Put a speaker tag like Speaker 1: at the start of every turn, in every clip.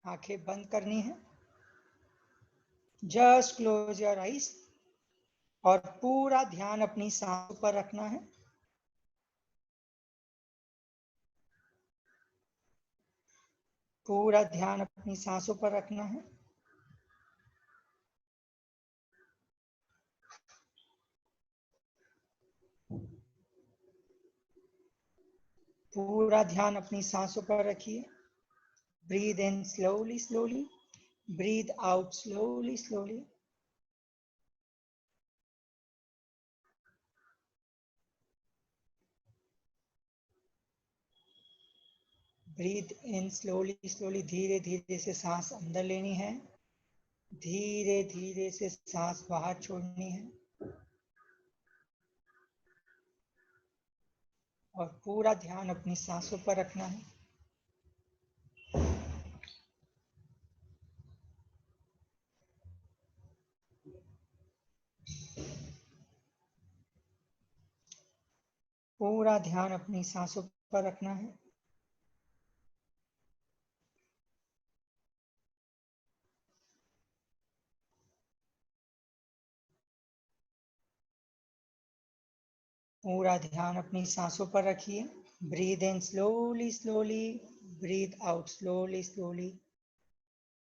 Speaker 1: आंखें बंद करनी है, जस्ट क्लोज योर आईज और पूरा ध्यान अपनी सांसों पर रखना है। पूरा ध्यान अपनी सांसों पर रखना है। पूरा ध्यान अपनी सांसों पर रखिए। Breathe in slowly slowly, breathe out slowly slowly. Breathe in slowly slowly, धीरे धीरे से सांस अंदर लेनी है, धीरे धीरे से सांस बाहर छोड़नी है और पूरा ध्यान अपनी सांसों पर रखना है। पूरा ध्यान अपनी सांसों पर रखना है। पूरा ध्यान अपनी सांसों पर रखिए। Breathe in slowly slowly, breathe out slowly slowly.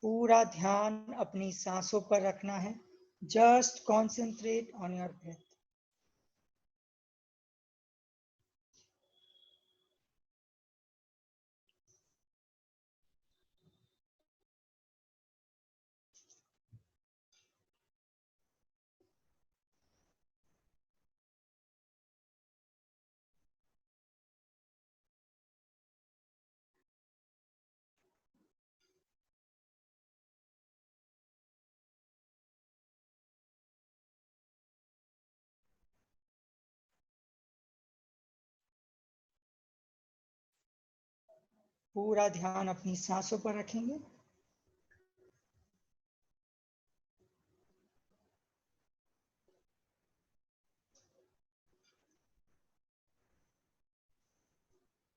Speaker 1: पूरा ध्यान अपनी सांसों पर रखना है। Just concentrate on your breath. पूरा ध्यान अपनी सांसों पर रखेंगे।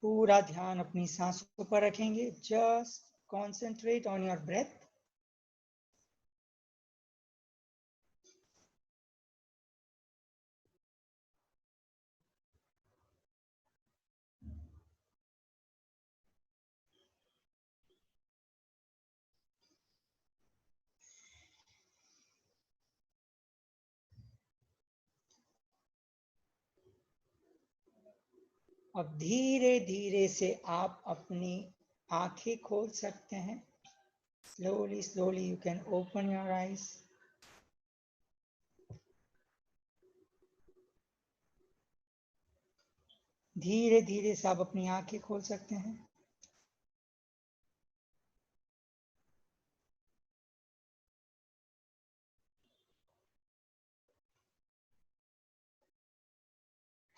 Speaker 1: पूरा ध्यान अपनी सांसों पर रखेंगे। Just concentrate on your breath. अब धीरे धीरे से आप अपनी आंखें खोल सकते हैं। Slowly slowly you can open your eyes. धीरे धीरे से आप अपनी आंखें खोल सकते हैं।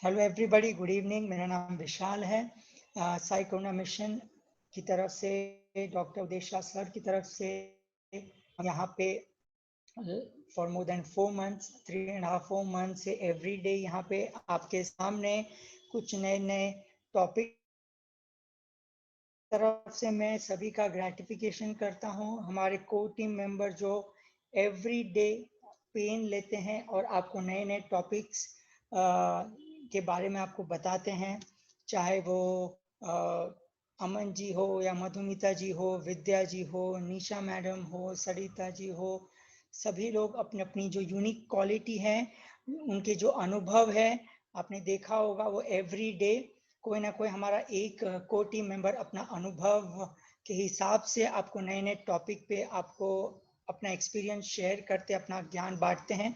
Speaker 1: Hello everybody, good evening. मेरा नाम विशाल है। साई करुणा मिशन की तरफ से, डॉक्टर उदेशा सर की तरफ से यहाँ पे for more than 4 months, 3.5 4 months से एवरी डे यहाँ पे आपके सामने कुछ नए नए टॉपिक तरफ से मैं सभी का ग्रेटिफिकेशन करता हूँ। हमारे कोर टीम मेंबर जो एवरी डे पेन लेते हैं और आपको नए नए टॉपिक्स के बारे में आपको बताते हैं, चाहे वो अमन जी हो या मधुमिता जी हो, विद्या जी हो, निशा मैडम हो, सरिता जी हो। सभी लोग अपनी अपनी जो यूनिक क्वालिटी है, उनके जो अनुभव है, आपने देखा होगा वो एवरी डे कोई ना कोई हमारा एक को टीम मेंबर अपना अनुभव के हिसाब से आपको नए नए टॉपिक पे आपको अपना एक्सपीरियंस शेयर करते, अपना ज्ञान बांटते हैं।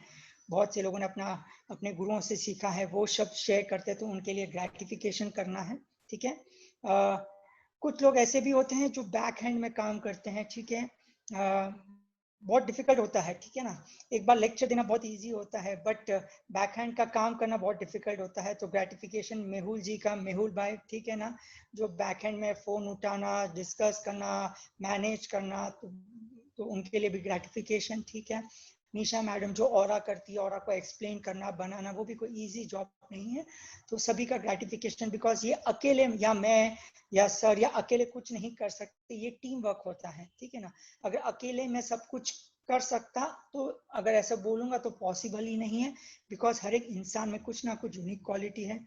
Speaker 1: बहुत से लोगों ने अपने गुरुओं से सीखा है, वो शब्द शेयर करते हैं, तो उनके लिए ग्रेटिफिकेशन करना है। ठीक है। कुछ लोग ऐसे भी होते हैं जो बैक हैंड में काम करते हैं। ठीक है। बहुत डिफिकल्ट होता है। ठीक है ना। एक बार लेक्चर देना बहुत इजी होता है, बट बैक हैंड का काम करना बहुत डिफिकल्ट होता है। तो ग्रेटिफिकेशन मेहुल जी का, मेहुल भाई, ठीक है ना, जो बैक हैंड में फोन उठाना, डिस्कस करना, मैनेज करना, तो उनके लिए भी ग्रेटिफिकेशन। ठीक है। निशा मैडम जो ऑरा करती है, ऑरा को एक्सप्लेन करना, बनाना, वो भी कोई इजी जॉब नहीं है। तो सभी का ग्रेटिफिकेशन, बिकॉज ये अकेले या मैं या सर या अकेले कुछ नहीं कर सकते, ये टीम वर्क होता है, ठीक है ना। अगर अकेले मैं सब कुछ कर सकता तो अगर ऐसा बोलूंगा तो पॉसिबल ही नहीं है, बिकॉज हर एक इंसान में कुछ ना कुछ यूनिक क्वालिटी है।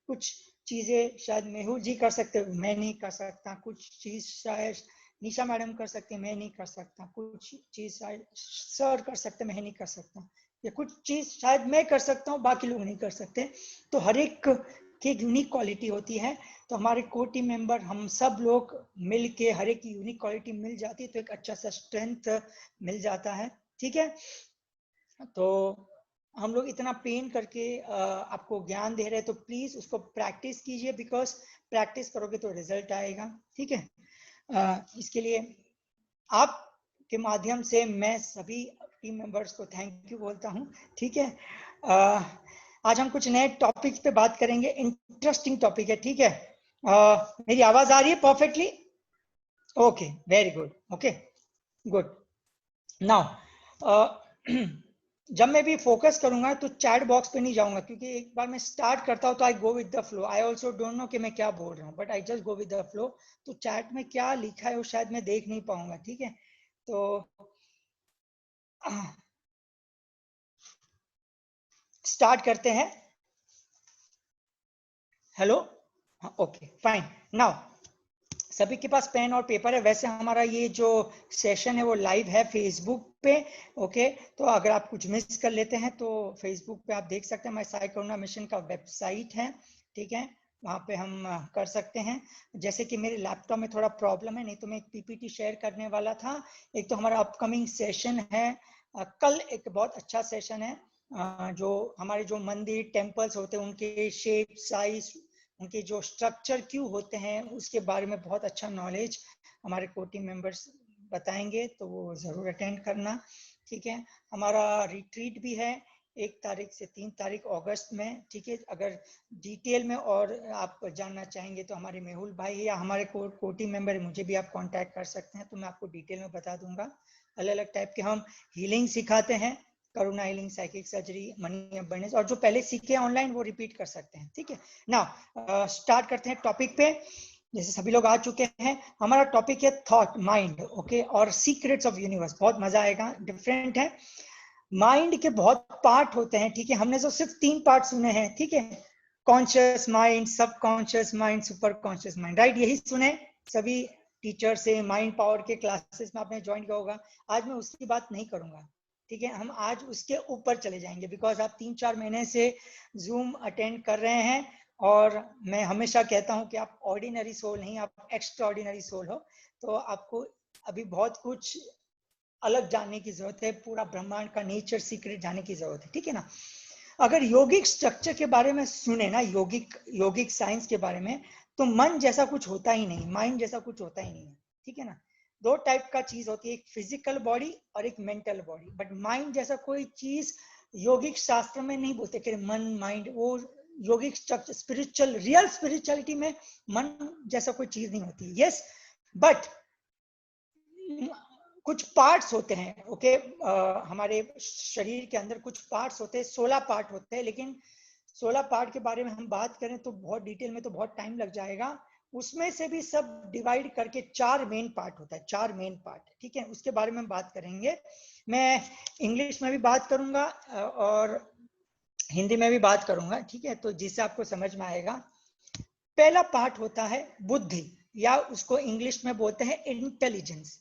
Speaker 1: कुछ चीजें शायद मेहुल जी कर सकते, मैं नहीं कर सकता। कुछ चीज शायद निशा मैडम कर सकते, मैं नहीं कर सकता। कुछ चीज शायद सर कर सकते, मैं नहीं कर सकता। या कुछ चीज शायद मैं कर सकता हूँ, बाकी लोग नहीं कर सकते। तो हर एक की एक यूनिक क्वालिटी होती है। तो हमारे को टीम मेंबर हम सब लोग मिल के हर एक की यूनिक क्वालिटी मिल जाती है, तो एक अच्छा सा स्ट्रेंथ मिल जाता है, ठीक है। तो हम लोग इतना पेन करके आपको ज्ञान दे रहे हैं, तो प्लीज उसको प्रैक्टिस कीजिए, बिकॉज प्रैक्टिस करोगे तो रिजल्ट आएगा, ठीक है। इसके लिए आपके माध्यम से मैं सभी टीम मेंबर्स को थैंक यू बोलता हूं, ठीक है। आज हम कुछ नए टॉपिक्स पे बात करेंगे, इंटरेस्टिंग टॉपिक है, ठीक है। मेरी आवाज आ रही है perfectly? Okay, very good, okay good. Now जब मैं भी फोकस करूंगा तो चैट बॉक्स पे नहीं जाऊंगा, क्योंकि एक बार मैं स्टार्ट करता हूं तो I go with the flow. I also don't know कि मैं क्या बोल रहा हूँ, but I just go with the flow. तो चैट में क्या लिखा है वो शायद मैं देख नहीं पाऊंगा, ठीक है। तो स्टार्ट करते हैं। Hello, okay fine. नाउ सभी के पास पेन और पेपर है। वैसे हमारा ये जो सेशन है वो लाइव है फेसबुक पे, ओके। तो अगर आप कुछ मिस कर लेते हैं तो फेसबुक पे आप देख सकते हैं। हमारे साई करुणा मिशन का वेबसाइट है, ठीक है, वहाँ पे हम कर सकते हैं। जैसे कि मेरे लैपटॉप में थोड़ा प्रॉब्लम है, नहीं तो मैं एक पीपीटी शेयर करने वाला था। एक तो हमारा अपकमिंग सेशन है, कल एक बहुत अच्छा सेशन है, जो हमारे जो मंदिर टेम्पल्स होते हैं उनके शेप साइज, उनके जो स्ट्रक्चर क्यों होते हैं उसके बारे में बहुत अच्छा नॉलेज हमारे को टीम मेंबर्स बताएंगे, तो वो जरूर अटेंड करना, ठीक है। हमारा रिट्रीट भी है 1 तारीख से 3 तारीख अगस्त में, ठीक है। अगर डिटेल में और आप जानना चाहेंगे तो हमारे मेहुल भाई या हमारे को टीम मेंबर, मुझे भी आप कांटेक्ट कर सकते हैं, तो मैं आपको डिटेल में बता दूंगा। अलग अलग टाइप के हम हीलिंग सिखाते हैं, Karuna healing, psychic surgery, money abundance, और जो पहले सीखे ऑनलाइन वो रिपीट कर सकते हैं, ठीक है। नाउ स्टार्ट करते हैं टॉपिक पे। जैसे सभी लोग आ चुके हैं, हमारा टॉपिक है थॉट, माइंड, ओके, और सीक्रेट्स ऑफ यूनिवर्स। बहुत मजा आएगा, डिफरेंट है। माइंड के बहुत पार्ट होते हैं, ठीक है। हमने तो सिर्फ 3 पार्ट सुने हैं, ठीक है। कॉन्शियस माइंड, सब conscious mind, super conscious mind, right, यही सुने सभी टीचर से। माइंड पावर के क्लासेस में आपने ज्वाइन किया होगा। आज मैं उसकी बात नहीं करूंगा, ठीक है। हम आज उसके ऊपर चले जाएंगे, बिकॉज आप 3-4 महीने से जूम अटेंड कर रहे हैं, और मैं हमेशा कहता हूं कि आप ऑर्डिनरी सोल नहीं, आप एक्स्ट्रा ऑर्डिनरी सोल हो। तो आपको अभी बहुत कुछ अलग जानने की जरूरत है, पूरा ब्रह्मांड का नेचर सीक्रेट जानने की जरूरत है, ठीक है ना। अगर योगिक स्ट्रक्चर के बारे में सुने ना, योगिक साइंस के बारे में, तो मन जैसा कुछ होता ही नहीं, माइंड जैसा कुछ होता ही नहीं है, ठीक है ना। 2 टाइप का चीज होती है, एक फिजिकल बॉडी और एक मेंटल बॉडी, बट माइंड जैसा कोई चीज योगिक शास्त्र में नहीं बोलते कि मन माइंड, वो योगिक स्ट्रक्चर, स्पिरिचुअल, रियल स्पिरिचुअलिटी में मन जैसा कोई चीज नहीं होती। यस, बट कुछ पार्ट्स होते हैं, ओके। हमारे शरीर के अंदर कुछ पार्ट्स होते हैं, 16 पार्ट होते हैं, लेकिन 16 पार्ट के बारे में हम बात करें तो बहुत डिटेल में तो बहुत टाइम लग जाएगा। उसमें से भी सब डिवाइड करके 4 मेन पार्ट होता है, 4 मेन पार्ट, ठीक है। उसके बारे में बात करेंगे। मैं इंग्लिश में भी बात करूंगा और हिंदी में भी बात करूंगा, ठीक है, तो जिससे आपको समझ में आएगा। पहला पार्ट होता है बुद्धि, या उसको इंग्लिश में बोलते हैं इंटेलिजेंस,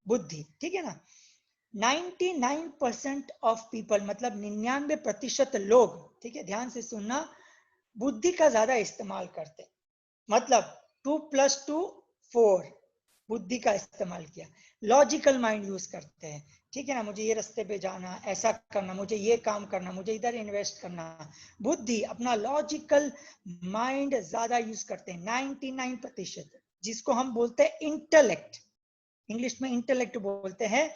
Speaker 1: बुद्धि, ठीक है ना। 99% ऑफ पीपल, मतलब 99% लोग, ठीक है, ध्यान से सुनना, बुद्धि का ज्यादा इस्तेमाल करते हैं। मतलब 2 + 2 4, बुद्धि का इस्तेमाल किया। लॉजिकल माइंड यूज करते हैं, ठीक है ना। मुझे ये रास्ते पे जाना, ऐसा करना, मुझे ये काम करना, मुझे इधर इन्वेस्ट करना। बुद्धि, अपना लॉजिकल माइंड ज्यादा यूज करते हैं 99%, जिसको हम बोलते हैं इंटेलेक्ट। इंग्लिश में इंटेलेक्ट बोलते हैं,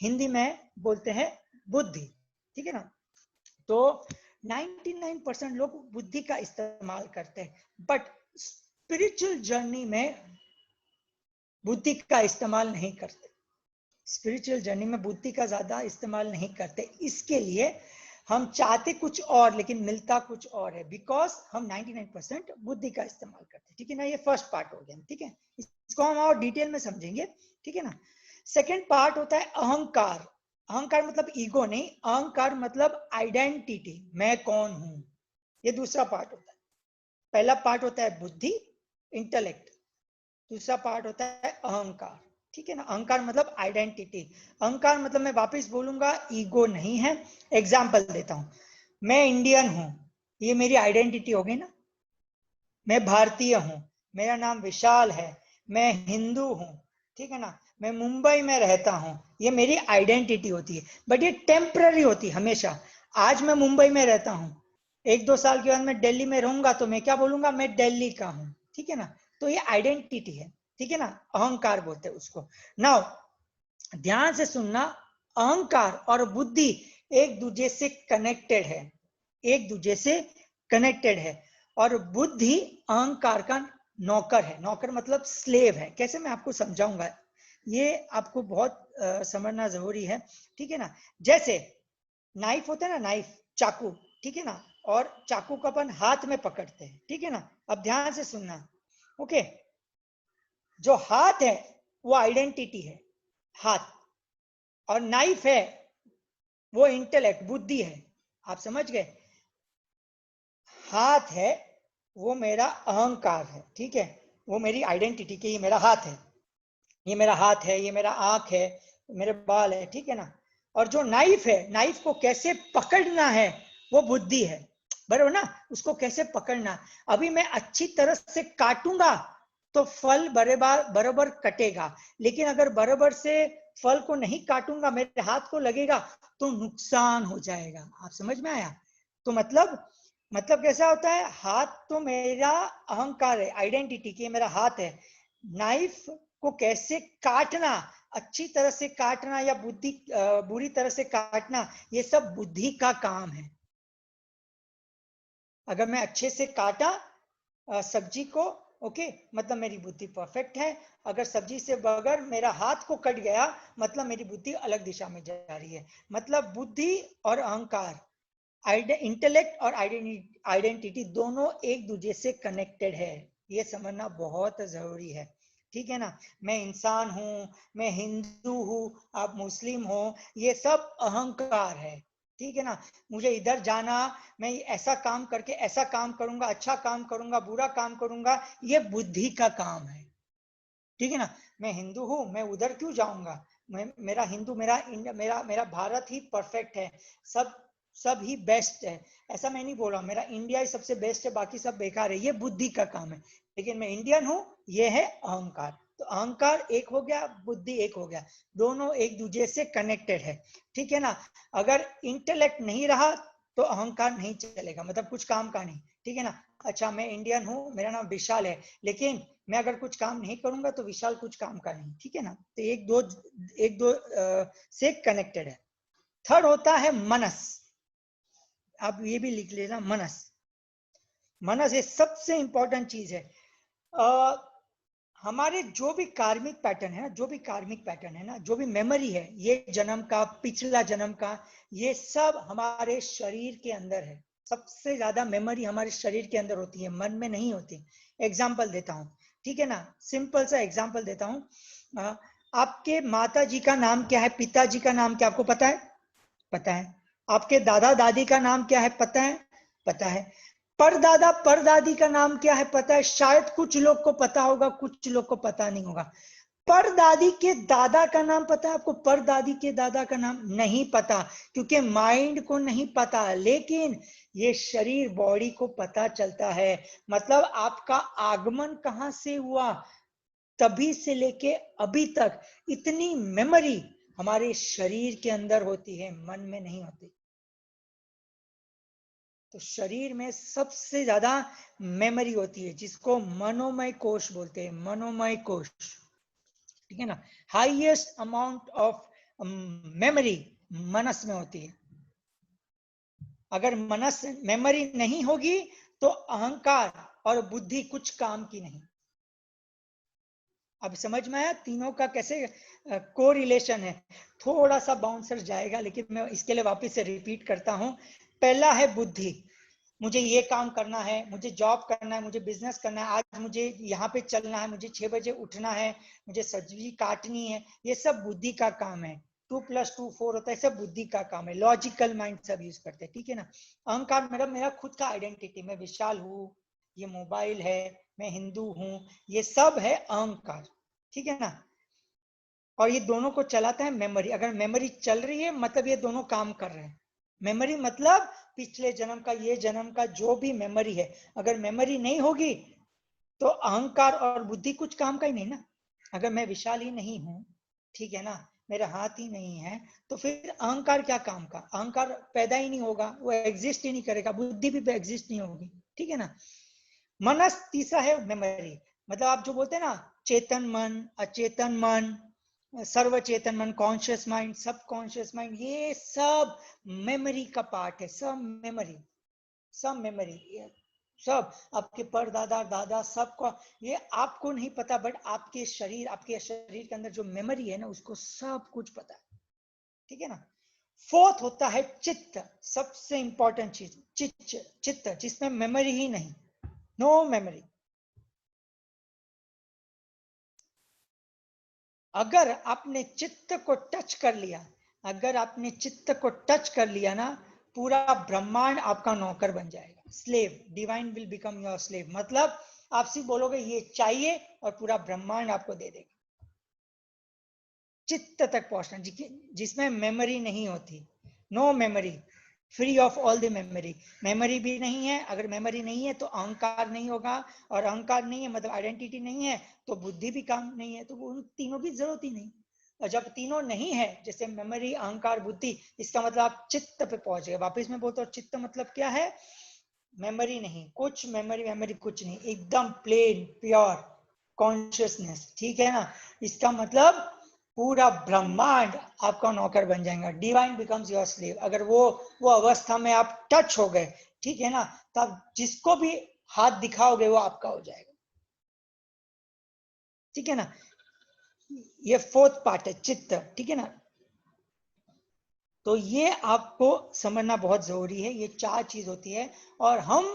Speaker 1: हिंदी में बोलते हैं बुद्धि, ठीक है ना। तो 99% लोग बुद्धि का इस्तेमाल करते हैं, बट स्पिरिचुअल जर्नी में बुद्धि का इस्तेमाल नहीं करते। स्पिरिचुअल जर्नी में बुद्धि का ज्यादा इस्तेमाल नहीं करते, इसके लिए हम चाहते कुछ और लेकिन मिलता कुछ और है, बिकॉज हम 99% बुद्धि का इस्तेमाल करते हैं, ठीक है ना। ये फर्स्ट पार्ट हो गया, ठीक है, इसको हम और डिटेल में समझेंगे, ठीक है ना। सेकेंड पार्ट होता है अहंकार। अहंकार मतलब ईगो नहीं, अहंकार मतलब आइडेंटिटी, मैं कौन हूं, ये दूसरा पार्ट होता है। पहला पार्ट होता है बुद्धि, इंटेलेक्ट, दूसरा पार्ट होता है अहंकार, ठीक है ना। अहंकार मतलब आइडेंटिटी, अहंकार मतलब मैं वापस बोलूंगा ईगो नहीं है। एग्जाम्पल देता हूं, मैं इंडियन हूं, ये मेरी आइडेंटिटी होगी ना। मैं भारतीय हूं, मेरा नाम विशाल है, मैं हिंदू हूं, ठीक है ना। मैं मुंबई में रहता हूं, ये मेरी आइडेंटिटी होती है, बट ये टेम्पररी होती है हमेशा। आज मैं मुंबई में रहता हूं, 1-2 साल के बाद मैं दिल्ली में रहूंगा तो मैं क्या बोलूंगा, मैं दिल्ली का हूं, ठीक है ना। तो ये आइडेंटिटी है, ठीक है ना, अहंकार बोलते हैं उसको। नाउ ध्यान से सुनना, अहंकार और बुद्धि एक दूसरे से कनेक्टेड है, एक दूसरे से कनेक्टेड है। और बुद्धि अहंकार का नौकर है, नौकर मतलब स्लेव है। कैसे, मैं आपको समझाऊंगा, ये आपको बहुत समझना जरूरी है, ठीक है ना। जैसे नाइफ होता है ना, नाइफ, चाकू, ठीक है ना, और चाकू को अपन हाथ में पकड़ते हैं, ठीक है ना। अब ध्यान से सुनना, ओके। जो हाथ है वो आइडेंटिटी है, हाथ, और नाइफ है वो इंटेलेक्ट, बुद्धि है। आप समझ गए, हाथ है वो मेरा अहंकार है, ठीक है, वो मेरी आइडेंटिटी की, ये मेरा हाथ है, ये मेरा हाथ है, ये मेरा आंख है, मेरे बाल है, ठीक है ना। और जो नाइफ है, नाइफ को कैसे पकड़ना है वो बुद्धि है, बराबर ना। उसको कैसे पकड़ना, अभी मैं अच्छी तरह से काटूंगा तो फल बराबर बराबर कटेगा, लेकिन अगर बराबर से फल को नहीं काटूंगा, मेरे हाथ को लगेगा तो नुकसान हो जाएगा। आप समझ में आया। तो मतलब कैसा होता है, हाथ तो मेरा अहंकार है, आइडेंटिटी की, मेरा हाथ है। नाइफ को कैसे काटना, अच्छी तरह से काटना या बुरी तरह से काटना, ये सब बुद्धि का काम है। अगर मैं अच्छे से काटा सब्जी को, ओके, मतलब मेरी बुद्धि परफेक्ट है। अगर सब्जी से बगैर मेरा हाथ को कट गया, मतलब मेरी बुद्धि अलग दिशा में जा रही है। मतलब बुद्धि और अहंकार, इंटेलेक्ट और आइडेंटिटी दोनों एक दूसरे से कनेक्टेड है, ये समझना बहुत जरूरी है, ठीक है ना। मैं इंसान हूं, मैं हिंदू हूं, आप मुस्लिम हो, ये सब अहंकार है, ठीक है ना। मुझे इधर जाना, मैं ऐसा काम करके ऐसा काम करूंगा, अच्छा काम करूंगा, बुरा काम करूंगा, ये बुद्धि का काम है, ठीक है ना। मैं हिंदू हूं, मैं उधर क्यों जाऊंगा, मेरा हिंदू, मेरा मेरा भारत ही परफेक्ट है, सब ही बेस्ट है, ऐसा मैं नहीं बोल रहा। मेरा इंडिया ही सबसे बेस्ट है, बाकी सब बेकार है, ये बुद्धि का काम है। लेकिन मैं इंडियन हूं, ये है अहंकार। तो अहंकार एक हो गया, बुद्धि एक हो गया, दोनों एक दूसरे से कनेक्टेड है, ठीक है ना। अगर इंटेलेक्ट नहीं रहा तो अहंकार नहीं चलेगा, मतलब कुछ काम का नहीं, ठीक है ना। अच्छा, मैं इंडियन हूं, मेरा नाम विशाल है, लेकिन मैं अगर कुछ काम नहीं करूंगा तो विशाल कुछ काम का नहीं, ठीक है ना। तो एक दो से कनेक्टेड है। थर्ड होता है मनस, आप ये भी लिख लेना, मनस। मनस ये सबसे इंपॉर्टेंट चीज है। हमारे जो भी कार्मिक पैटर्न है ना, जो भी कार्मिक पैटर्न है ना, जो भी मेमोरी है, ये जन्म का, पिछला जन्म का, ये सब हमारे शरीर के अंदर है। सबसे ज्यादा मेमोरी हमारे शरीर के अंदर होती है, मन में नहीं होती। एग्जाम्पल देता हूँ, ठीक है ना, सिंपल सा एग्जाम्पल देता हूँ। आपके माता जी का नाम क्या है, पिताजी का नाम क्या, आपको पता है? पता है। आपके दादा दादी का नाम क्या है, पता है? पता है। परदादा परदादी का नाम क्या है, पता है? शायद कुछ लोग को पता होगा, कुछ लोग को पता नहीं होगा। परदादी के दादा का नाम पता है आपको? परदादी के दादा का नाम नहीं पता, क्योंकि माइंड को नहीं पता, लेकिन ये शरीर, बॉडी को पता चलता है। मतलब आपका आगमन कहां से हुआ, तभी से लेके अभी तक इतनी मेमोरी हमारे शरीर के अंदर होती है, मन में नहीं होती। तो शरीर में सबसे ज्यादा मेमोरी होती है, जिसको मनोमय कोश बोलते हैं, मनोमय कोश, ठीक है ना। हाईएस्ट अमाउंट ऑफ मेमोरी मनस में होती है। अगर मनस मेमोरी नहीं होगी तो अहंकार और बुद्धि कुछ काम की नहीं। अब समझ में आया तीनों का कैसे कोरिलेशन है। थोड़ा सा बाउंसर जाएगा, लेकिन मैं इसके लिए वापस से रिपीट करता हूं। पहला है बुद्धि, मुझे ये काम करना है, मुझे जॉब करना है, मुझे बिजनेस करना है, आज मुझे यहाँ पे चलना है, मुझे 6 बजे उठना है, मुझे सब्जी काटनी है, ये सब बुद्धि का काम है। 2+2 4 होता है, सब बुद्धि का काम है। लॉजिकल माइंड सब यूज करते हैं, ठीक है ना। अहंकार मेरा मेरा खुद का आइडेंटिटी, मैं विशाल हूँ, ये मोबाइल है, मैं हिंदू हूँ, ये सब है अहंकार, ठीक है ना। और ये दोनों को चलाता है मेमोरी। अगर मेमोरी चल रही है मतलब ये दोनों काम कर रहे हैं। मेमोरी मतलब पिछले जन्म का, ये जन्म का जो भी मेमोरी है। अगर मेमोरी नहीं होगी तो अहंकार और बुद्धि कुछ काम का ही नहीं ना। अगर मैं विशाल ही नहीं हूं, ठीक है ना, मेरा हाथ ही नहीं है, तो फिर अहंकार क्या काम का। अहंकार पैदा ही नहीं होगा, वो एग्जिस्ट ही नहीं करेगा, बुद्धि भी एग्जिस्ट नहीं होगी, ठीक है ना। मनस तीसरा है मेमोरी। मतलब आप जो बोलते हैं ना, चेतन मन, अचेतन मन, सर्वचेतन मन, कॉन्शियस माइंड, सब कॉन्शियस माइंड, ये सब मेमोरी का पार्ट है। सब मेमोरी, सब मेमोरी, सब आपके परदादा दादा सबको, ये आपको नहीं पता, बट आपके शरीर के अंदर जो मेमोरी है ना, उसको सब कुछ पता है, ठीक है ना। फोर्थ होता है चित्त, सबसे इंपॉर्टेंट चीज, चित्त जिसमें मेमोरी ही नहीं, नो मेमोरी। अगर आपने चित्त को टच कर लिया, अगर आपने चित्त को टच कर लिया ना, पूरा ब्रह्मांड आपका नौकर बन जाएगा, slave, divine will become your slave. मतलब आप सिर्फ बोलोगे ये चाहिए और पूरा ब्रह्मांड आपको दे देगा। चित्त तक पहुंचना, जिसमें मेमोरी नहीं होती, no memory, free of all the memory. Memory भी नहीं है, अगर मेमोरी नहीं है तो अहंकार नहीं होगा, और अहंकार नहीं है मतलब आइडेंटिटी नहीं है, तो बुद्धि भी काम नहीं है, तो वो तीनों की जरूरत ही नहीं। और जब तीनों नहीं है, जैसे मेमोरी, अहंकार, बुद्धि, इसका मतलब आप चित्त पे पहुंच गए। वापिस मैं बोलता हूँ, चित्त मतलब क्या है, मेमोरी नहीं, कुछ मेमोरी कुछ नहीं, एकदम प्लेन प्योर कॉन्शियसनेस, ठीक है ना। इसका मतलब पूरा ब्रह्मांड आपका नौकर बन जाएगा, डिवाइन बिकम्स योर स्लेव। अगर वो अवस्था में आप टच हो गए, ठीक है ना, तब जिसको भी हाथ दिखाओगे वो आपका हो जाएगा, ठीक है ना। ये फोर्थ पार्ट है चित्त, ठीक है ना। तो ये आपको समझना बहुत जरूरी है, ये 4 चीज होती है। और हम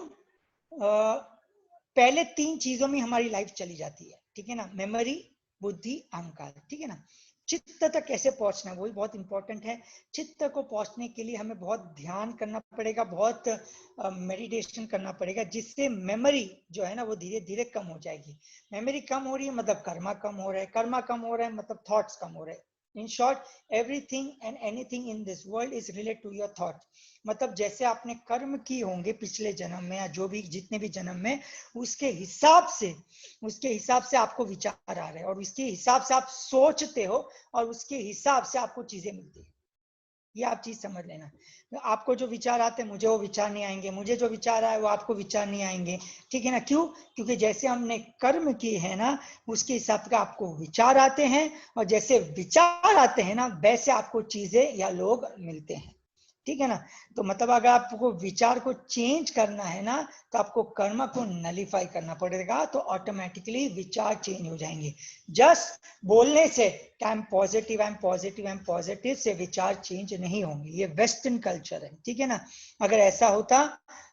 Speaker 1: पहले 3 चीजों में हमारी लाइफ चली जाती है, ठीक है ना, मेमोरी, बुद्धि, अहंकार, ठीक है ना। चित्त तक कैसे पहुंचना है, वो भी बहुत इंपॉर्टेंट है। चित्त को पहुंचने के लिए हमें बहुत ध्यान करना पड़ेगा, बहुत मेडिटेशन करना पड़ेगा, जिससे मेमोरी जो है ना वो धीरे धीरे कम हो जाएगी। मेमोरी कम हो रही है मतलब कर्मा कम हो रहा है, कर्मा कम हो रहा है मतलब थॉट्स कम हो रहे हैं। In short, everything and anything in this world is related to your thought. मतलब जैसे आपने कर्म किए होंगे पिछले जन्म में, या जो भी जितने भी जन्म में, उसके हिसाब से आपको विचार आ रहे हैं, और उसके हिसाब से आप सोचते हो, और उसके हिसाब से आपको चीजें मिलती है। ये आप चीज समझ लेना। तो आपको जो विचार आते हैं, मुझे वो विचार नहीं आएंगे, मुझे जो विचार आए वो आपको विचार नहीं आएंगे, ठीक है ना। क्यों? क्योंकि जैसे हमने कर्म किए हैं ना, उसके हिसाब से आपको विचार आते हैं, और जैसे विचार आते हैं ना, वैसे आपको चीजें या लोग मिलते हैं, ठीक है ना। तो मतलब अगर आपको विचार को चेंज करना है ना, तो आपको कर्म को नलीफाई करना पड़ेगा, तो ऑटोमेटिकली विचार चेंज हो जाएंगे। जस्ट बोलने से I am positive, I am positive, I am positive से विचार चेंज नहीं होंगे, ये वेस्टर्न कल्चर है, ठीक है ना। अगर ऐसा होता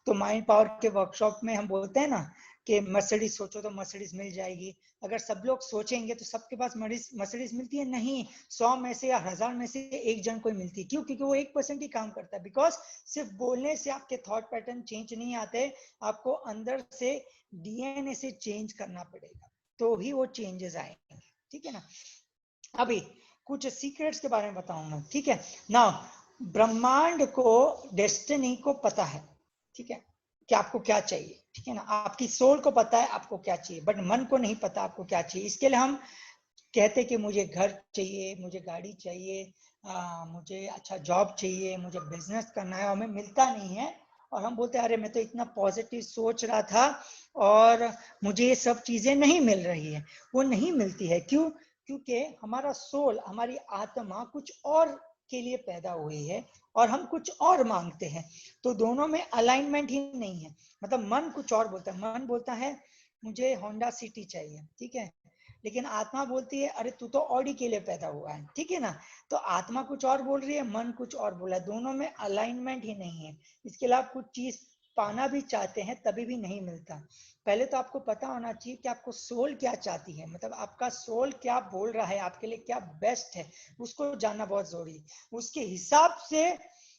Speaker 1: तो माइंड पावर के वर्कशॉप में हम बोलते हैं ना कि मर्सिडीज सोचो तो मर्सिडीज मिल जाएगी। अगर सब लोग सोचेंगे तो सबके पास मर्सिडीज मिलती है? नहीं, 100 में से या 1000 में से एक जन को मिलती है। क्यों? क्योंकि वो 1% ही काम करता है। बिकॉज सिर्फ बोलने से आपके थॉट पैटर्न चेंज नहीं आते, आपको अंदर से डीएनए से चेंज करना पड़ेगा, तो ही वो चेंजेस आएंगे, ठीक है ना। अभी कुछ सीक्रेट्स के बारे में बताऊंगा, ठीक है ना। ब्रह्मांड को, डेस्टिनी को पता है, ठीक है, कि आपको क्या चाहिए, ठीक है ना। आपकी सोल को पता है आपको क्या चाहिए, बट मन को नहीं पता आपको क्या चाहिए। इसके लिए हम कहते कि मुझे घर चाहिए, मुझे गाड़ी चाहिए, मुझे अच्छा जॉब चाहिए, मुझे बिजनेस करना है, और हमें मिलता नहीं है। और हम बोलते हैं अरे मैं तो इतना पॉजिटिव सोच रहा था और मुझे ये सब चीजें नहीं मिल रही है। वो नहीं मिलती है, क्यों? क्योंकि हमारा सोल, हमारी आत्मा कुछ और के लिए पैदा हुई है, और हम कुछ और मांगते हैं, तो दोनों में अलाइनमेंट ही नहीं है। मतलब मन कुछ और बोलता है, मन बोलता है मुझे होंडा सिटी चाहिए, ठीक है, लेकिन आत्मा बोलती है अरे तू तो ऑडी के लिए पैदा हुआ है, ठीक है ना। तो आत्मा कुछ और बोल रही है, मन कुछ और बोला, दोनों में अलाइनमेंट ही नहीं है। इसके अलावा कुछ चीज पाना भी चाहते हैं तभी भी नहीं मिलता। पहले तो आपको पता होना चाहिए कि आपको सोल क्या चाहती है, मतलब आपका सोल क्या बोल रहा है, आपके लिए क्या बेस्ट है, उसको जानना बहुत जरूरी है। उसके हिसाब से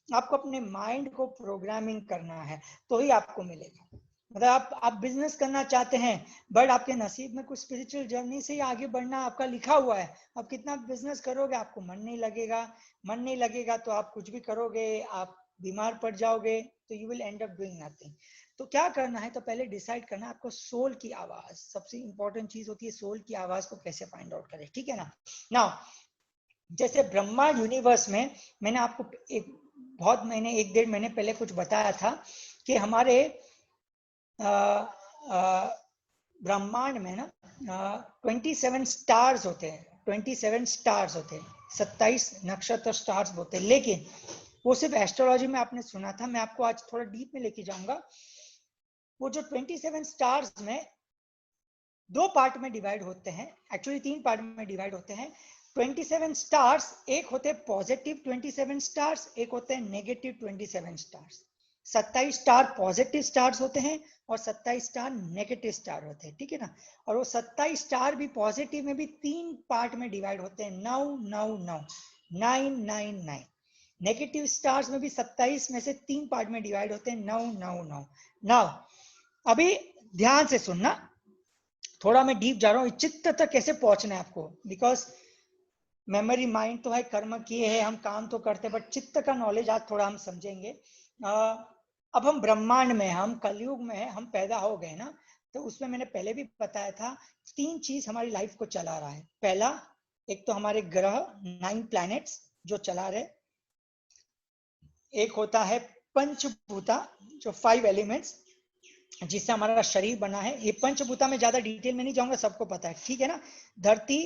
Speaker 1: आपको अपने माइंड को प्रोग्रामिंग करना है, तो ही आपको मिलेगा। मतलब आप बिजनेस करना चाहते हैं, बट आपके नसीब में कुछ स्पिरिचुअल जर्नी से ही आगे बढ़ना आपका लिखा हुआ है। आप कितना बिजनेस करोगे, आपको मन नहीं लगेगा, मन नहीं लगेगा तो आप कुछ भी करोगे, आप बीमार पड़ जाओगे, तो you will and up doing nothing. तो क्या करना है, तो पहले डिसाइड करना है आपको सोल की आवाज, सबसे इंपॉर्टेंट चीज होती है सोल की आवाज को कैसे फाइंड आउट करें, ठीक है ना। नाउ जैसे ब्रह्मांड यूनिवर्स में मैंने आपको बहुत महीने 1-1.5 महीने पहले कुछ बताया था कि हमारे ब्रह्मांड में ना 27 स्टार्स होते हैं, 27 स्टार्स होते हैं, 27 नक्षत्र स्टार्स होते हैं। लेकिन वो सिर्फ एस्ट्रोलॉजी में आपने सुना था, मैं आपको आज थोड़ा डीप में लेके जाऊंगा। वो जो 27 स्टार्स में 2 पार्ट में डिवाइड होते हैं, एक्चुअली 3 पार्ट में डिवाइड होते हैं। 27 स्टार्स, एक होते हैं पॉजिटिव 27 स्टार्स, एक होते हैं negative 27 stars. 27 star positive stars होते हैं और 27 स्टार नेगेटिव स्टार होते हैं, ठीक है ना। और वो 27 स्टार भी पॉजिटिव में भी 3 पार्ट में डिवाइड होते हैं, 9 नेगेटिव स्टार्स में भी 27 में से 3 पार्ट में डिवाइड होते हैं, 9। नाउ अभी ध्यान से सुनना, थोड़ा मैं डीप जा रहा हूँ, चित्त तक कैसे पहुंचना है आपको, बिकॉज मेमोरी माइंड तो है, कर्म किए है, हम काम तो करते हैं, बट चित्त का नॉलेज आज थोड़ा हम समझेंगे। अब हम ब्रह्मांड में, हम कलयुग में हम पैदा हो गए ना, तो उसमें मैंने पहले भी बताया था 3 चीज हमारी लाइफ को चला रहा है। पहला, एक तो हमारे ग्रह 9 प्लैनेट्स जो चला रहे, एक होता है पंचभूता जो 5 एलिमेंट्स जिससे हमारा शरीर बना है। ये पंचभूता में ज्यादा डिटेल में नहीं जाऊंगा, सबको पता है, ठीक है ना। धरती,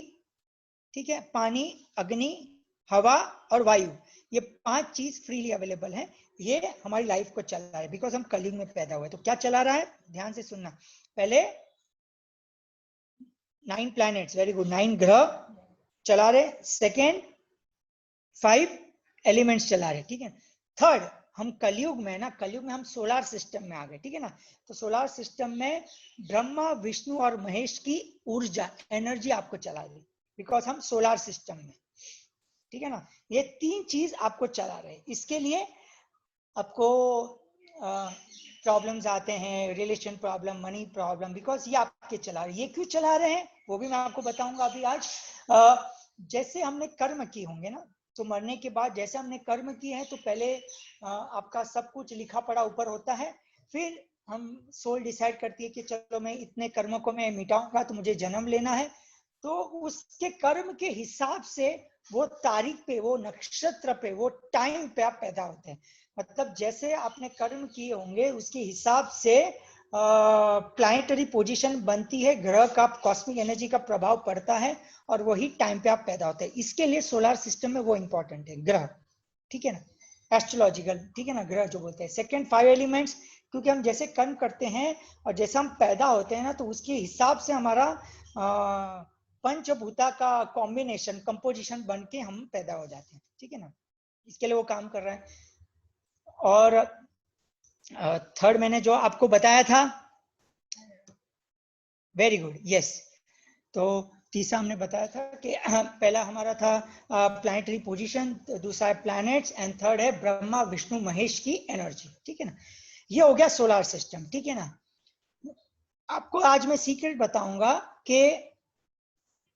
Speaker 1: ठीक है, पानी, अग्नि, हवा और वायु, ये 5 चीज फ्रीली अवेलेबल है। ये हमारी लाइफ को चला रहा है बिकॉज हम कलयुग में पैदा हुए। तो क्या चला रहा है, ध्यान से सुनना। पहले 9 प्लैनेट्स, वेरी गुड, 9 ग्रह चला रहे। सेकेंड, 5 एलिमेंट्स चला रहे, ठीक है। थर्ड, हम कलयुग में ना, कलयुग में हम सोलर सिस्टम में आ गए, ठीक है ना। तो सोलर सिस्टम में ब्रह्मा, विष्णु और महेश की ऊर्जा, एनर्जी आपको चला रही, बिकॉज हम सोलर सिस्टम में, ठीक है ना। ये 3 चीज आपको चला रहे। इसके लिए आपको प्रॉब्लम्स आते हैं, relation problem, money problem, because ये आपके चला रहे। ये क्यों चला रहे हैं वो भी मैं आपको बताऊंगा अभी आज। जैसे हमने कर्म किए होंगे ना, तो मरने के बाद जैसे हमने कर्म किए हैं, तो पहले आपका सब कुछ लिखा पढ़ा ऊपर होता है, फिर हम सोल डिसाइड करती है कि चलो मैं इतने कर्मों को मैं मिटाऊंगा तो मुझे जन्म लेना है। तो उसके कर्म के हिसाब से वो तारीख पे, वो नक्षत्र पे, वो टाइम पे आप पैदा होते हैं। मतलब जैसे आपने कर्म किए होंगे उसके हिसाब से प्लैनेटरी पोजीशन बनती है, ग्रह का, कॉस्मिक एनर्जी का प्रभाव पड़ता है, और वही टाइम पे आप पैदा होते हैं। इसके लिए सोलर सिस्टम में वो इंपॉर्टेंट है, ग्रह, ठीक है ना, एस्ट्रोलॉजिकल, ठीक है ना, ग्रह जो बोलते हैं। सेकेंड, 5 एलिमेंट्स, क्योंकि हम जैसे कर्म करते हैं और जैसे हम पैदा होते हैं ना, तो उसके हिसाब से हमारा पंचभूता का कॉम्बिनेशन, कंपोजिशन बन के हम पैदा हो जाते हैं, ठीक है ना। इसके लिए वो काम कर रहा है। और थर्ड मैंने जो आपको बताया था, वेरी गुड, यस। तो तीसरा हमने बताया था कि पहला हमारा था प्लैनेटरी पोजीशन, दूसरा है प्लैनेट्स, एंड थर्ड है ब्रह्मा, विष्णु, महेश की एनर्जी, ठीक है ना। ये हो गया सोलर सिस्टम, ठीक है ना। आपको आज मैं सीक्रेट बताऊंगा कि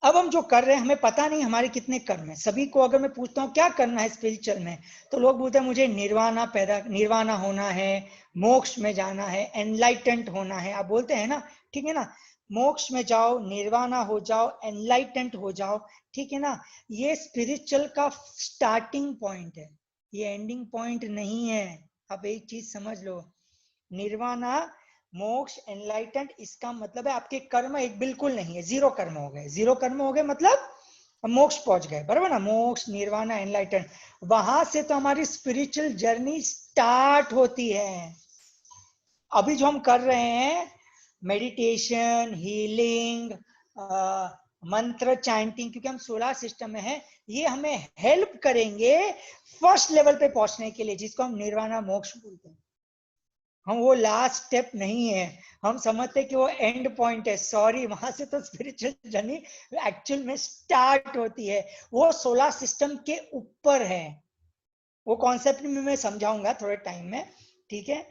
Speaker 1: अब हम जो कर रहे हैं, हमें पता नहीं हमारे कितने कर्म है। सभी को अगर मैं पूछता हूँ क्या करना है स्पिरिचुअल में, तो लोग बोलते हैं मुझे निर्वाणा होना है, मोक्ष में जाना है, एनलाइटेंट होना है, आप बोलते हैं ना, ठीक है ना। मोक्ष में जाओ, निर्वाणा हो जाओ, एनलाइटेंट हो जाओ, ठीक है ना। ये स्पिरिचुअल का स्टार्टिंग पॉइंट है, ये एंडिंग पॉइंट नहीं है। आप एक चीज समझ लो, निर्वाणा, मोक्ष, एनलाइटेंट, इसका मतलब है आपके कर्म एक बिल्कुल नहीं है, जीरो कर्म हो गए। जीरो कर्म हो गए मतलब मोक्ष पहुंच गए, बराबर ना। मोक्ष, निर्वाणा, एनलाइटेंट, वहां से तो हमारी स्पिरिचुअल जर्नी स्टार्ट होती है। अभी जो हम कर रहे हैं, मेडिटेशन, हीलिंग, मंत्र चैंटिंग, क्योंकि हम सोलर सिस्टम में हैं, ये हमें हेल्प करेंगे फर्स्ट लेवल पे पहुंचने के लिए, जिसको हम निर्वाणा मोक्ष बोलते हैं। हम वो लास्ट स्टेप नहीं है, हम समझते कि वो एंड पॉइंट है। सॉरी, वहां से तो स्पिरिचुअल जर्नी एक्चुअल में स्टार्ट होती है, वो सोलर सिस्टम के ऊपर है। वो कॉन्सेप्ट में मैं समझाऊंगा थोड़े टाइम में, ठीक है।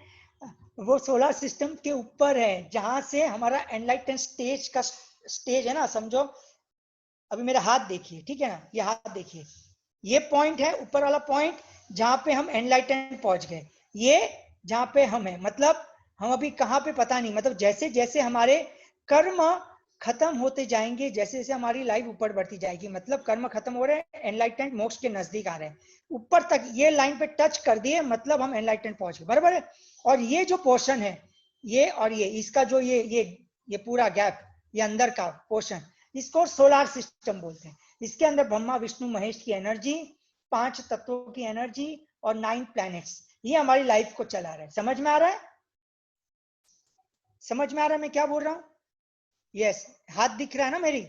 Speaker 1: वो सोलर सिस्टम के ऊपर है, जहां से हमारा एनलाइटन स्टेज का स्टेज है ना, समझो। अभी मेरा हाथ देखिए, ठीक है ना, ये हाथ देखिए, ये पॉइंट है, ऊपर वाला पॉइंट जहां पे हम एनलाइटन पहुंच गए। ये जहां पे हम है, मतलब हम अभी कहां पे पता नहीं, मतलब जैसे जैसे हमारे कर्म खत्म होते जाएंगे, जैसे जैसे हमारी लाइफ ऊपर बढ़ती जाएगी, मतलब कर्म खत्म हो रहे हैं, एनलाइटमेंट मोक्ष के नजदीक आ रहे हैं, ऊपर तक ये लाइन पे टच कर दिए, मतलब हम एनलाइटमेंट पहुंच गए, बराबर है। और ये जो पोर्शन है, ये और ये, इसका जो ये पूरा गैप, ये अंदर का पोर्शन, इसको सोलर सिस्टम बोलते हैं। इसके अंदर ब्रह्मा विष्णु महेश की एनर्जी, 5 तत्वों की एनर्जी और 9 प्लैनेट्स, ये हमारी लाइफ को चला रहा है। समझ में आ रहा है? समझ में आ रहा है मैं क्या बोल रहा हूं? यस, हाथ दिख रहा है ना मेरी?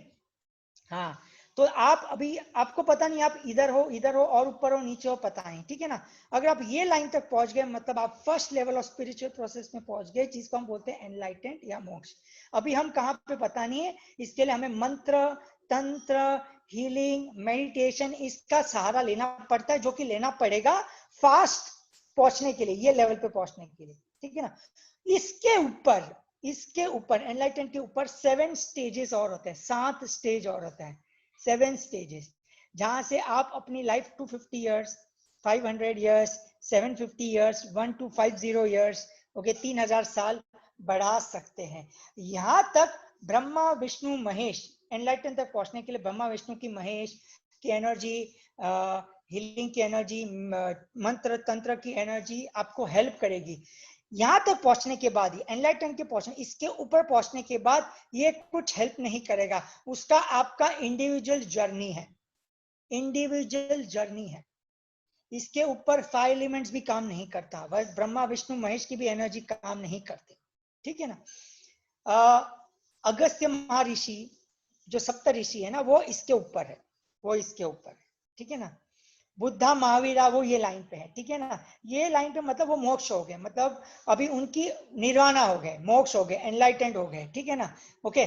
Speaker 1: हाँ, तो आप अभी, आपको पता नहीं आप इधर हो और ऊपर हो नीचे हो, पता नहीं, ठीक है ना। अगर आप ये लाइन तक पहुंच गए, मतलब आप first level of spiritual process में पहुंच गए, जिसको हम बोलते हैं एनलाइटेंड या मोक्ष। अभी हम कहाँ पे पता नहीं है, इसके लिए हमें मंत्र, तंत्र, हीलिंग, मेडिटेशन, इसका सहारा लेना पड़ता है, जो कि लेना पड़ेगा फास्ट पहुंचने के लिए, ये लेवल पे पहुंचने के लिए, ठीक है ना। इसके ऊपर एनलाइटन के ऊपर 7 स्टेजेस और होते हैं, 7 स्टेज और होता है, 7 स्टेजेस, जहां से आप अपनी life 250 years, 500 years, 750 years, 1250 years, okay, 3000 साल बढ़ा सकते हैं। यहां तक ब्रह्मा विष्णु महेश, एनलाइटन तक पहुंचने के लिए ब्रह्मा विष्णु की महेश की एनर्जी, हीलिंग की एनर्जी, मंत्र तंत्र की एनर्जी आपको हेल्प करेगी। यहां तक पहुंचने के बाद, एनलाइटन के पहुंचने, इसके ऊपर पहुंचने के बाद ये कुछ हेल्प नहीं करेगा, उसका आपका इंडिविजुअल जर्नी है, इंडिविजुअल जर्नी है। इसके ऊपर 5 एलिमेंट्स भी काम नहीं करता, बस ब्रह्मा विष्णु महेश की भी एनर्जी काम नहीं करते, ठीक है ना। अगस्त्य महर्षि, जो सप्त ऋषि है ना, वो इसके ऊपर है, वो इसके ऊपर है, ठीक है ना। बुद्धा महावीरा वो ये लाइन पे है, ठीक है ना। ये लाइन पे मतलब वो मोक्ष हो गए, मतलब अभी उनकी निर्वाणा हो गए, मोक्ष हो गए, एनलाइटेंड हो गए, ठीक है ना। ओके,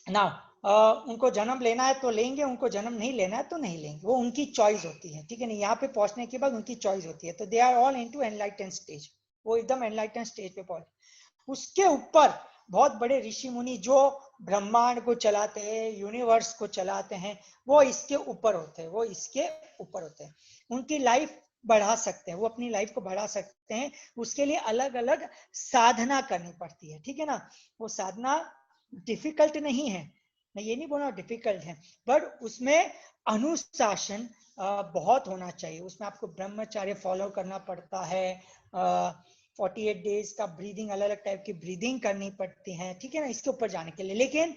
Speaker 1: नाउ उनको जन्म लेना है तो लेंगे, उनको जन्म नहीं लेना है तो नहीं लेंगे, वो उनकी चॉइस होती है, ठीक है ना। यहाँ पे पहुंचने के बाद उनकी चॉइस होती है, तो they are all into enlightened stage, वो एकदम एनलाइटेंड स्टेज पे पहुंचे। उसके ऊपर बहुत बड़े ऋषि मुनि जो ब्रह्मांड को चलाते हैं, यूनिवर्स को चलाते हैं, वो इसके ऊपर होते हैं, वो इसके ऊपर होते हैं। उनकी लाइफ बढ़ा सकते हैं, वो अपनी लाइफ को बढ़ा सकते हैं, उसके लिए अलग अलग साधना करनी पड़ती है, ठीक है ना। वो साधना डिफिकल्ट नहीं है, मैं ये नहीं बोल रहा डिफिकल्ट है, बट उसमें अनुशासन बहुत होना चाहिए। उसमें आपको ब्रह्मचर्य फॉलो करना पड़ता है, 48 डेज का ब्रीदिंग, अलग अलग टाइप की ब्रीदिंग करनी पड़ती है, ठीक है ना, इसके ऊपर जाने के लिए। लेकिन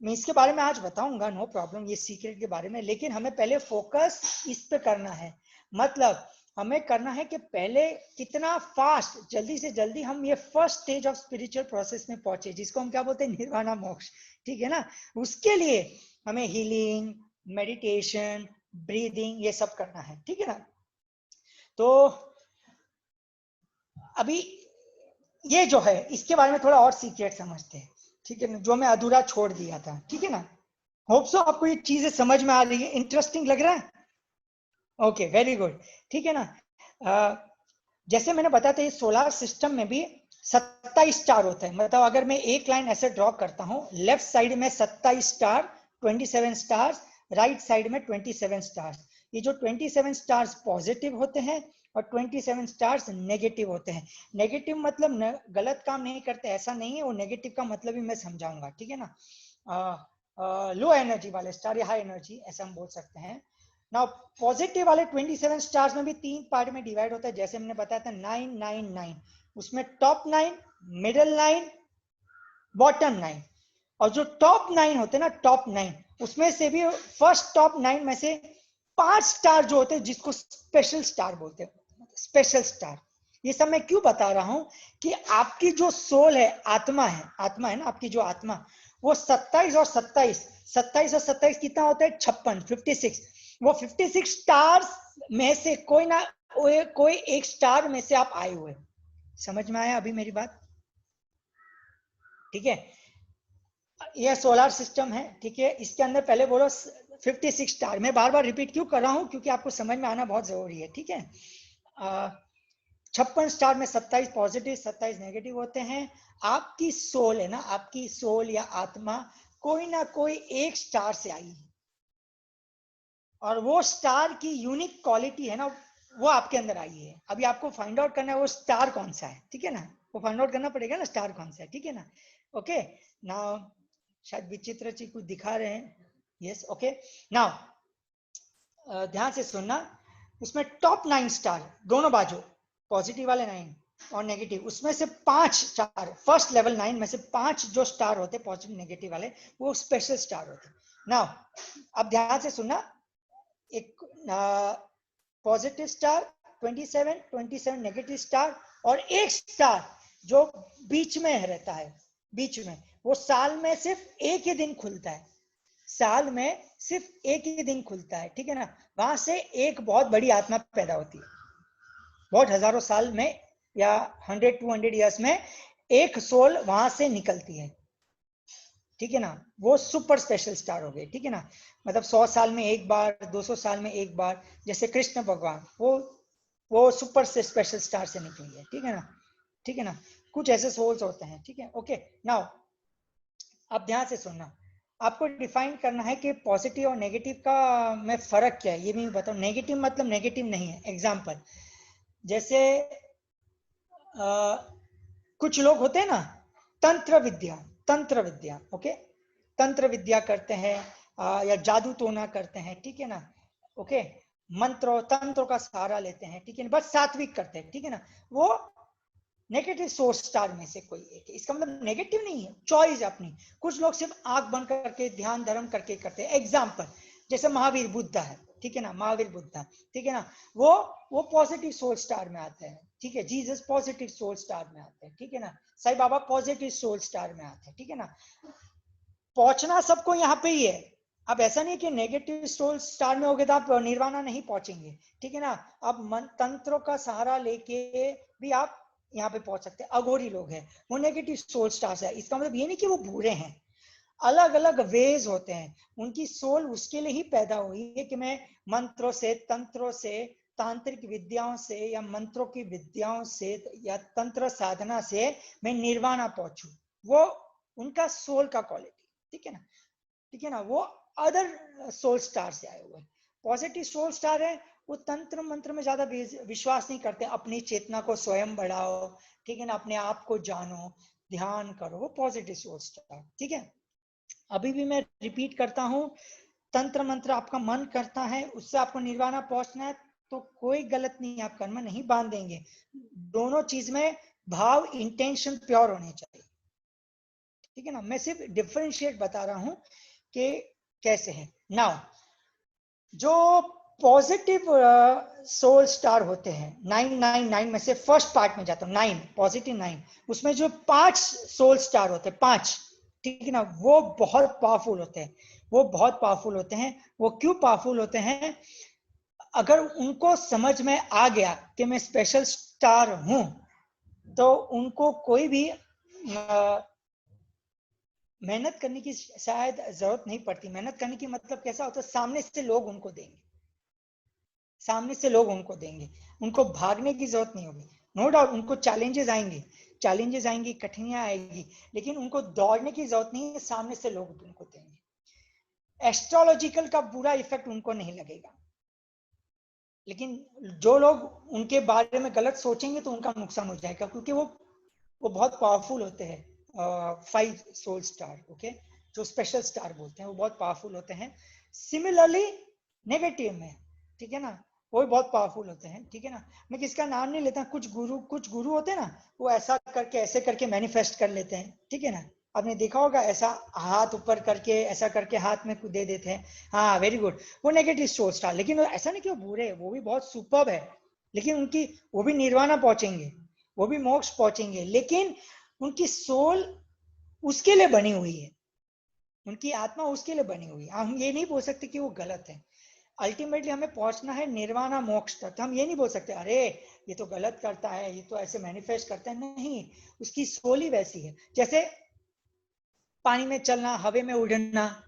Speaker 1: मैं इसके बारे में आज बताऊंगा, नो प्रॉब्लम, ये सीक्रेट के बारे में। लेकिन हमें पहले फोकस इस पे करना है, मतलब हमें करना है कि पहले कितना फास्ट, जल्दी से जल्दी हम ये first stage of spiritual process में पहुंचे, जिसको हम क्या बोलते हैं, निर्वाणा मोक्ष, ठीक है ना। उसके लिए हमें हीलिंग, मेडिटेशन, ब्रीदिंग, ये सब करना है, ठीक है ना। तो अभी ये जो है, इसके बारे में थोड़ा और सीक्रेट समझते हैं, ठीक है ना, जो मैं अधूरा छोड़ दिया था, ठीक है ना। होप सो आपको ये चीजें समझ में आ रही है, इंटरेस्टिंग लग रहा है? ओके, वेरी गुड, ठीक है ना। जैसे मैंने बताया था, ये सोलर सिस्टम में भी 27 स्टार होते हैं, मतलब अगर मैं एक लाइन ऐसे ड्रॉ करता हूँ, लेफ्ट साइड में 27 स्टार, 27 स्टार्स, राइट साइड में 27 स्टार्स। ये जो 27 स्टार्स पॉजिटिव होते हैं और 27 स्टार्स नेगेटिव होते हैं। नेगेटिव मतलब गलत काम नहीं करते, ऐसा नहीं है, वो नेगेटिव का मतलब भी मैं समझाऊंगा, ठीक है ना। लो एनर्जी वाले स्टार या हाई एनर्जी, ऐसा हम बोल सकते हैं। नाउ पॉजिटिव वाले 27 स्टार्स में भी 3 पार्ट में डिवाइड होता है, जैसे हमने बताया था 999, उसमें टॉप 9, मिडिल 9, बॉटम 9। और जो टॉप 9 होते हैं ना, टॉप 9, उसमें से भी फर्स्ट टॉप 9 में से 5 स्टार जो होते हैं, जिसको स्पेशल स्टार बोलते हैं, स्पेशल स्टार। ये सब मैं क्यों बता रहा हूं कि आपकी जो सोल है, आत्मा है ना, आपकी जो आत्मा, वो 27 और 27, 27 और 27 कितना होता है? 56, 56। वो 56 स्टार्स में से कोई एक स्टार में से आप आए हुए। समझ में आया अभी मेरी बात? ठीक है, ये सोलर सिस्टम है, ठीक है, इसके अंदर पहले बोलो 56 स्टार। मैं बार बार रिपीट क्यों कर रहा हूं? क्योंकि आपको समझ में आना बहुत जरूरी है, ठीक है। 56 स्टार में 27 पॉजिटिव, 27 नेगेटिव होते हैं। आपकी सोल है ना, आपकी सोल या आत्मा कोई ना कोई एक स्टार से आई है, और वो स्टार की यूनिक क्वालिटी है ना, वो आपके अंदर आई है। अभी आपको फाइंड आउट करना है वो स्टार कौन सा है, ठीक है ना, वो फाइंड आउट करना पड़ेगा ना स्टार कौन सा है, ठीक है ना। ओके नाउ, शायद विचित्र चीज कुछ दिखा रहे हैं। यस ओके नाउ ध्यान से सुनना, उसमें टॉप 9 स्टार दोनों बाजू, पॉजिटिव वाले 9 और नेगेटिव, उसमें से 5 स्टार, फर्स्ट लेवल 9 में से 5 जो स्टार होते पॉजिटिव नेगेटिव वाले, वो स्पेशल स्टार होते। नाउ अब ध्यान से सुनना, एक पॉजिटिव स्टार 27, 27 नेगेटिव स्टार, और एक स्टार जो बीच में रहता है, बीच में, वो साल में सिर्फ एक ही दिन खुलता है, साल में सिर्फ एक ही दिन खुलता है, ठीक है ना। वहां से एक बहुत बड़ी आत्मा पैदा होती है, बहुत हजारों साल में या 100-200 ईयर्स में एक सोल वहां से निकलती है, ठीक है ना। वो सुपर स्पेशल स्टार हो गए, ठीक है ना। मतलब 100 साल में एक बार, 200 साल में एक बार, जैसे कृष्ण भगवान, वो सुपर से स्पेशल स्टार से निकली है, ठीक है ना, ठीक है ना। कुछ ऐसे सोल्स होते हैं, ठीक है। ओके नाउ अब ध्यान से सुनना, आपको डिफाइन करना है कि पॉजिटिव और नेगेटिव का में फर्क क्या है, ये भी बताऊं। नेगेटिव मतलब नेगेटिव नहीं है। एग्जाम्पल, जैसे कुछ लोग होते हैं ना, तंत्र विद्या ओके, तंत्र विद्या करते हैं, या जादू टोना करते हैं, ठीक है ना। ओके, मंत्रों तंत्रों का सहारा लेते हैं, ठीक है ना, बस सात्विक करते हैं, ठीक है ना। वो नेगेटिव सोर्स स्टार में से कोई एक है। इसका मतलब नेगेटिव नहीं है, चॉइस अपनी। कुछ लोग सिर्फ आंख बंद करके ध्यान धर्म करके करते हैं। एग्जाम्पल, जैसे महावीर बुद्धा है, ठीक है ना, महावीर बुद्धा, ठीक है ना, वो पॉजिटिव सोल स्टार में आते हैं, ठीक है। जीसस पॉजिटिव सोल स्टार में आते हैं, ठीक है ना। Sai Baba positive soul star में आते हैं, ठीक है ना। पहुंचना सबको यहाँ पे ही है। अब ऐसा नहीं कि नेगेटिव सोल स्टार में होगे तो आप निर्वाणा नहीं पहुंचेंगे, ठीक है ना। अब मन तंत्रों का सहारा लेके भी आप यहाँ पे पहुंच सकते हैं। अघोरी लोग हैं, वो नेगेटिव सोल स्टार है। इसका मतलब ये नहीं कि वो बुरे हैं, अलग अलग वेज होते हैं। उनकी सोल उसके लिए ही पैदा हुई है कि मैं मंत्रों से, तंत्रों से, तांत्रिक विद्याओं से, या मंत्रों की विद्याओं से, या तंत्र साधना से मैं निर्वाणा पहुंचू। वो उनका सोल का क्वालिटी, ठीक है ना, ठीक है ना। वो अदर सोल स्टार से आए हुए। पॉजिटिव सोल स्टार है, वो तंत्र मंत्र में ज्यादा विश्वास नहीं करते। अपनी चेतना को स्वयं बढ़ाओ, ठीक है ना, अपने आप को जानो, ध्यान करो, वो पॉजिटिव सोल स्टार, ठीक है। अभी भी मैं रिपीट करता हूं, तंत्र मंत्र आपका मन करता है, उससे आपको निर्वाणा पहुंचना है, तो कोई गलत नहीं, आप कर्म नहीं बांधेंगे। दोनों चीज में भाव, इंटेंशन प्योर होने चाहिए, ठीक है ना। मैं सिर्फ डिफरेंशिएट बता रहा हूं कि कैसे है। नाउ जो पॉजिटिव सोल स्टार होते हैं 999 में से फर्स्ट पार्ट में जाता हूं, 9 पॉजिटिव 9, उसमें जो 5 सोल स्टार होते हैं, 5, ठीक है ना, वो बहुत पावरफुल होते हैं। वो बहुत पावरफुल होते हैं। वो क्यों पावरफुल होते हैं? अगर उनको समझ में आ गया कि मैं स्पेशल स्टार हूं, तो उनको कोई भी मेहनत करने की शायद जरूरत नहीं पड़ती। मेहनत करने की मतलब कैसा होता है, सामने से लोग उनको देंगे, सामने से लोग उनको देंगे, उनको भागने की जरूरत नहीं होगी। नो डाउट उनको चैलेंजेस आएंगी, कठिनाइयां आएगी, लेकिन उनको दौड़ने की जरूरत नहीं है, सामने से लोग उनको देंगे। एस्ट्रोलॉजिकल का बुरा इफेक्ट उनको नहीं लगेगा, लेकिन जो लोग उनके बारे में गलत सोचेंगे तो उनका नुकसान हो जाएगा, क्योंकि वो बहुत पावरफुल होते हैं। 5 सोल स्टार, ओके, जो स्पेशल स्टार बोलते हैं, वो बहुत पावरफुल होते हैं। सिमिलरली नेगेटिव में, ठीक है ना, वो भी बहुत पावरफुल होते हैं, ठीक है ना। मैं किसका नाम नहीं लेता, कुछ गुरु होते हैं ना, वो ऐसा करके ऐसे करके मैनिफेस्ट कर लेते हैं, ठीक है ना। आपने देखा होगा, ऐसा हाथ ऊपर करके ऐसा करके हाथ में दे देते हैं। हाँ वेरी गुड, वो नेगेटिव सोल स्टार। लेकिन ऐसा नहीं कि वो बुरे है, वो भी बहुत सुपर्ब है, लेकिन उनकी, वो भी निर्वाणा पहुंचेंगे, वो भी मोक्ष पहुंचेंगे, लेकिन उनकी सोल उसके लिए बनी हुई है, उनकी आत्मा उसके लिए बनी हुई है। हम ये नहीं बोल सकते कि वो गलत है। अल्टीमेटली हमें पहुंचना है निर्वाणा मोक्ष तक। तो हम ये नहीं बोल सकते अरे ये तो गलत करता है, ये तो ऐसे मैनिफेस्ट करता है। नहीं, उसकी सोल ही वैसी है। जैसे पानी में चलना, हवा में उड़ना,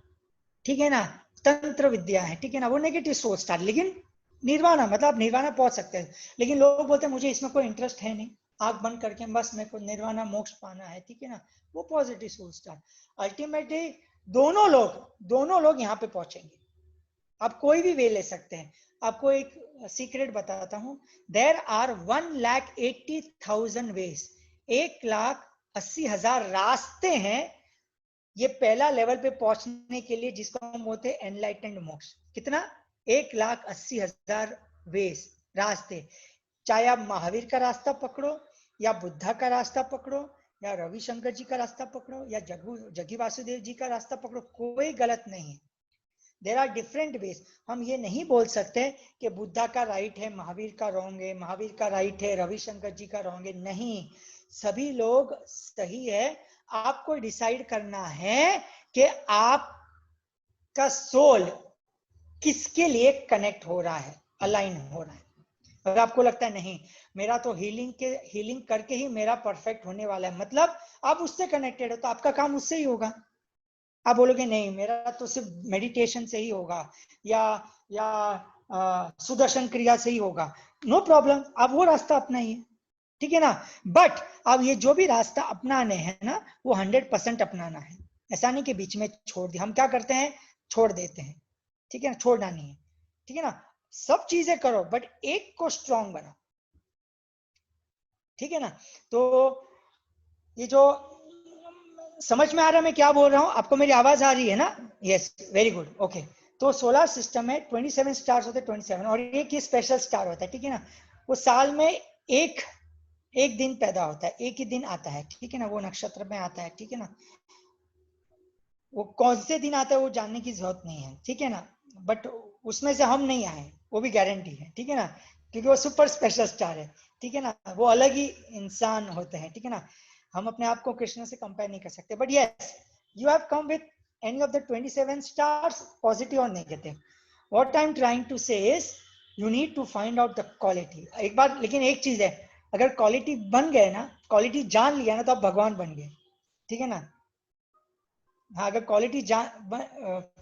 Speaker 1: ठीक है ना, तंत्र विद्या है, ठीक है ना, वो नेगेटिव सोल स्टार। लेकिन निर्वाणा मतलब आप निर्वाणा पहुंच सकते हैं। लेकिन लोग बोलते हैं मुझे इसमें कोई इंटरेस्ट है नहीं, आंख बंद करके बस मेरे को निर्वाणा मोक्ष पाना है, ठीक है ना, वो पॉजिटिव सोल स्टार। अल्टीमेटली दोनों लोग यहाँ पे पहुंचेंगे। आप कोई भी वे ले सकते हैं। आपको एक सीक्रेट बताता हूं, देर आर 1,80,000 वेज, 1,80,000 रास्ते हैं ये पहला लेवल पे पहुंचने के लिए, जिसको हम बोलते हैं एनलाइटेंड मोक्ष। कितना? 1,80,000 वेज, रास्ते। चाहे आप महावीर का रास्ता पकड़ो, या बुद्धा का रास्ता पकड़ो, या रविशंकर जी का रास्ता पकड़ो, या जग्गी वासुदेव जी का रास्ता पकड़ो, कोई गलत नहीं है। There are different ways. हम ये नहीं बोल सकते कि बुद्धा का राइट है, महावीर का रॉन्ग है, महावीर का राइट है, रविशंकर जी का रॉन्ग है। नहीं, सभी लोग सही है। आपको डिसाइड करना है कि आपका सोल किसके लिए कनेक्ट हो रहा है, अलाइन हो रहा है। अगर आपको लगता है नहीं मेरा तो हीलिंग करके ही मेरा परफेक्ट होने वाला है, मतलब आप उससे कनेक्टेड हो, तो आपका काम उससे ही होगा। आप बोलोगे नहीं मेरा तो सिर्फ मेडिटेशन से ही होगा, या सुदर्शन क्रिया से ही होगा, नो प्रॉब्लम, आप वो रास्ता अपनाइए, ठीक है ना। बट अब ये जो भी रास्ता अपनाने हैं ना, वो 100% अपनाना है। ऐसा नहीं कि बीच में छोड़ दिया। हम क्या करते हैं, छोड़ देते हैं, ठीक है ना, छोड़ना नहीं है, ठीक है ना। सब चीजें करो बट एक को स्ट्रांग बनाओ, ठीक है ना। तो ये जो समझ में आ रहा है मैं क्या बोल रहा हूं आपको, मेरी आवाज आ रही है ना? Yes, very good, okay. तो सोलर सिस्टम में 27 स्टार्स होते हैं, 27, और एक ही स्पेशल स्टार होता है, ठीक है ना। वो साल में एक एक दिन पैदा होता है, एक ही दिन आता है, ठीक है ना, वो नक्षत्र में आता है, ठीक है ना। वो कौन से दिन आता है वो जानने की जरूरत नहीं है, ठीक है ना। बट उसमें से हम नहीं आए, वो भी गारंटी है, ठीक है ना, क्योंकि वो सुपर स्पेशल स्टार है, ठीक है ना, वो अलग ही इंसान होते हैं, ठीक है ना। हम अपने आप को कृष्ण से कंपेयर नहीं कर सकते। But yes, you have come with any of the 27 stars, positive और negative. What I am trying to say is you need to find out the quality. एक बार लेकिन एक चीज है, अगर क्वालिटी बन गए ना, क्वालिटी जान लिया ना, तो आप भगवान बन गए, ठीक है ना। हाँ, अगर क्वालिटी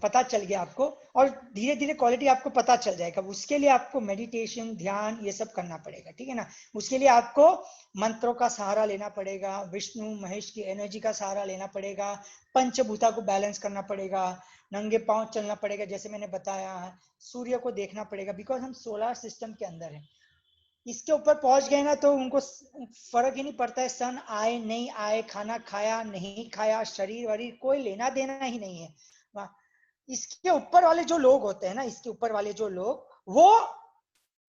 Speaker 1: पता चल गया आपको, और धीरे धीरे क्वालिटी आपको पता चल जाएगा, उसके लिए आपको मेडिटेशन, ध्यान, ये सब करना पड़ेगा, ठीक है ना। उसके लिए आपको मंत्रों का सहारा लेना पड़ेगा, विष्णु महेश की एनर्जी का सहारा लेना पड़ेगा, पंचभूता को बैलेंस करना पड़ेगा, नंगे पांव चलना पड़ेगा, जैसे मैंने बताया, सूर्य को देखना पड़ेगा, बिकॉज हम सोलर सिस्टम के अंदर है। इसके ऊपर पहुंच गए ना तो उनको फर्क ही नहीं पड़ता है सन आए नहीं आए, खाना खाया नहीं खाया, शरीर वरीर कोई लेना देना ही नहीं है। इसके ऊपर वाले जो लोग होते हैं ना, इसके ऊपर वाले जो लोग, वो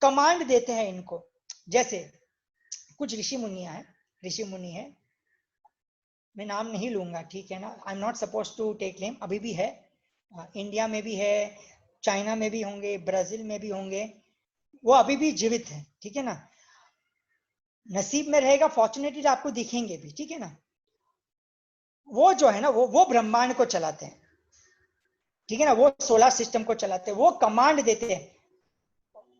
Speaker 1: कमांड देते हैं इनको। जैसे कुछ ऋषि मुनिया है, ऋषि मुनि है, मैं नाम नहीं लूंगा, ठीक है ना, I am not suppose to take name, अभी भी है, इंडिया में भी है, चाइना में भी होंगे, ब्राजील में भी होंगे, वो अभी भी जीवित है, ठीक है ना। नसीब में रहेगा, फॉर्चुनेटली आपको दिखेंगे भी, ठीक है ना। वो जो है ना, वो ब्रह्मांड को चलाते हैं, ठीक है ना, वो सोलर सिस्टम को चलाते हैं, वो कमांड देते हैं,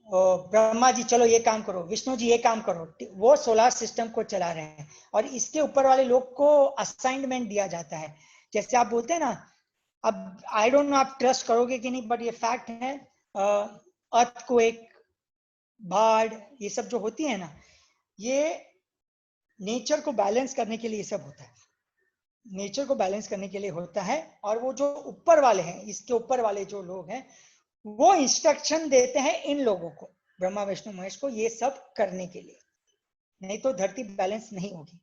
Speaker 1: ब्रह्मा जी चलो ये काम करो, विष्णु जी ये काम करो, वो सोलर सिस्टम को चला रहे हैं। और इसके ऊपर वाले लोग को असाइनमेंट दिया जाता है। जैसे आप बोलते हैं ना, अब आई डोंट नो आप ट्रस्ट करोगे कि नहीं, बट ये फैक्ट है, अर्थ को एक बाढ़, ये सब जो होती है ना, ये नेचर को बैलेंस करने के लिए ये सब होता है, नेचर को बैलेंस करने के लिए होता है। और वो जो ऊपर वाले हैं, इसके ऊपर वाले जो लोग हैं, वो इंस्ट्रक्शन देते हैं इन लोगों को, ब्रह्मा विष्णु महेश को, ये सब करने के लिए, नहीं तो धरती बैलेंस नहीं होगी।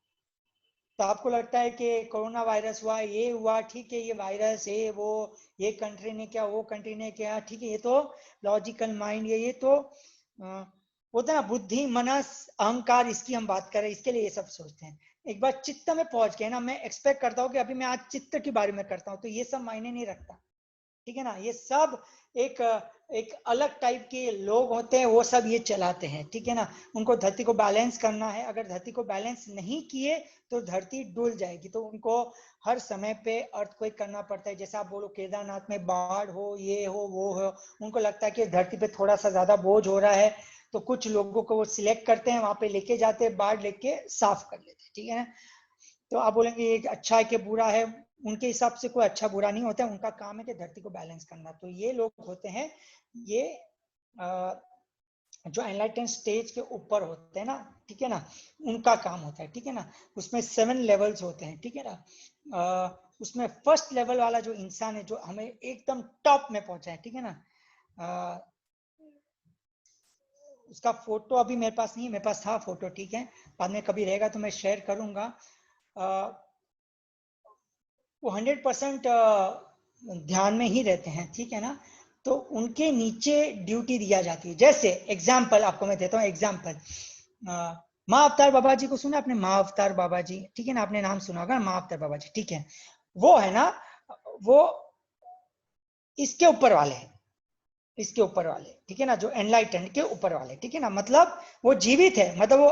Speaker 1: तो आपको लगता है कि कोरोना वायरस हुआ, ये हुआ, ठीक है, ये वायरस है, वो ये कंट्री ने क्या, वो कंट्री ने क्या, ठीक है, ये तो लॉजिकल माइंड, ये तो होता है ना, बुद्धि, मनस, अहंकार, इसकी हम बात कर रहे हैं, इसके लिए ये सब सोचते हैं। एक बार चित्त में पहुंच गए ना, मैं एक्सपेक्ट करता हूँ कि अभी मैं आज चित्त के बारे में करता हूँ, तो ये सब मायने नहीं रखता, ठीक है ना। ये सब एक एक अलग टाइप के लोग होते हैं, वो सब ये चलाते हैं, ठीक है ना। उनको धरती को बैलेंस करना है, अगर धरती को बैलेंस नहीं किए तो धरती डुल जाएगी। तो उनको हर समय पे अर्थक्वेक करना पड़ता है। जैसे आप बोलो केदारनाथ में बाढ़ हो, ये हो वो हो, उनको लगता है कि धरती पे थोड़ा सा ज्यादा बोझ हो रहा है, तो कुछ लोगों को वो सिलेक्ट करते हैं, वहां पे लेके जाते हैं, बाढ़ लेके साफ कर लेते हैं, ठीक है ना। तो आप बोलेंगे ये अच्छा है कि बुरा है, उनके हिसाब से कोई अच्छा बुरा नहीं होता है, उनका काम है कि धरती को बैलेंस करना। तो ये लोग होते हैं, ये जो एनलाइटन स्टेज के ऊपर होते हैं ना, ठीक है ना, उनका काम होता है, ठीक है ना। उसमें 7 लेवल्स होते हैं, ठीक है ना। उसमें फर्स्ट लेवल वाला जो इंसान है, जो हमें एकदम टॉप में पहुंचा है, ठीक है ना, उसका फोटो अभी मेरे पास नहीं है, मेरे पास था फोटो, ठीक है, बाद में कभी रहेगा तो मैं शेयर करूंगा। वो 100% ध्यान में ही रहते हैं, ठीक है ना। तो उनके नीचे ड्यूटी दिया जाती है। जैसे एग्जाम्पल आपको मैं देता हूँ, एग्जाम्पल माँ अवतार बाबा जी को सुना आपने, माँ अवतार बाबा जी, ठीक है ना, आपने नाम सुना होगा माँ अवतार बाबा जी, ठीक है। वो है ना, वो इसके ऊपर वाले हैं, इसके ऊपर वाले, ठीक है ना, जो एनलाइटन के ऊपर वाले, ठीक है ना। मतलब वो जीवित है, मतलब वो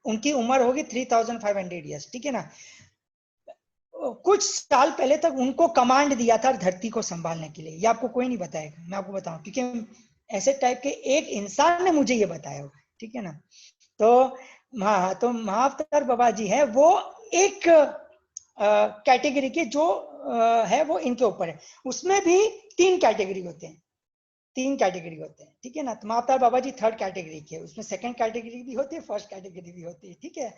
Speaker 1: उनकी उम्र होगी 3500 ईयर्स, ठीक है ना। कुछ साल पहले तक उनको कमांड दिया था धरती को संभालने के लिए। ये आपको कोई नहीं बताएगा, मैं आपको बताऊं, क्योंकि ऐसे टाइप के एक इंसान ने मुझे ये बताया होगा, ठीक है ना। तो तो महाअवतार बाबा जी है, वो एक कैटेगरी के जो है वो इनके ऊपर है। उसमें भी 3 कैटेगरी होते हैं, 3 कैटेगरी होते हैं, ठीक है ना। तो महाअवतार बाबा जी 3rd कैटेगरी के, उसमें 2nd कैटेगरी भी होती है, 1st कैटेगरी भी होती है, ठीक है।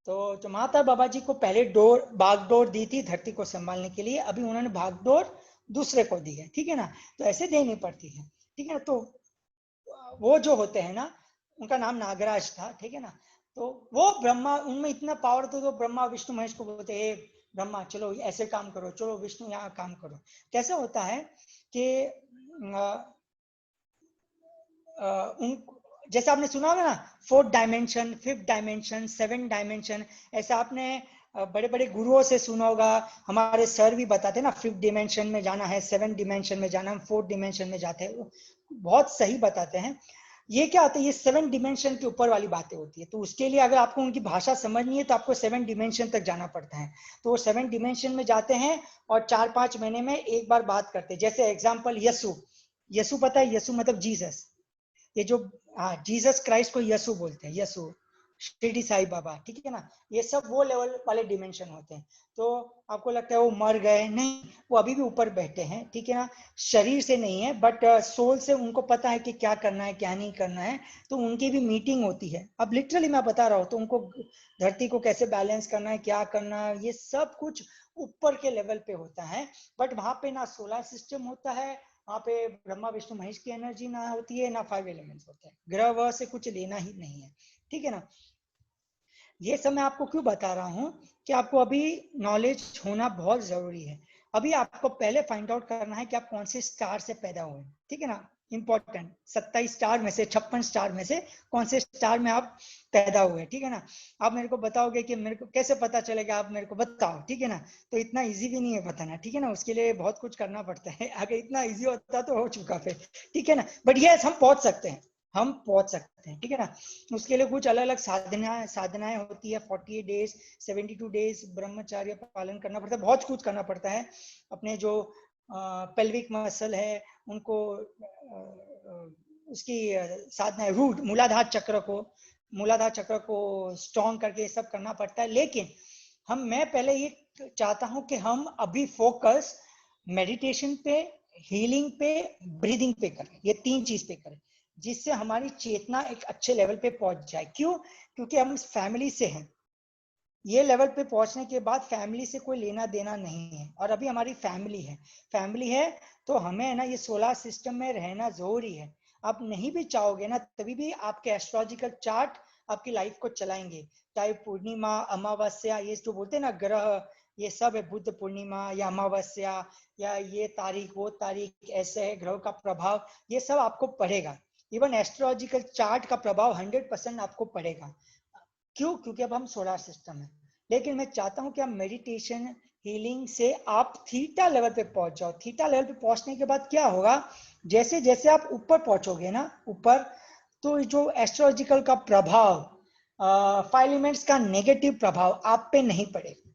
Speaker 1: तो जो माता बाबा जी को पहले भागडोर दी थी धरती को संभालने के लिए, अभी उन्होंने भागडोर दूसरे को दी है, ठीक है ना। तो ऐसे देनी पड़ती है, ठीक है। तो वो जो होते हैं ना, उनका नाम नागराज था, ठीक है ना। तो वो ब्रह्मा, उनमें इतना पावर था, तो ब्रह्मा विष्णु महेश को बोलते हैं ब्रह्मा चलो ऐसे काम करो, चलो विष्णु यहाँ काम करो। कैसे होता है कि उन जैसे आपने सुना होगा ना, 4th dimension, 5th dimension, 7th dimension, ऐसा आपने बड़े बड़े गुरुओं से सुना होगा। हमारे सर भी बताते हैं ना, 5th डिमेंशन में जाना है, 7th डिमेंशन में जाना है, 4th डिमेंशन में जाते हैं, बहुत सही बताते हैं। ये क्या होता है, ये 7th डिमेंशन के ऊपर वाली बातें होती है। तो उसके लिए अगर आपको उनकी भाषा समझनी है तो आपको 7th डिमेंशन तक जाना पड़ता है। तो वो 7th डिमेंशन में जाते हैं और 4-5 महीने में एक बार बात करते हैं। जैसे एग्जाम्पल यसु, यसु पता है, यसु मतलब जीसस, ये जो जीसस क्राइस्ट को यसु बोलते हैं, यसु, शिरडी साई बाबा, ठीक है ना। ये सब वो लेवल वाले डिमेंशन होते हैं। तो आपको लगता है वो मर गए, नहीं, वो अभी भी ऊपर बैठे हैं, ठीक है ना। शरीर से नहीं है, बट सोल से उनको पता है कि क्या करना है क्या नहीं करना है। तो उनकी भी मीटिंग होती है। अब लिटरली मैं बता रहा हूँ, तो उनको धरती को कैसे बैलेंस करना है, क्या करना है, ये सब कुछ ऊपर के लेवल पे होता है। बट वहां पे ना सोलर सिस्टम होता है, वहां पे ब्रह्मा विष्णु महेश की एनर्जी ना होती है, ना 5 एलिमेंट्स होते हैं, ग्रह व से कुछ लेना ही नहीं है, ठीक है ना। ये सब मैं आपको क्यों बता रहा हूँ कि आपको अभी नॉलेज होना बहुत जरूरी है। अभी आपको पहले फाइंड आउट करना है कि आप कौन से स्टार से पैदा हुए, ठीक है ना। इंपॉर्टेंट, 27 स्टार में से, 56 स्टार में से कौन से स्टार में आप पैदा हुए, ठीक है ना। आप मेरे को बताओगे कि मेरे को कैसे पता चलेगा, आप मेरे को बताओ, ठीक है ना। तो इतना इजी भी नहीं है बताना, ठीक है ना, उसके लिए बहुत कुछ करना पड़ता है। अगर इतना इजी होता तो हो चुका फिर, ठीक है ना। बट यस, हम पहुंच सकते हैं, हम पहुंच सकते हैं, ठीक है ना। उसके लिए कुछ अलग अलग साधनाएं होती है। 48 डेज, 72 डेज ब्रह्मचर्य पालन करना पड़ता है, बहुत कुछ करना पड़ता है। अपने जो पेल्विक मसल है उनको उसकी साधना, रूट मूलाधार चक्र को स्ट्रॉन्ग करके सब करना पड़ता है। लेकिन मैं पहले ये चाहता हूं कि हम अभी फोकस मेडिटेशन पे, हीलिंग पे, ब्रीदिंग पे करें, ये 3 चीज पे करें, जिससे हमारी चेतना एक अच्छे लेवल पे पहुंच जाए। क्यों? क्योंकि हम फैमिली से हैं, ये लेवल पे पहुंचने के बाद फैमिली से कोई लेना देना नहीं है, और अभी हमारी फैमिली है तो हमें है ना ये सोलर सिस्टम में रहना जरूरी है। आप नहीं भी चाहोगे ना, तभी भी आपके एस्ट्रोलॉजिकल चार्ट आपकी लाइफ को चलाएंगे। चाहे पूर्णिमा, अमावस्या, ये जो बोलते हैं ना ग्रह, ये सब है, बुद्ध पूर्णिमा या अमावस्या, या ये तारीख वो तारीख, ऐसे है ग्रह का प्रभाव, ये सब आपको पड़ेगा। इवन एस्ट्रोलॉजिकल चार्ट का प्रभाव 100% आपको पड़ेगा। क्यों? क्योंकि अब हम सोलर सिस्टम है। लेकिन मैं चाहता हूं कि आप मेडिटेशन हीलिंग से आप थीटा लेवल पे पहुंच जाओ। थीटा लेवल पे पहुंचने के बाद क्या होगा, जैसे जैसे आप ऊपर पहुंचोगे ना ऊपर, तो जो एस्ट्रोलॉजिकल का प्रभाव, 5 एलिमेंट्स का नेगेटिव प्रभाव आप पे नहीं पड़ेगा,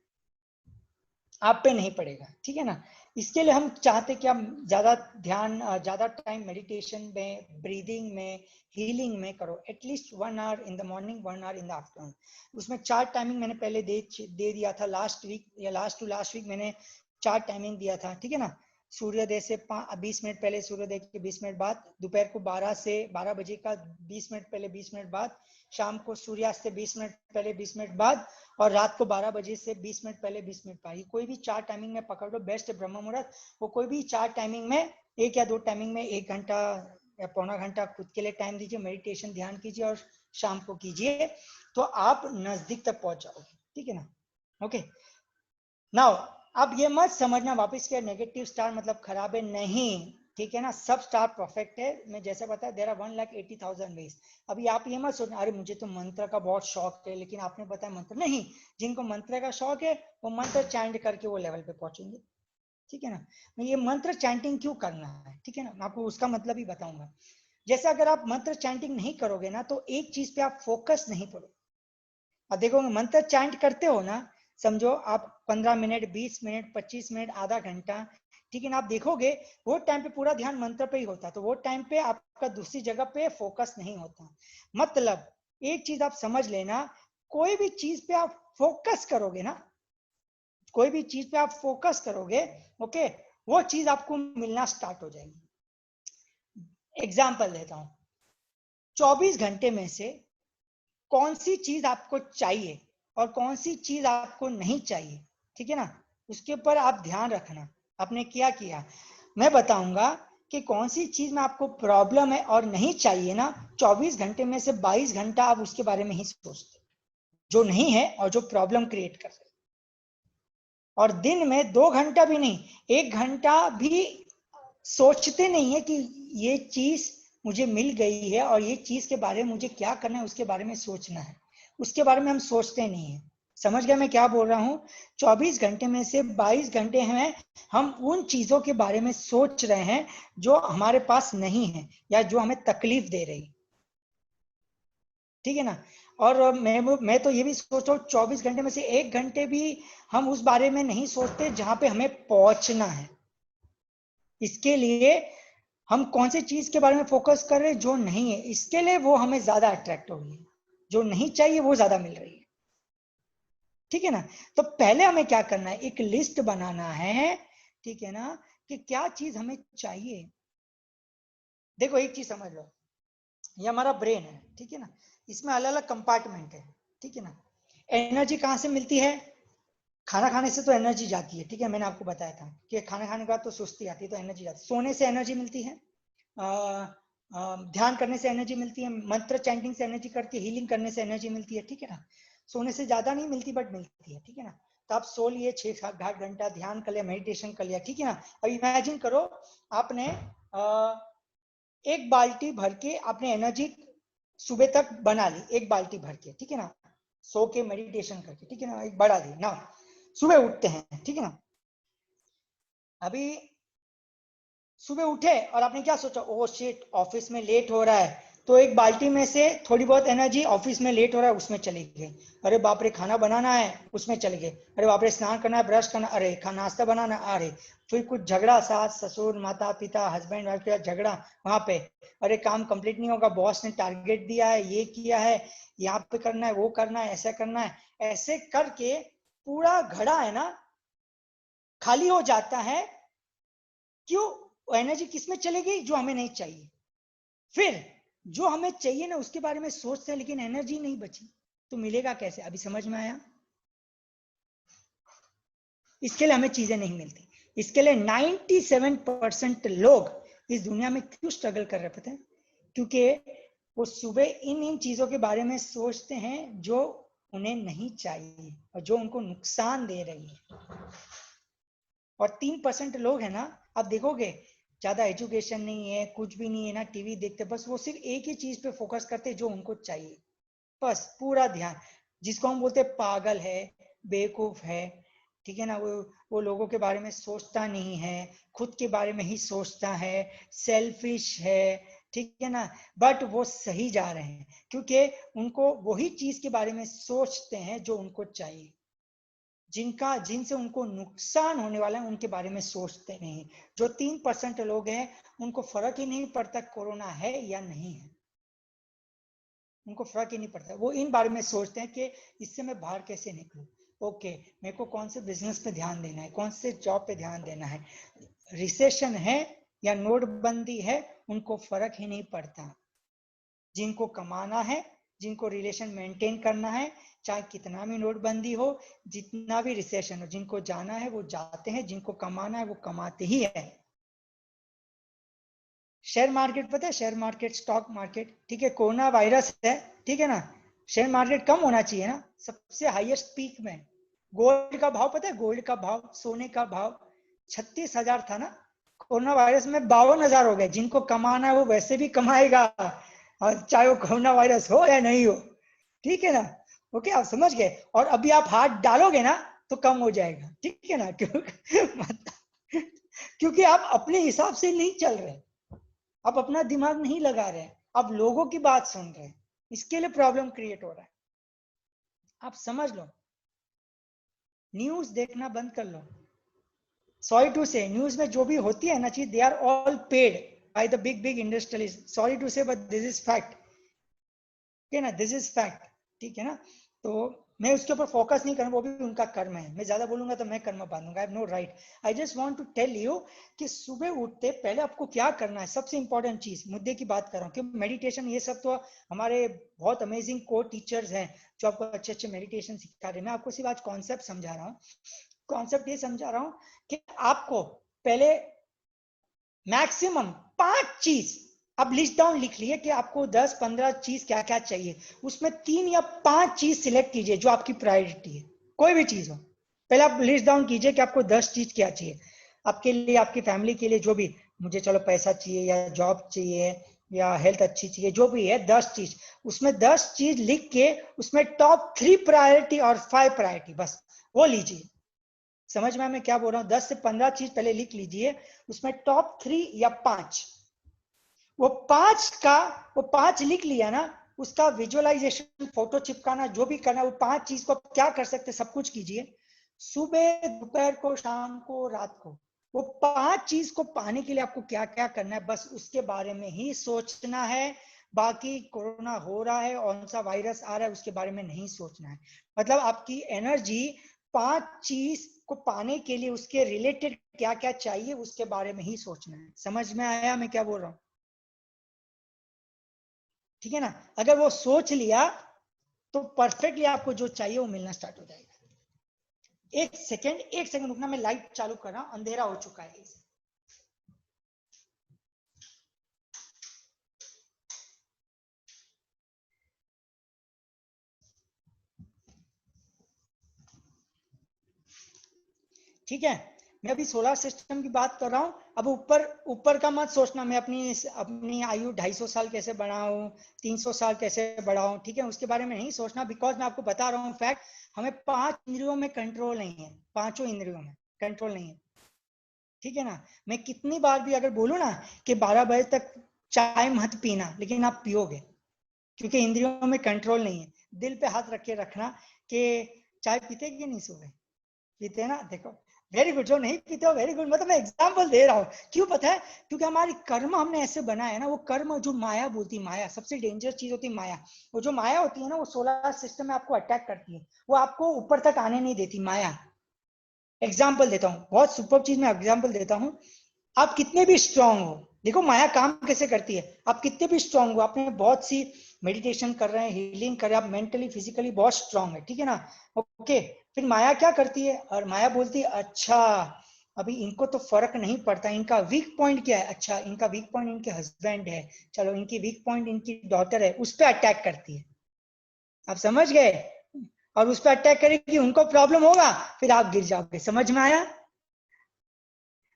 Speaker 1: आप पे नहीं पड़ेगा, ठीक है ना। इसके लिए हम चाहते कि हम ज्यादा ध्यान, ज्यादा टाइम मेडिटेशन में, ब्रीदिंग में, हीलिंग में करो। At least 1 hour in the morning, 1 hour in the afternoon. उसमें 4 टाइमिंग मैंने पहले दे दिया था, लास्ट वीक या लास्ट वीक मैंने 4 टाइमिंग दिया था, ठीक है ना। सूर्योदय से 20 मिनट पहले, सूर्योदय के 20 मिनट बाद, दोपहर को 12 बजे का 20 मिनट पहले, 20 मिनट बाद, शाम को सूर्यास्त से 20 मिनट पहले, 20 मिनट बाद, और रात को 12 बजे से 20 मिनट पहले, 20 मिनट बाद। कोई भी 4 टाइमिंग में पकड़ लो, बेस्ट ब्रह्म मुहूर्त। वो कोई भी 4 टाइमिंग में, 1 या 2 टाइमिंग में 1 घंटा या पौना घंटा खुद के लिए टाइम दीजिए, मेडिटेशन ध्यान कीजिए और शाम को कीजिए, तो आप नजदीक तक पहुंच जाओगे, ठीक है ना। ओके, नाउ अब ये मत समझना वापस के नेगेटिव स्टार मतलब खराब है, नहीं, ठीक है ना। सब स्टार परफेक्ट है। मैं जैसे बताया, देयर आर 1,80,000 वेज। अभी आप ये मत सोचना अरे मुझे तो मंत्र का बहुत शौक है, लेकिन आपने बताया मंत्र नहीं। जिनको मंत्र का शौक है वो मंत्र चैंट करके वो लेवल पे पहुंचेंगे, ठीक है ना। मैं ये मंत्र चैंटिंग क्यों करना है, ठीक है ना, मैं आपको उसका मतलब ही बताऊंगा। जैसे अगर आप मंत्र चैंटिंग नहीं करोगे ना, तो एक चीज पे आप फोकस नहीं करोगे। अब देखो, मंत्र चैंट करते हो ना, समझो आप 15 मिनट, 20 मिनट, 25 मिनट, आधा घंटा, ठीक है ना, आप देखोगे वो टाइम पे पूरा ध्यान मंत्र पे ही होता है, तो वो टाइम पे आपका दूसरी जगह पे फोकस नहीं होता। मतलब एक चीज आप समझ लेना, कोई भी चीज पे आप फोकस करोगे ना, कोई भी चीज पे आप फोकस करोगे, ओके, वो चीज आपको मिलना स्टार्ट हो जाएगी। एग्जाम्पल देता हूं, 24 घंटे में से कौन सी चीज आपको चाहिए और कौन सी चीज आपको नहीं चाहिए, ठीक है ना, उसके ऊपर आप ध्यान रखना। आपने क्या किया, मैं बताऊंगा कि कौन सी चीज में आपको प्रॉब्लम है और नहीं चाहिए ना, 24 घंटे में से 22 घंटा आप उसके बारे में ही सोचते, जो नहीं है और जो प्रॉब्लम क्रिएट कर रहे, और दिन में 2 घंटा भी नहीं, 1 घंटा भी सोचते नहीं है कि ये चीज मुझे मिल गई है और ये चीज के बारे में मुझे क्या करना है, उसके बारे में सोचना है, उसके बारे में हम सोचते नहीं है। समझ गए मैं क्या बोल रहा हूं। 24 घंटे में से 22 घंटे हैं हम उन चीजों के बारे में सोच रहे हैं जो हमारे पास नहीं है या जो हमें तकलीफ दे रही, ठीक है ना। और मैं तो ये भी सोच रहा हूँ 24 घंटे में से 1 घंटे भी हम उस बारे में नहीं सोचते जहां पे हमें पहुंचना है। इसके लिए हम कौन सी चीज के बारे में फोकस कर रहे हैं, जो नहीं है, इसके लिए वो हमें ज्यादा अट्रैक्ट हो रही है, जो नहीं चाहिए वो ज्यादा मिल रही है, ठीक है ना। तो पहले हमें क्या करना है, एक लिस्ट बनाना है, ठीक है ना, कि क्या चीज हमें चाहिए। देखो एक चीज समझ लो, ये हमारा ब्रेन है, ठीक है ना, इसमें अलग अलग कंपार्टमेंट है, ठीक है ना। एनर्जी कहाँ से मिलती है, खाना खाने से तो एनर्जी जाती है, ठीक है, मैंने आपको बताया था कि खाना खाने के बाद तो सुस्ती आती है, तो एनर्जी जाती है। सोने से एनर्जी मिलती है, ध्यान करने से एनर्जी मिलती है, मंत्र चैंटिंग से एनर्जी करती है, हीलिंग करने से एनर्जी मिलती है, ठीक है ना। सोने से ज्यादा नहीं मिलती बट मिलती है, ठीक है ना। तो आप सो लिए 6-8 घंटा, ध्यान कर लिया, मेडिटेशन कर लिया, ठीक है ना। अब इमेजिन करो आपने एक बाल्टी भर के आपने एनर्जी सुबह तक बना ली, एक बाल्टी भर के, ठीक है ना, सो के मेडिटेशन करके, ठीक है ना, एक बढ़ा दी ना। सुबह उठते हैं, ठीक है ना, अभी सुबह उठे और आपने क्या सोचा, ओह शिट ऑफिस में लेट हो रहा है, तो एक बाल्टी में से थोड़ी बहुत एनर्जी ऑफिस में लेट हो रहा है उसमें चली गई। अरे बाप रे खाना बनाना है, उसमें चले गए। अरे बाप रे स्नान करना है, ब्रश करना, अरे नाश्ता बनाना, अरे फिर कुछ झगड़ा, सास ससुर माता पिता हस्बैंड वाइफ का झगड़ा वहां पे, अरे काम कंप्लीट नहीं होगा, बॉस ने टारगेट दिया है, ये किया है, यहाँ पे करना है, वो करना है, ऐसा करना है, ऐसे करके पूरा घड़ा है ना खाली हो जाता है। क्यों, एनर्जी किस में चली गई, जो हमें नहीं चाहिए। फिर जो हमें चाहिए ना उसके बारे में सोचते हैं, लेकिन एनर्जी नहीं बची, तो मिलेगा कैसे, अभी समझ में आया। इसके लिए हमें चीजें नहीं मिलती। इसके लिए 97% लोग इस दुनिया में क्यों स्ट्रगल कर रहे पता है, क्योंकि वो सुबह इन चीजों के बारे में सोचते हैं जो उन्हें नहीं चाहिए और जो उनको नुकसान दे रही है। और 3% लोग हैं ना, आप देखोगे ज्यादा एजुकेशन नहीं है, कुछ भी नहीं है ना, टीवी देखते, बस वो सिर्फ एक ही चीज पे फोकस करते जो उनको चाहिए, बस पूरा ध्यान, जिसको हम बोलते पागल है, बेवकूफ है, ठीक है ना, वो लोगों के बारे में सोचता नहीं है, खुद के बारे में ही सोचता है, सेल्फिश है, ठीक है ना। बट वो सही जा रहे हैं क्योंकि उनको वही चीज के बारे में सोचते हैं जो उनको चाहिए, जिनसे उनको नुकसान होने वाला है उनके बारे में सोचते नहीं। जो 3% लोग हैं उनको फर्क ही नहीं पड़ता कोरोना है या नहीं है, उनको फर्क ही नहीं पड़ता। वो इन बारे में सोचते हैं कि इससे मैं बाहर कैसे निकलूं, ओके मेरे को कौन से बिजनेस पे ध्यान देना है, कौन से जॉब पे ध्यान देना है, रिसेशन है या नोटबंदी है, उनको फर्क ही नहीं पड़ता। जिनको कमाना है, जिनको रिलेशन मेंटेन करना है, चाहे कितना भी नोटबंदी हो, जितना भी रिसेशन हो, जिनको जाना है वो जाते हैं, जिनको कमाना है वो कमाते ही है। शेयर मार्केट पता है, शेयर मार्केट, स्टॉक मार्केट, ठीक है, कोरोना वायरस है, ठीक है ना, शेयर मार्केट कम होना चाहिए ना, सबसे हाईएस्ट पीक में। गोल्ड का भाव पता है, गोल्ड का भाव, सोने का भाव 36,000 था ना, कोरोना वायरस में 52,000 हो गए। जिनको कमाना है वो वैसे भी कमाएगा, और चाहे वो कोरोना वायरस हो या नहीं हो, ठीक है ना। ओके, आप समझ गए। और अभी आप हाथ डालोगे ना तो कम हो जाएगा, ठीक है ना, क्योंकि आप अपने हिसाब से नहीं चल रहे, आप अपना दिमाग नहीं लगा रहे, आप लोगों की बात सुन रहे हैं, इसके लिए प्रॉब्लम क्रिएट हो रहा है। आप समझ लो, न्यूज देखना बंद कर लो। सॉरी टू से, न्यूज में जो भी होती है ना चीज, they are all paid by the big industrialist, sorry to say but this is fact, ठीक है ना, दिस इज फैक्ट, ठीक है ना। तो मैं उसके ऊपर फोकस नहीं करूंगा, वो भी उनका कर्म है, मैं ज्यादा बोलूंगा तो मैं कर्म बांधूंगा, I have no right. I just want to tell you कि सुबह उठते पहले आपको क्या करना है, सबसे इंपॉर्टेंट चीज, मुद्दे की बात कर रहा हूँ कि मेडिटेशन ये सब तो हमारे बहुत अमेजिंग को टीचर्स हैं जो आपको अच्छे अच्छे मेडिटेशन सिखा रहे हैं। मैं आपको सिर्फ आज कॉन्सेप्ट समझा रहा हूँ, कॉन्सेप्ट ये समझा रहा हूँ कि आपको पहले मैक्सिमम 5 चीज अब लिस्ट डाउन लिख लिए कि आपको 10-15 चीज क्या क्या चाहिए, उसमें 3 या 5 चीज सिलेक्ट कीजिए जो आपकी प्रायोरिटी है, कोई भी चीज हो। पहले आप लिस्ट डाउन कीजिए कि आपको 10 चीज क्या चाहिए आपके लिए, आपकी फैमिली के लिए, जो भी, मुझे चलो पैसा चाहिए या जॉब चाहिए या हेल्थ अच्छी चाहिए, जो भी है 10 चीज, उसमें 10 चीज लिख के उसमें टॉप 3 प्रायोरिटी और 5 प्रायोरिटी बस वो लीजिए। समझ में मैं क्या बोल रहा हूँ, 10 से 15 चीज पहले लिख लीजिए, उसमें टॉप 3 या 5, वो 5 का, वो 5 लिख लिया ना, उसका विजुअलाइजेशन, फोटो चिपकाना, जो भी करना, वो 5 चीज को क्या कर सकते, सब कुछ कीजिए, सुबह, दोपहर को, शाम को, रात को, वो 5 चीज को पाने के लिए आपको क्या क्या करना है, बस उसके बारे में ही सोचना है। बाकी कोरोना हो रहा है, कौन सा वायरस आ रहा है, उसके बारे में नहीं सोचना है। मतलब आपकी एनर्जी 5 चीज को पाने के लिए उसके रिलेटेड क्या क्या चाहिए उसके बारे में ही सोचना है। समझ में आया मैं क्या बोल रहा हूँ, ठीक है ना। अगर वो सोच लिया तो परफेक्टली आपको जो चाहिए वो मिलना स्टार्ट हो जाएगा। एक सेकंड रुकना, मैं लाइट चालू कर रहा हूं, अंधेरा हो चुका है। ठीक है, मैं अभी सोलर सिस्टम की बात कर रहा हूँ। अब ऊपर ऊपर का मत सोचना, मैं अपनी अपनी आयु 250 साल कैसे बढ़ाऊं, 300 साल कैसे बढ़ाऊं, ठीक है, उसके बारे में नहीं सोचना। बिकॉज मैं आपको बता रहा हूँ फैक्ट, हमें 5 इंद्रियों में कंट्रोल नहीं है, 5 इंद्रियों में कंट्रोल नहीं है, ठीक है ना। मैं कितनी बार भी अगर बोलूँ ना कि 12 बजे तक चाय मत पीना, लेकिन आप पियोगे, क्योंकि इंद्रियों में कंट्रोल नहीं है। दिल पे हाथ रख के रखना कि चाय पीते कि नहीं सुबह, पीते हैं ना, देखो, वेरी गुड। जो नहीं पीते हो वेरी गुड, मतलब मैं एग्जांपल दे रहा हूँ, क्यों पता है, क्योंकि हमारी कर्म हमने ऐसे बनाया है ना, वो कर्म जो माया बोलती, माया सबसे डेंजरस चीज होती है, माया। वो जो माया होती है ना, वो सोलर सिस्टम में आपको अटैक करती है, वो आपको ऊपर तक आने नहीं देती माया। एग्जाम्पल देता हूँ, बहुत सुपर चीज में एग्जाम्पल देता हूँ। आप कितने भी स्ट्रांग हो, देखो माया काम कैसे करती है, आप कितने भी स्ट्रांग हो, आपने बहुत सी मेडिटेशन कर रहे हैं, हीलिंग कर रहे हैं, आप मेंटली फिजिकली बहुत स्ट्रांग है, ठीक है ना, ओके। फिर माया क्या करती है, और माया बोलती है अच्छा अभी इनको तो फर्क नहीं पड़ता, इनका वीक पॉइंट क्या है, अच्छा इनका वीक पॉइंट इनके हस्बैंड है, चलो इनकी वीक पॉइंट इनकी डॉटर है, उस पर अटैक करती है। आप समझ गए, और उस पर अटैक करेगी, उनको प्रॉब्लम होगा, फिर आप गिर जाओगे। समझ में आया,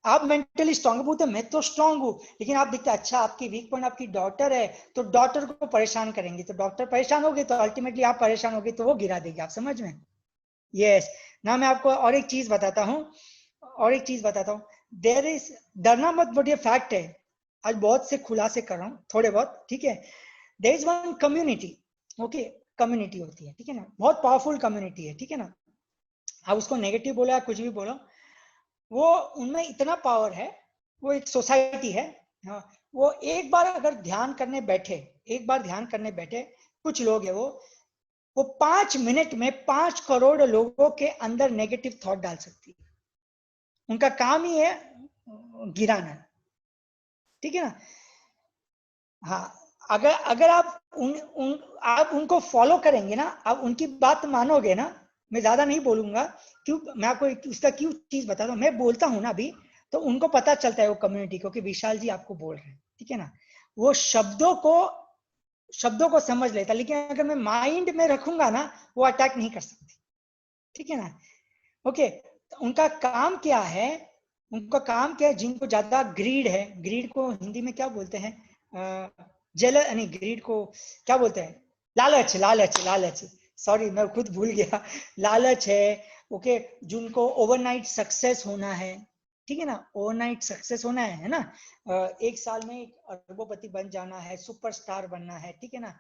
Speaker 1: आप मेंटली स्ट्रांग बोलते मैं तो स्ट्रांग हूँ, लेकिन आप देखते अच्छा आपकी वीक पॉइंट आपकी डॉटर है, तो डॉटर को परेशान करेंगे, तो डॉक्टर परेशान होगी, तो अल्टीमेटली आप परेशान होगी, तो वो गिरा देगी। आप समझ में, यस ना, मैं आपको और एक चीज बताता हूँ, देयर इज, डरना मत, बट ये फैक्ट है, आज बहुत से खुलासे कर रहा हूँ थोड़े बहुत, ठीक है। There is one community, okay, community होती है, ठीक है ना, बहुत पावरफुल कम्युनिटी है, ठीक है ना। आप उसको नेगेटिव बोलो या कुछ भी बोलो, वो उनमें इतना पावर है, वो एक सोसाइटी है। हाँ, वो एक बार अगर ध्यान करने बैठे, कुछ लोग है वो 5 मिनट में 5 करोड़ लोगों के अंदर नेगेटिव थॉट डाल सकती है। उनका काम ही है गिराना, ठीक है ना। हाँ, अगर अगर आप आप उनको फॉलो करेंगे ना, आप उनकी बात मानोगे ना, मैं ज्यादा नहीं बोलूंगा, क्यों, मैं आपको उसका क्यों चीज बताता हूँ, मैं बोलता हूँ ना अभी, तो उनको पता चलता है वो कम्युनिटी को कि विशाल जी आपको बोल रहे हैं, ठीक है ना। वो शब्दों को समझ लेता, लेकिन अगर मैं माइंड में रखूंगा ना, वो अटैक नहीं कर सकती, ठीक है ना। ओके, तो उनका काम क्या है, जिनको ज्यादा ग्रीड है, ग्रीड को हिंदी में क्या बोलते हैं, जल नहीं, ग्रीड को क्या बोलते हैं, लालच, सॉरी मैं खुद भूल गया, लालच है। ओके, जिनको ओवरनाइट सक्सेस होना है, ठीक है ना, ओवरनाइट सक्सेस होना है ना, एक साल में एक अरबोपति बन जाना है, सुपरस्टार बनना है, ठीक है ना,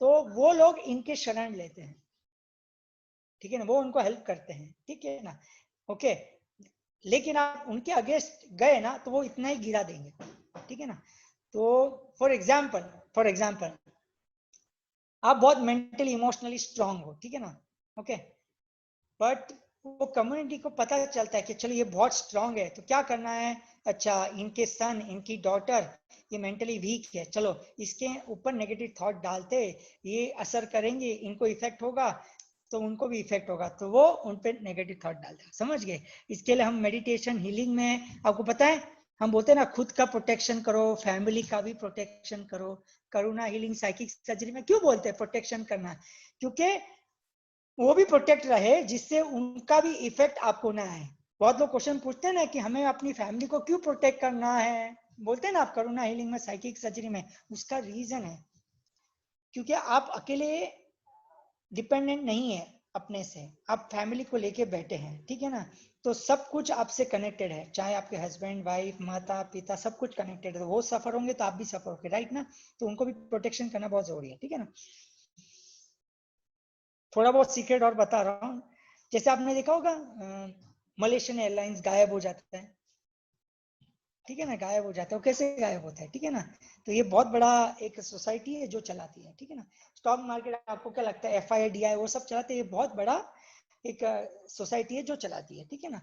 Speaker 1: तो वो लोग इनके शरण लेते हैं, ठीक है ना, वो उनको हेल्प करते हैं, ठीक है ना। ओके, लेकिन आप उनके अगेंस्ट गए ना, तो वो इतना ही गिरा देंगे, ठीक है ना। तो फॉर एग्जाम्पल आप बहुत मेंटली इमोशनली स्ट्रांग हो, ठीक है ना, ओके, बट वो कम्युनिटी को पता चलता है कि चलो ये बहुत स्ट्रांग है, तो क्या करना है, अच्छा इनके सन, इनकी डॉटर ये मेंटली वीक है, चलो इसके ऊपर नेगेटिव थॉट डालते, ये असर करेंगे, इनको इफेक्ट होगा, तो उनको भी इफेक्ट होगा, तो वो उन पे नेगेटिव थॉट डालते हैं, समझ गए। इसके लिए हम मेडिटेशन हीलिंग में, आपको पता है, हम बोलते हैं ना, खुद का प्रोटेक्शन करो, फैमिली का भी प्रोटेक्शन करो, करुणा हीलिंग साइकिक सर्जरी में क्यों बोलते हैं प्रोटेक्शन करना, क्योंकि वो भी प्रोटेक्ट रहे, जिससे उनका भी इफेक्ट आपको ना आए। बहुत लोग क्वेश्चन पूछते हैं ना कि हमें अपनी फैमिली को क्यों प्रोटेक्ट करना है, बोलते हैं ना आप करुणा हीलिंग में, साइकिक सर्जरी में, उसका रीजन है क्योंकि आप अकेले डिपेंडेंट नहीं है अपने से, आप फैमिली को लेके बैठे हैं, ठीक है ना। तो सब कुछ आपसे कनेक्टेड है, चाहे आपके हस्बैंड वाइफ माता पिता सब कुछ कनेक्टेड है, वो सफर होंगे तो आप भी सफर होगे, राइट ना, तो उनको भी प्रोटेक्शन करना बहुत जरूरी है, ठीक है ना। थोड़ा बहुत सीक्रेट और बता रहा हूँ, जैसे आपने देखा होगा मलेशियन एयरलाइंस गायब हो जाता है, ठीक है ना, गायब हो जाता है, वो कैसे गायब होता है, ठीक है ना। तो ये बहुत बड़ा एक सोसाइटी है जो चलाती है, ठीक है ना। स्टॉक मार्केट आपको क्या लगता है, FIDI वो सब चलाते हैं, ये बहुत बड़ा एक सोसाइटी है जो चलाती है, ठीक है ना।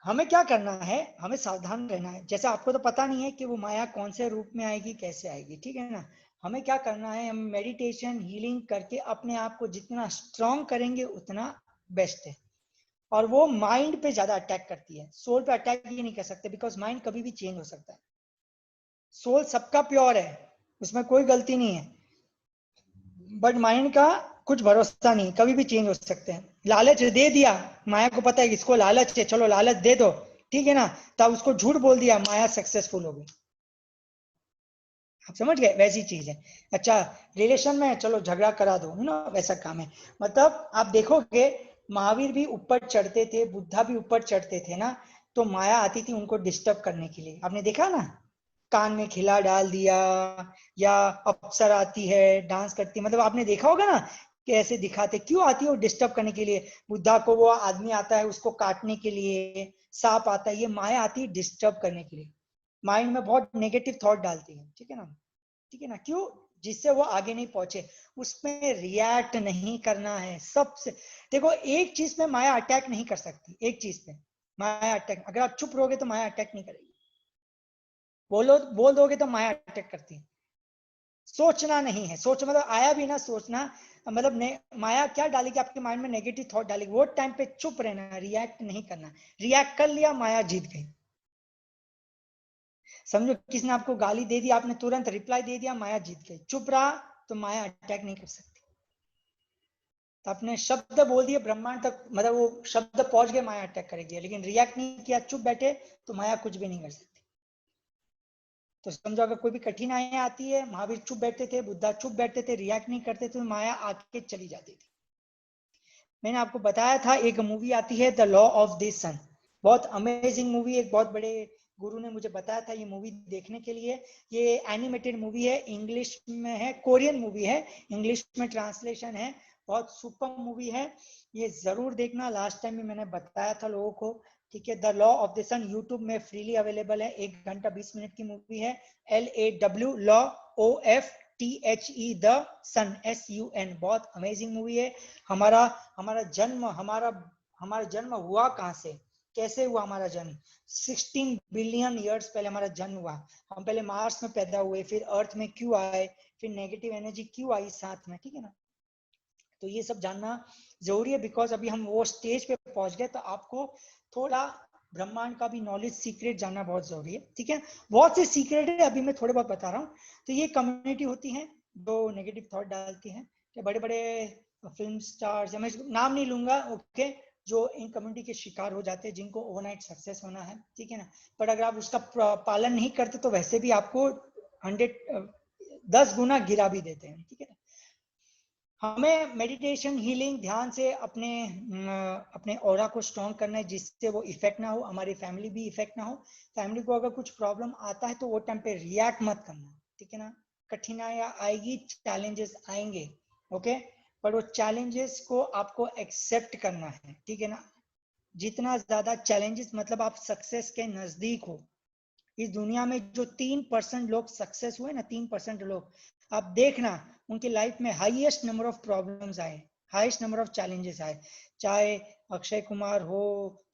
Speaker 1: हमें क्या करना है, हमें सावधान रहना है, जैसे आपको तो पता नहीं है कि वो माया कौन से रूप में आएगी, कैसे आएगी, ठीक है ना। हमें क्या करना है, हम मेडिटेशन हीलिंग करके अपने आप को जितना स्ट्रांग करेंगे उतना बेस्ट है। और वो माइंड पे ज्यादा अटैक करती है, सोल पे अटैक ही नहीं कर सकते, बिकॉज माइंड कभी भी चेंज हो सकता है, सोल सबका प्योर है, उसमें कोई गलती नहीं है, बट माइंड का कुछ भरोसा नहीं, कभी भी चेंज हो सकते हैं। लालच दे दिया, माया को पता है कि इसको लालच है, चलो लालच दे दो, ठीक है ना, तब उसको झूठ बोल दिया, माया सक्सेसफुल हो गई, आप समझ गए, वैसी चीज है। अच्छा, रिलेशन में चलो झगड़ा करा दो, है ना, वैसा काम है। मतलब आप देखोगे महावीर भी ऊपर चढ़ते थे, बुद्धा भी ऊपर चढ़ते थे ना, तो माया आती थी उनको डिस्टर्ब करने के लिए, आपने देखा ना, कान में खिला डाल दिया, या अप्सर आती है डांस करती, मतलब आपने देखा होगा ना कि ऐसे दिखाते, क्यों आती है, वो डिस्टर्ब करने के लिए। बुद्धा को वो आदमी आता है उसको काटने के लिए, सांप आता है, ये माया आती है डिस्टर्ब करने के लिए, माइंड में बहुत नेगेटिव थॉट डालती है, ठीक है ना, ठीक है ना, क्यों, जिससे वो आगे नहीं पहुंचे, उसमें रिएक्ट नहीं करना है सबसे। देखो एक चीज पे माया अटैक नहीं कर सकती, एक चीज पे माया अटैक, अगर आप चुप रहोगे तो माया अटैक नहीं करेगी, बोल दोगे तो माया अटैक करती है। सोचना नहीं है, सोच मतलब आया भी ना सोचना, मतलब माया क्या डालेगी आपके माइंड में, नेगेटिव थॉट डालेगी, वो टाइम पे चुप रहना, रिएक्ट नहीं करना, रिएक्ट कर लिया माया जीत गई। समझो किसी ने आपको गाली दे दी, आपने तुरंत रिप्लाई दे दिया, माया जीत गई, चुप रहा तो माया अटैक नहीं कर सकती। तो आपने शब्द बोल दिए ब्रह्मांड तक, मतलब वो शब्द पहुंच गए, माया अटैक करेगी, लेकिन रिएक्ट नहीं किया, चुप बैठे, तो माया कुछ भी नहीं कर सकती। तो समझो अगर कोई भी कठिनाई आती है, महावीर चुप बैठते थे, बुद्धा चुप बैठते थे, रिएक्ट नहीं करते थे, तो माया आके चली जाती थी। मैंने आपको बताया था एक मूवी आती है द लॉ ऑफ द सन, बहुत अमेजिंग मूवी, एक बहुत बड़े गुरु ने मुझे बताया था ये मूवी देखने के लिए। ये एनिमेटेड मूवी है, इंग्लिश में है, कोरियन मूवी है, इंग्लिश में ट्रांसलेशन है, बहुत सुपर मूवी है, ये जरूर देखना। लास्ट टाइम भी मैंने बताया था लोगों को, ठीक है। The law of the sun YouTube में फ्रीली अवेलेबल है, 1 घंटा 20 मिनट की मूवी है। LAW law, OFTHE the sun, SUN, बहुत अमेजिंग मूवी है। हमारा जन्म हुआ कहाँ से, कैसे हुआ हमारा जन्म? 16 बिलियन ईयर्स पहले हमारा जन्म हुआ। हम पहले मार्स में पैदा हुए, फिर अर्थ में क्यों आए, फिर नेगेटिव एनर्जी क्यों आई साथ में, ठीक है ना। तो ये सब जानना जरूरी है, बिकॉज अभी हम वो स्टेज पे पहुंच गए, तो आपको थोड़ा ब्रह्मांड का भी नॉलेज, सीक्रेट जानना बहुत जरूरी है, ठीक है। बहुत से सीक्रेट है, अभी मैं थोड़े बहुत बता रहा हूँ। तो ये कम्युनिटी होती है जो नेगेटिव थॉट डालती है, बड़े बड़े फिल्म स्टार्स, मैं नाम नहीं लूंगा, ओके, जो इन कम्युनिटी के शिकार हो जाते हैं, जिनको ओवरनाइट सक्सेस होना है, ठीक है ना। पर अगर आप उसका पालन नहीं करते तो वैसे भी आपको 10 गुना गिरा भी देते हैं, ठीक है ना। हमें मेडिटेशन, हीलिंग, ध्यान से अपने ऑरा को स्ट्रॉन्ग करना है, जिससे वो इफेक्ट ना हो, हमारी फैमिली भी इफेक्ट ना हो। फैमिली को अगर कुछ प्रॉब्लम आता है तो वो टाइम पे रिएक्ट मत करना, ठीक है ना। कठिनाइयां आएगी, चैलेंजेस आएंगे, ओके, पर वो चैलेंजेस को आपको एक्सेप्ट करना है, ठीक है ना। जितना ज्यादा चैलेंजेस, मतलब आप सक्सेस के नजदीक हो। इस दुनिया में जो 3% लोग सक्सेस हुए ना, 3% लोग, आप देखना उनकी लाइफ में हाईएस्ट नंबर ऑफ प्रॉब्लम्स आए, हाईएस्ट नंबर ऑफ चैलेंजेस आए। चाहे अक्षय कुमार हो,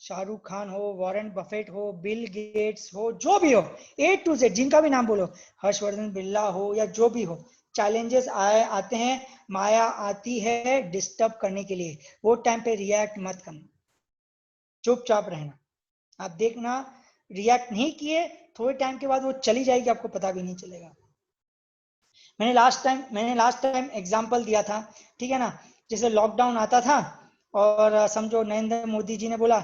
Speaker 1: शाहरुख खान हो, वॉरेन बफेट हो, बिल गेट्स हो, जो भी हो, A to Z जिनका भी नाम बोलो, हर्षवर्धन बिल्ला हो या जो भी हो, चैलेंजेस आते हैं, माया आती है डिस्टर्ब करने के लिए। वो टाइम पे रिएक्ट मत करना, चुपचाप रहना। आप देखना, रिएक्ट नहीं किए, थोड़े टाइम के बाद वो चली जाएगी, आपको पता भी नहीं चलेगा। मैंने लास्ट टाइम एग्जांपल दिया था, ठीक है ना। जैसे लॉकडाउन आता था और समझो नरेंद्र मोदी जी ने बोला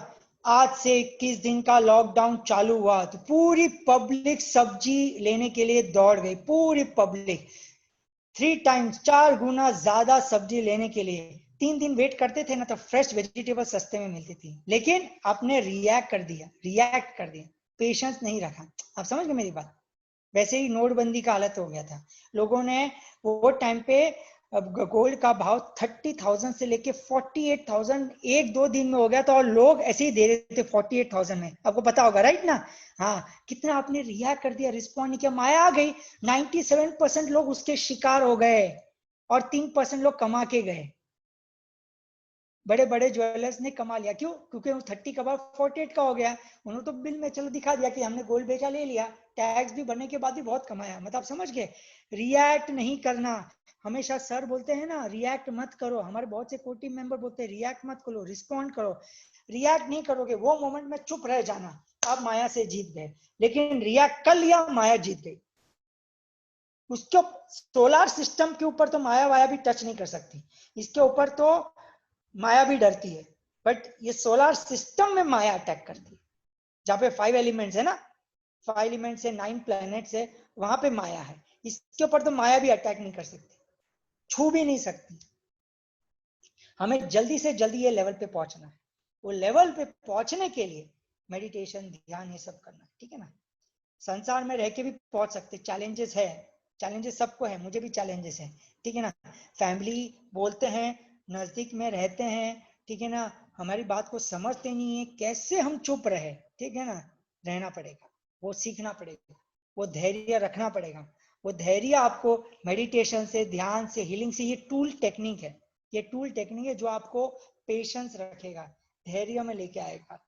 Speaker 1: आज से 21 दिन का लॉकडाउन चालू हुआ, तो पूरी पब्लिक सब्जी लेने के लिए दौड़ गई, पूरी पब्लिक 3 टाइम्स, 4 गुना ज्यादा सब्जी लेने के लिए। 3 दिन वेट करते थे ना, तो फ्रेश वेजिटेबल सस्ते में मिलती थी, लेकिन आपने रिएक्ट कर दिया, पेशेंस नहीं रखा। आप समझ गए मेरी बात। वैसे ही नोटबंदी का हालत हो गया था, लोगों ने वो टाइम पे गोल्ड का भाव 30,000 से लेके 48,000 1-2 दिन में हो गया था, और लोग ऐसे ही दे रहे थे 48,000 में, आपको पता होगा, राइट ना। हाँ, कितना आपने रिएक्ट कर दिया, रिस्पॉन्ड नहीं किया, माया आ गई। 97% लोग उसके शिकार हो गए और 3% लोग कमा के गए। बड़े बड़े ज्वेलर्स ने कमा लिया, क्यों? क्योंकि 30 का भाव 48 का हो गया। उन्होंने तो बिल में चलो दिखा दिया कि हमने गोल्ड बेचा, ले लिया, टैक्स भी भरने के बाद भी बहुत कमाया, मतलब समझ गए। रिएक्ट नहीं करना। हमेशा सर बोलते हैं ना, रिएक्ट मत करो, हमारे बहुत से कोर टीम मेंबर बोलते हैं रिएक्ट मत करो, रिस्पॉन्ड करो। रिएक्ट नहीं करोगे, वो मोमेंट में चुप रह जाना, आप माया से जीत गए। लेकिन रिएक्ट कर लिया, माया जीत गई। उसके सोलर सिस्टम के ऊपर तो माया वाया भी टच नहीं कर सकती, इसके ऊपर तो माया भी डरती है, बट ये सोलर सिस्टम में माया अटैक करती है। जहां पे 5 एलिमेंट्स है ना, 5 एलिमेंट्स है, 9 प्लैनेट्स है, वहां पे माया है। इसके ऊपर तो माया भी अटैक नहीं कर सकती, छू भी नहीं सकती। हमें जल्दी से जल्दी ये लेवल पे पहुंचना है। वो लेवल पे पहुंचने के लिए मेडिटेशन, ध्यान, ये सब करना है, ठीक है ना। संसार में रह के भी पहुंच सकते, चैलेंजेस है, चैलेंजेस सबको है, मुझे भी चैलेंजेस है, ठीक है ना। फैमिली बोलते हैं, नजदीक में रहते हैं, ठीक है ना, हमारी बात को समझते नहीं है, कैसे हम चुप रहे, ठीक है ना। रहना पड़ेगा, वो सीखना पड़ेगा, वो धैर्य रखना पड़ेगा। वो धैर्य आपको मेडिटेशन से, ध्यान से, हीलिंग से, ये टूल टेक्निक है, ये टूल टेक्निक है जो आपको पेशेंस रखेगा, धैर्य में लेके आएगा।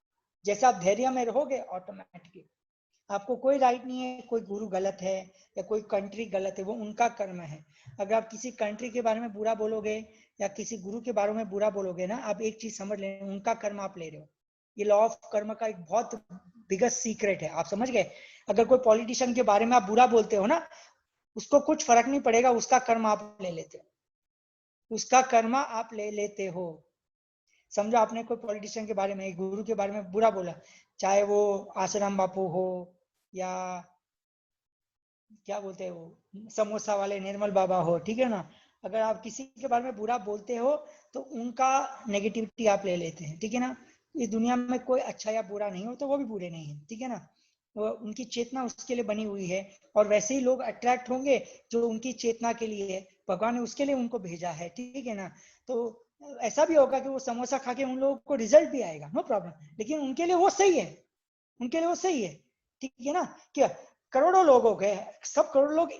Speaker 1: जैसे आप धैर्य में रहोगे, ऑटोमेटिकली आपको कोई राइट नहीं है, कोई गुरु गलत है या कोई कंट्री गलत है, वो उनका कर्म है। अगर आप किसी कंट्री के बारे में बुरा बोलोगे या किसी गुरु के बारे में बुरा बोलोगे ना, आप एक चीज समझ लें, उनका कर्म आप ले रहे हो। ये लॉ ऑफ कर्म का एक बहुत बिगेस्ट सीक्रेट है, आप समझ गए। अगर कोई पॉलिटिशियन के बारे में आप बुरा बोलते हो ना, उसको कुछ फर्क नहीं पड़ेगा, उसका कर्म आप ले लेते हो, उसका कर्म आप ले लेते हो। समझो आपने कोई पॉलिटिशियन के बारे में, गुरु के बारे में बुरा बोला, चाहे वो आसाराम बापू हो या क्या बोलते हैं वो समोसा वाले निर्मल बाबा हो, ठीक है ना, अगर आप किसी के बारे में बुरा बोलते हो तो उनका नेगेटिविटी आप ले लेते हैं, ठीक है ना। इस दुनिया में कोई अच्छा या बुरा नहीं हो, तो वो भी बुरे नहीं है, ठीक है ना। वो उनकी चेतना उसके लिए बनी हुई है, और वैसे ही लोग अट्रैक्ट होंगे जो उनकी चेतना के लिए है, भगवान ने उसके लिए उनको भेजा है, ठीक है ना। तो ऐसा भी होगा कि वो समोसा खा के उन लोगों को रिजल्ट भी आएगा, नो प्रॉब्लम, लेकिन उनके लिए वो सही है, उनके लिए वो सही है, ठीक है ना। क्या करोड़ों लोग हो गए, सब करोड़ों लोग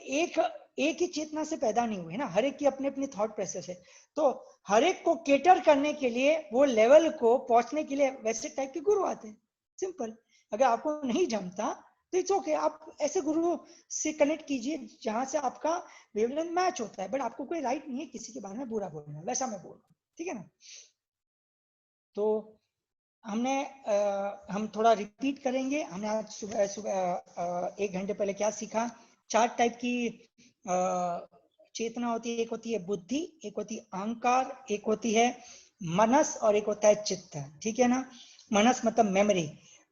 Speaker 1: एक ही चेतना से पैदा नहीं हुए ना, हर एक की अपनी अपनी थॉट प्रोसेस है। तो हर एक को केटर करने के लिए, वो लेवल को पहुंचने के लिए वैसे टाइप के गुरु आते हैं, सिंपल। अगर आपको नहीं जमता तो इट्स ओके, आप ऐसे गुरु से कनेक्ट कीजिए जहां से आपका वेवलेंथ मैच होता है, बट आपको कोई राइट नहीं है किसी के बारे में बुरा बोलना, वैसा मैं बोल रहा हूँ, ठीक है ना। तो हमने हम थोड़ा रिपीट करेंगे। हमने आज सुबह सुबह 1 घंटे पहले क्या सीखा। 4 टाइप की चेतना होती है, एक होती है बुद्धि, एक होती है अहंकार, एक होती है मनस, और एक होता है चित्त, ठीक है ना। मनस मतलब मेमोरी,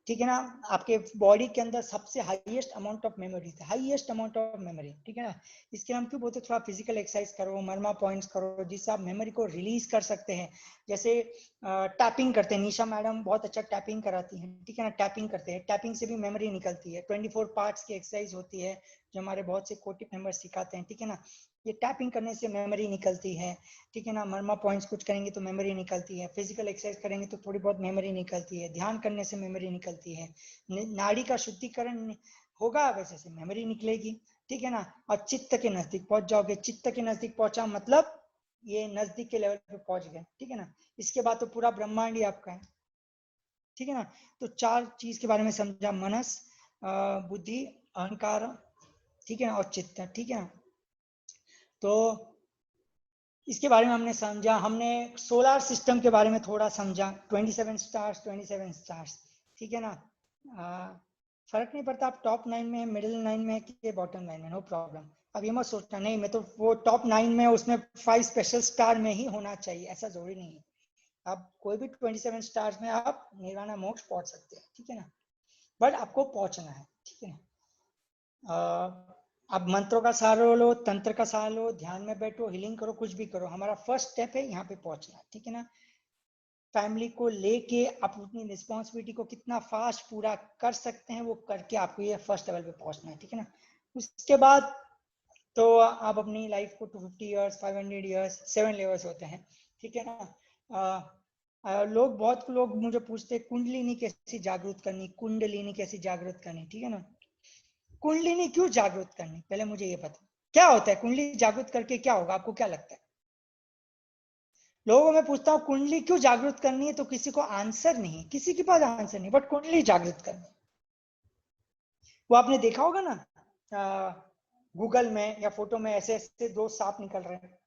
Speaker 1: ठीक है ना। आपके बॉडी के अंदर सबसे हाईएस्ट अमाउंट ऑफ मेमोरी है, हाईएस्ट अमाउंट ऑफ मेमोरी, ठीक है ना। इसके हम क्यों बोलते, थोड़ा फिजिकल एक्सरसाइज करो, मरमा पॉइंट्स करो, जिससे आप मेमोरी को रिलीज कर सकते हैं। जैसे टैपिंग करते हैं, निशा मैडम बहुत अच्छा टैपिंग कराती हैं, ठीक है ना। टैपिंग करते हैं, टैपिंग से भी मेमोरी निकलती है। 24 पार्ट्स की एक्सरसाइज होती है जो हमारे बहुत से कोचिंग मेंबर्स सिखाते हैं, ठीक है ना। ये टैपिंग करने से मेमोरी निकलती है, ठीक है ना। मर्मा पॉइंट्स कुछ करेंगे तो मेमोरी निकलती है, फिजिकल एक्सरसाइज करेंगे तो थोड़ी बहुत मेमोरी निकलती है, ध्यान करने से मेमोरी निकलती है, नाड़ी का शुद्धिकरण होगा वैसे से मेमोरी निकलेगी, ठीक है ना। और चित्त के नजदीक पहुंच जाओगे, चित्त के नजदीक पहुंचा मतलब ये नजदीक के लेवल पे पहुंच गए, ठीक है ना। इसके बाद तो पूरा ब्रह्मांड ही आपका है, ठीक है ना। तो 4 चीज के बारे में समझा, मनस, बुद्धि, अहंकार, ठीक है ना, और चित्त, ठीक है ना। तो इसके बारे में हमने समझा, हमने सोलर सिस्टम के बारे में थोड़ा समझा, 27 स्टार्स, 27 स्टार्स, ठीक है ना। फर्क नहीं पड़ता आप टॉप 9 में, मिडिल 9 में कि बॉटम 9 में, नो प्रॉब्लम। अब ये मत सोचना नहीं मैं तो वो टॉप 9 में, उसमें 5 स्पेशल स्टार में ही होना चाहिए, ऐसा जरूरी नहीं है। आप कोई भी 27 स्टार्स में आप निर्वाणा मोक्ष पहुंच सकते हैं, ठीक है ना। बट आपको पहुंचना है, ठीक है ना। आप मंत्रों का सहारा लो, तंत्र का सहारा लो, ध्यान में बैठो, हीलिंग करो, कुछ भी करो, हमारा फर्स्ट स्टेप है यहाँ पे पहुंचना, ठीक है ना। फैमिली को लेके आप अपनी रिस्पॉन्सिबिलिटी को कितना फास्ट पूरा कर सकते हैं वो करके आपको ये फर्स्ट लेवल पे पहुंचना है, ठीक है ना। उसके बाद तो आप अपनी लाइफ को 250 ईयर्स, 500 ईयर्स, 7 लेवल्स होते हैं, ठीक है ना। बहुत लोग मुझे पूछते हैं कुंडलिनी कैसी जागृत करनी, कुंडलिनी कैसी जागृत करनी, ठीक है ना। कुंडलिनी क्यों जागृत करनी, पहले मुझे ये पता, क्या होता है कुंडली जागृत करके, क्या होगा, आपको क्या लगता है। लोगों में पूछता हूँ कुंडली क्यों जागृत करनी है, तो किसी को आंसर नहीं, किसी के पास आंसर नहीं, बट कुंडली जागृत करनी। वो आपने देखा होगा ना, गूगल में या फोटो में ऐसे ऐसे 2 सांप निकल रहे हैं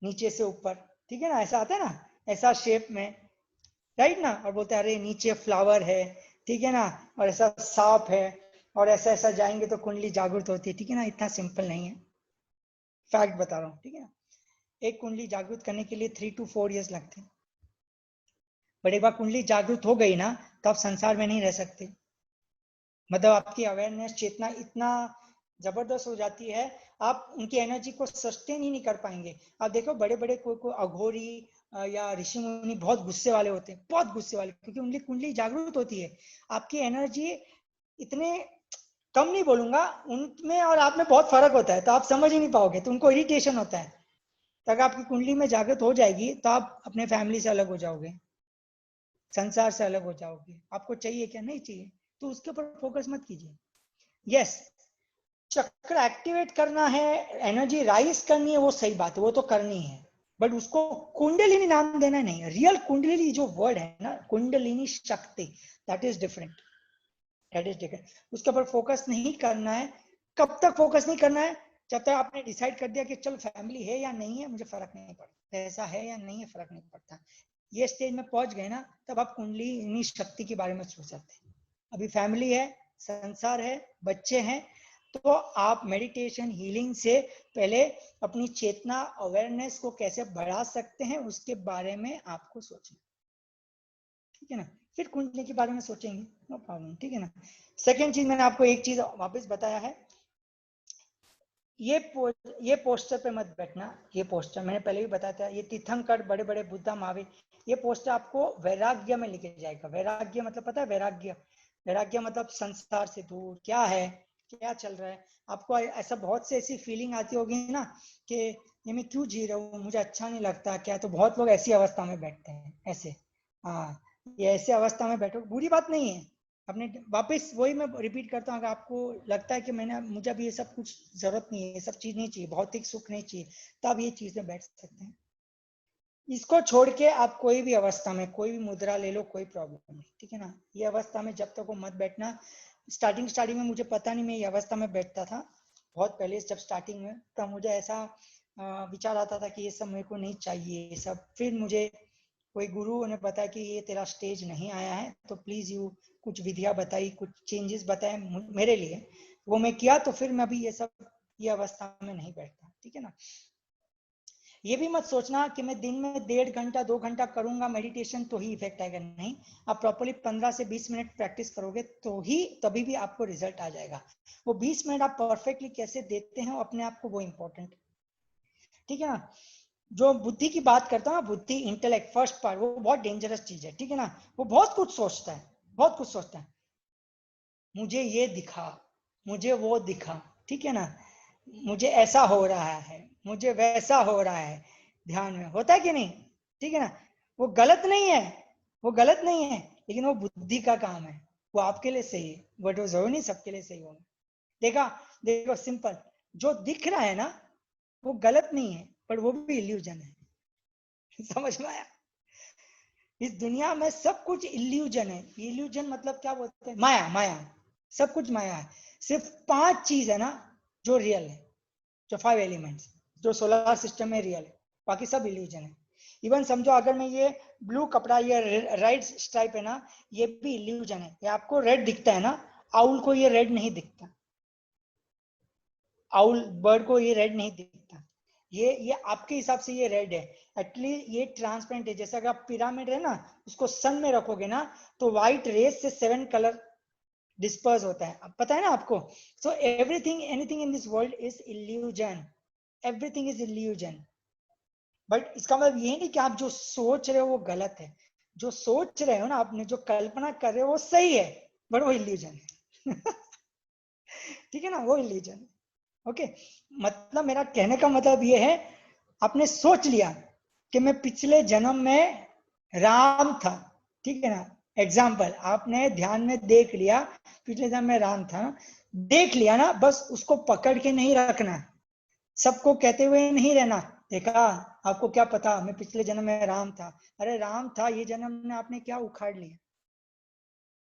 Speaker 1: नीचे से ऊपर, ठीक है ना, ऐसा आता है ना, ऐसा शेप में, राइट ना। और बोलते हैं अरे नीचे फ्लावर है, ठीक है ना, और ऐसा सांप है, और ऐसा ऐसा जाएंगे तो कुंडली जागृत होती है, ठीक है ना। इतना सिंपल नहीं है, फैक्ट बता रहा हूँ, ठीक है ना। एक कुंडली जागृत करने के लिए 3 to 4 years लगते हैं, बट एक बार कुंडली जागृत हो गई ना तो आप संसार में नहीं रह सकते। मतलब आपकी अवेयरनेस चेतना इतना जबरदस्त हो जाती है, आप उनकी एनर्जी को सस्टेन ही नहीं कर पाएंगे। आप देखो बड़े बड़े कोई अघोरी या ऋषि मुनि बहुत गुस्से वाले होते हैं, बहुत गुस्से वाले, क्योंकि उनकी कुंडली जागृत होती है। आपकी एनर्जी इतने, कम नहीं बोलूंगा, उनमें और आप में बहुत फर्क होता है, तो आप समझ ही नहीं पाओगे, तो उनको इरिटेशन होता है। तो अगर आपकी कुंडली में जागृत हो जाएगी तो आप अपने फैमिली से अलग हो जाओगे, संसार से अलग हो जाओगे। आपको चाहिए क्या, नहीं चाहिए, तो उसके ऊपर फोकस मत कीजिए। यस, चक्र एक्टिवेट करना है, एनर्जी राइज करनी है, वो सही बात है, वो तो करनी है, बट उसको कुंडलिनी नाम देना नहीं। रियल कुंडलिनी जो वर्ड है ना, कुंडलिनी शक्ति, that is different, that is different. उसके ऊपर फोकस नहीं करना है। कब तक फोकस नहीं करना है, जब तक आपने डिसाइड कर दिया कि चलो फैमिली है या नहीं है मुझे फर्क नहीं पड़ता, पैसा है या नहीं है फर्क नहीं पड़ता। ये स्टेज में पहुंच गए ना, तब आप कुंडलिनी शक्ति के बारे में सोच सकते हैं। अभी फैमिली है, संसार है, बच्चे हैं, तो आप मेडिटेशन हीलिंग से पहले अपनी चेतना अवेयरनेस को कैसे बढ़ा सकते हैं उसके बारे में आपको सोचना, ठीक है ना। फिर कुंडली के बारे में सोचेंगे, नो प्रॉब्लम, ठीक है ना। सेकेंड चीज मैंने आपको एक चीज वापस बताया है, ये पोस्टर पे मत बैठना। ये पोस्टर मैंने पहले भी बताया था, ये तीर्थंकर बड़े बड़े बुद्धा महावीर, ये पोस्टर आपको वैराग्य में लेके जाएगा। वैराग्य मतलब पता है? वैराग्य, वैराग्य मतलब संसार से दूर, क्या है, क्या चल रहा है। आपको ऐसा बहुत से ऐसी फीलिंग आती होगी ना कि ये मैं क्यों जी रहा हूँ, मुझे अच्छा नहीं लगता क्या। तो बहुत लोग ऐसी अवस्था में बैठते हैं ऐसे। हाँ, ये ऐसे अवस्था में बैठो, बुरी बात नहीं है। अपने वापस वही मैं रिपीट करता हूँ, अगर आपको लगता है कि मुझे अभी ये सब कुछ जरूरत नहीं है, ये सब चीज नहीं चाहिए, भौतिक सुख नहीं चाहिए, तो आप ये चीज में बैठ सकते हैं। इसको छोड़ के आप कोई भी अवस्था में कोई भी मुद्रा ले लो, कोई प्रॉब्लम नहीं, ठीक है ना। ये अवस्था में जब तक वो मत बैठना। स्टार्टिंग में मुझे पता नहीं, मैं ये अवस्था में बैठता था बहुत पहले, जब स्टार्टिंग में, तब मुझे ऐसा विचार आता था कि ये सब मेरे को नहीं चाहिए ये सब। फिर मुझे कोई गुरु ने बताया कि ये तेरा स्टेज नहीं आया है, तो प्लीज यू कुछ विधियां बताई, कुछ चेंजेस बताए मेरे लिए, वो मैं किया, तो फिर मैं अभी ये अवस्था में नहीं बैठता, ठीक है ना। ये भी मत सोचना कि मैं दिन में 1.5 घंटा 2 घंटा करूंगा मेडिटेशन तो ही इफेक्ट आएगा, नहीं। आप प्रॉपर्ली 15 से 20 मिनट प्रैक्टिस करोगे तो ही तभी भी आपको रिजल्ट आ जाएगा। वो 20 मिनट आप परफेक्टली कैसे देते हैं अपने आप को, वो इंपॉर्टेंट, ठीक है ना। जो बुद्धि की बात करता हूँ, बुद्धि इंटेलेक्ट फर्स्ट पार्ट, वो बहुत डेंजरस चीज है, ठीक है ना। वो बहुत कुछ सोचता है, बहुत कुछ सोचता है, मुझे ये दिखा, मुझे वो दिखा, ठीक है ना, मुझे ऐसा हो रहा है, मुझे वैसा हो रहा है। ध्यान में होता है कि नहीं, ठीक है ना। वो गलत नहीं है, वो गलत नहीं है, लेकिन वो बुद्धि का काम है। वो आपके लिए सही है, बट वो जरूर नहीं सबके लिए सही होगा। देखा, देखो सिंपल, जो दिख रहा है ना वो गलत नहीं है, पर वो भी इल्यूजन है। समझ में आया? इस दुनिया में सब कुछ इल्यूजन है। इल्यूजन मतलब क्या बोलते हैं? माया, माया, सब कुछ माया है। सिर्फ 5 चीज है ना जो रियल है, जो 5 एलिमेंट्स जो सोलर सिस्टम में रियल है, बाकी सब इल्यूजन है। इवन समझो अगर मैं ये ब्लू कपड़ा, ये रेड स्ट्राइप है ना, ये भी इल्यूजन है। ये आपको रेड दिखता है ना, आउल को ये रेड नहीं दिखता, आउल बर्ड को ये रेड नहीं दिखता। ये आपके हिसाब से ये रेड है, एक्चुअली ये ट्रांसपेरेंट है। जैसे अगर आप पिरामिड है ना, उसको सन में रखोगे ना, तो व्हाइट रेस से 7 कलर डिस्पर्स होता है, अब पता है ना आपको। So everything anything in this world is illusion, everything is illusion. But इसका मतलब ये नहीं कि आप जो सोच रहे हो वो गलत है। जो सोच रहे हो ना, आपने जो कल्पना कर रहे हो वो सही है, बट वो इल्यूजन है। ठीक है ना, वो इल्यूजन। ओके, मतलब मेरा कहने का मतलब ये है, आपने सोच लिया कि मैं पिछले जन्म में राम था, ठीक है ना। एग्जाम्पल, आपने ध्यान में देख लिया पिछले जन्म में राम था, देख लिया ना, बस उसको पकड़ के नहीं रखना, सबको कहते हुए नहीं रहना, देखा आपको क्या पता मैं पिछले जन्म में राम था। अरे राम था, ये जन्म में आपने क्या उखाड़ लिया?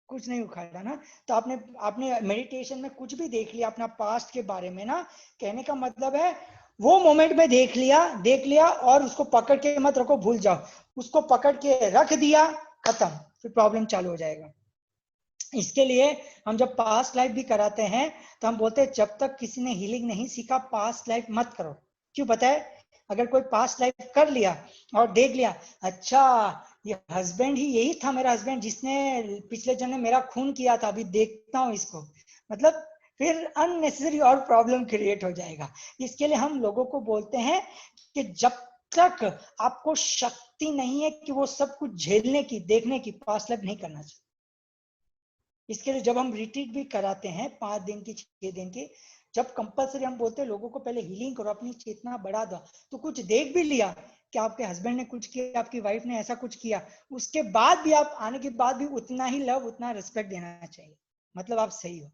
Speaker 1: कुछ नहीं उखाड़ा ना। तो आपने आपने मेडिटेशन में कुछ भी देख लिया अपना पास्ट के बारे में ना, कहने का मतलब है वो मोमेंट में देख लिया और उसको पकड़ के मत रखो, भूल जाओ। उसको पकड़ के रख दिया, खत्म, फिर प्रॉब्लम चालू हो जाएगा। इसके लिए हम जब पास्ट लाइफ भी कराते हैं तो हम बोलते हैं जब तक किसी ने हीलिंग नहीं सीखा पास्ट लाइफ मत करो। क्यों पता है? अगर कोई पास्ट लाइफ कर लिया और देख लिया, अच्छा ये हस्बैंड ही यही था मेरा हस्बैंड जिसने पिछले जन्म में मेरा खून किया था, अभी देखता हूँ इसको, मतलब फिर अननेसेसरी और प्रॉब्लम क्रिएट हो जाएगा। इसके लिए हम लोगों को बोलते हैं कि जब तक आपको शक्ति नहीं है कि वो सब कुछ झेलने की, देखने की, पास्ट लाइफ नहीं करना चाहिए। इसके लिए जब हम रिट्रीट भी कराते हैं 5 दिन की, 6 दिन की, जब कंपलसरी हम बोलते हैं लोगों को पहले हीलिंग करो, अपनी चेतना बढ़ा दो, तो कुछ देख भी लिया कि आपके हस्बैंड ने कुछ किया, आपकी वाइफ ने ऐसा कुछ किया, उसके बाद भी आप आने के बाद भी उतना ही लव, उतना रिस्पेक्ट देना चाहिए, मतलब आप सही हो।